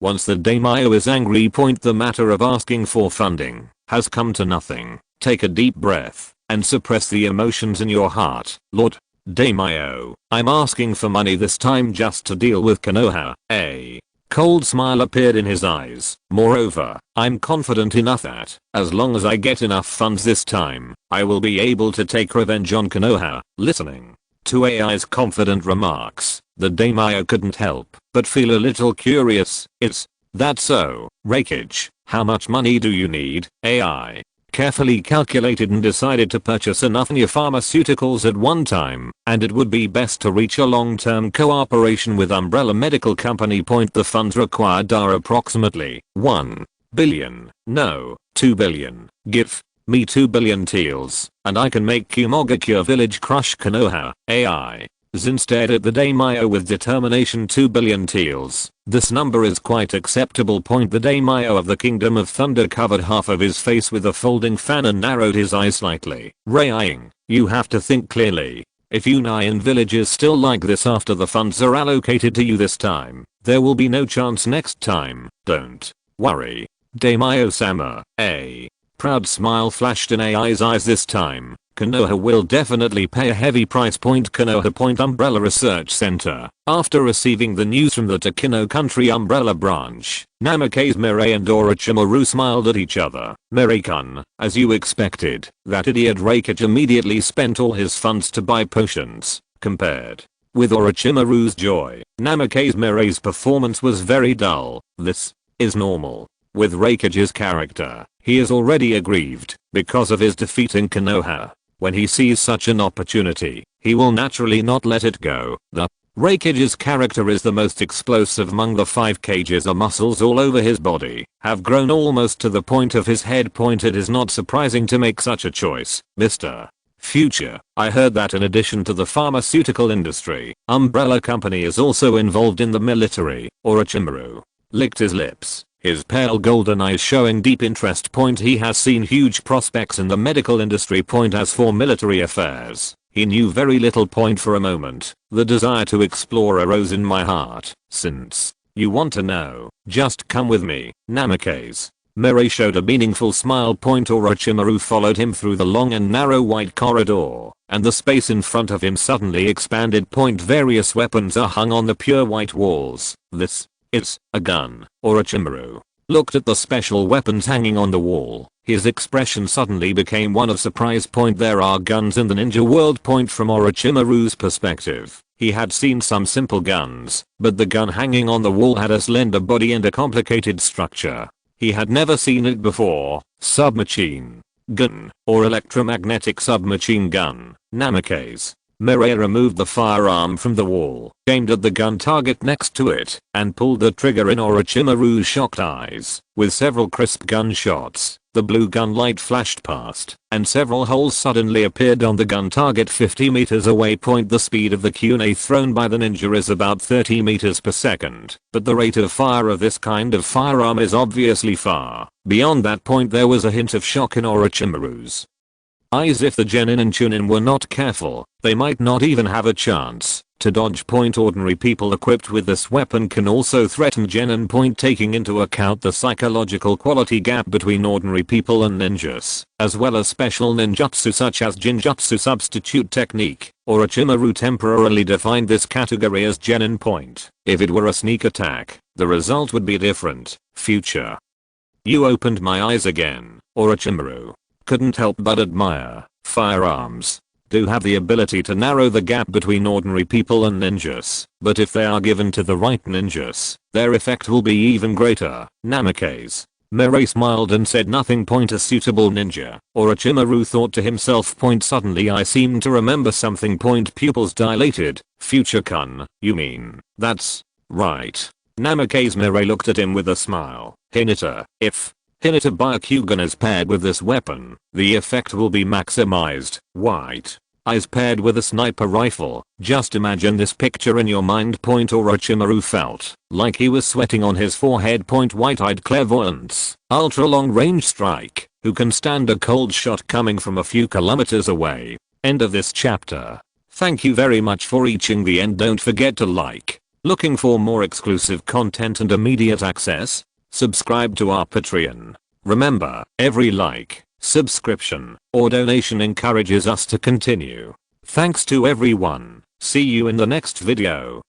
Once the daimyo is angry, the matter of asking for funding has come to nothing. Take a deep breath and suppress the emotions in your heart. Lord Daimyo, I'm asking for money this time just to deal with Konoha. A cold smile appeared in his eyes. Moreover, I'm confident enough that, as long as I get enough funds this time, I will be able to take revenge on Konoha. Listening to AI's confident remarks, the daimyo couldn't help but feel a little curious. Is that so, Rakage? How much money do you need? AI carefully calculated and decided to purchase enough new pharmaceuticals at one time, and it would be best to reach a long-term cooperation with Umbrella Medical Company. The funds required are approximately 1 billion, no, 2 billion. Give me 2 billion teals, and I can make Kumogakure Village crush Konoha. AI Zin stared at the daimyo with determination. 2 billion teals. This number is quite acceptable. The daimyo of the Kingdom of Thunder covered half of his face with a folding fan and narrowed his eyes slightly. Raying, you have to think clearly. If Union Village is still like this after the funds are allocated to you this time, there will be no chance next time. Don't worry, Daimyo-sama. A proud smile flashed in AI's eyes this time. Konoha will definitely pay a heavy price. Konoha Umbrella Research Center. After receiving the news from the Takino Country Umbrella branch, Namikaze Mirai and Orochimaru smiled at each other. Mirai-kun, as you expected, that idiot Rakage immediately spent all his funds to buy potions. Compared with Orochimaru's joy, Namikaze Mirai's performance was very dull. This is normal. With Rakage's character, he is already aggrieved because of his defeat in Konoha. When he sees such an opportunity, he will naturally not let it go. The Rakage's character is the most explosive among the 5 cages. The muscles all over his body have grown almost to the point of his head. It is not surprising to make such a choice, Mr. Future. I heard that in addition to the pharmaceutical industry, Umbrella Company is also involved in the military. Orochimaru licked his lips, his pale golden eyes showing deep interest. He has seen huge prospects in the medical industry. As for military affairs, he knew very little. For a moment, the desire to explore arose in my heart. Since you want to know, just come with me. Namikaze Mirai showed a meaningful smile. Orochimaru followed him through the long and narrow white corridor, and the space in front of him suddenly expanded. Various weapons are hung on the pure white walls. This is a gun. Orochimaru looked at the special weapons hanging on the wall. His expression suddenly became one of surprise. There are guns in the ninja world. From Orochimaru's perspective, he had seen some simple guns, but the gun hanging on the wall had a slender body and a complicated structure. He had never seen it before. Submachine gun, or electromagnetic submachine gun. Namikaze Mirai removed the firearm from the wall, aimed at the gun target next to it, and pulled the trigger in Orochimaru's shocked eyes. With several crisp gunshots, the blue gun light flashed past, and several holes suddenly appeared on the gun target 50 meters away. The speed of the kunai thrown by the ninja is about 30 meters per second, but the rate of fire of this kind of firearm is obviously far beyond that point. There was a hint of shock in Orochimaru's eyes. If the genin and chunin were not careful, they might not even have a chance to dodge. Ordinary people equipped with this weapon can also threaten genin. Taking into account the psychological quality gap between ordinary people and ninjas, as well as special ninjutsu such as jinjutsu substitute technique, Orochimaru temporarily defined this category as genin. If it were a sneak attack, the result would be different. Future. You opened my eyes again, Orochimaru. Couldn't help but admire. Firearms do have the ability to narrow the gap between ordinary people and ninjas, but if they are given to the right ninjas, their effect will be even greater. Namikaze Mirai smiled and said nothing. A suitable ninja. Orochimaru thought to himself. Suddenly I seem to remember something. Pupils dilated. Future-kun, you mean? That's right. Namikaze Mirai looked at him with a smile. Hinata, if Hinata Byakugan is paired with this weapon, the effect will be maximized. White eyes paired with a sniper rifle. Just imagine this picture in your mind. Orochimaru felt like he was sweating on his forehead. White-eyed clairvoyance, ultra long range strike. Who can stand a cold shot coming from a few kilometers away? End of this chapter. Thank you very much for reaching the end. Don't forget to like. Looking for more exclusive content and immediate access? Subscribe to our Patreon. Remember, every like, subscription, or donation encourages us to continue. Thanks to everyone. See you in the next video.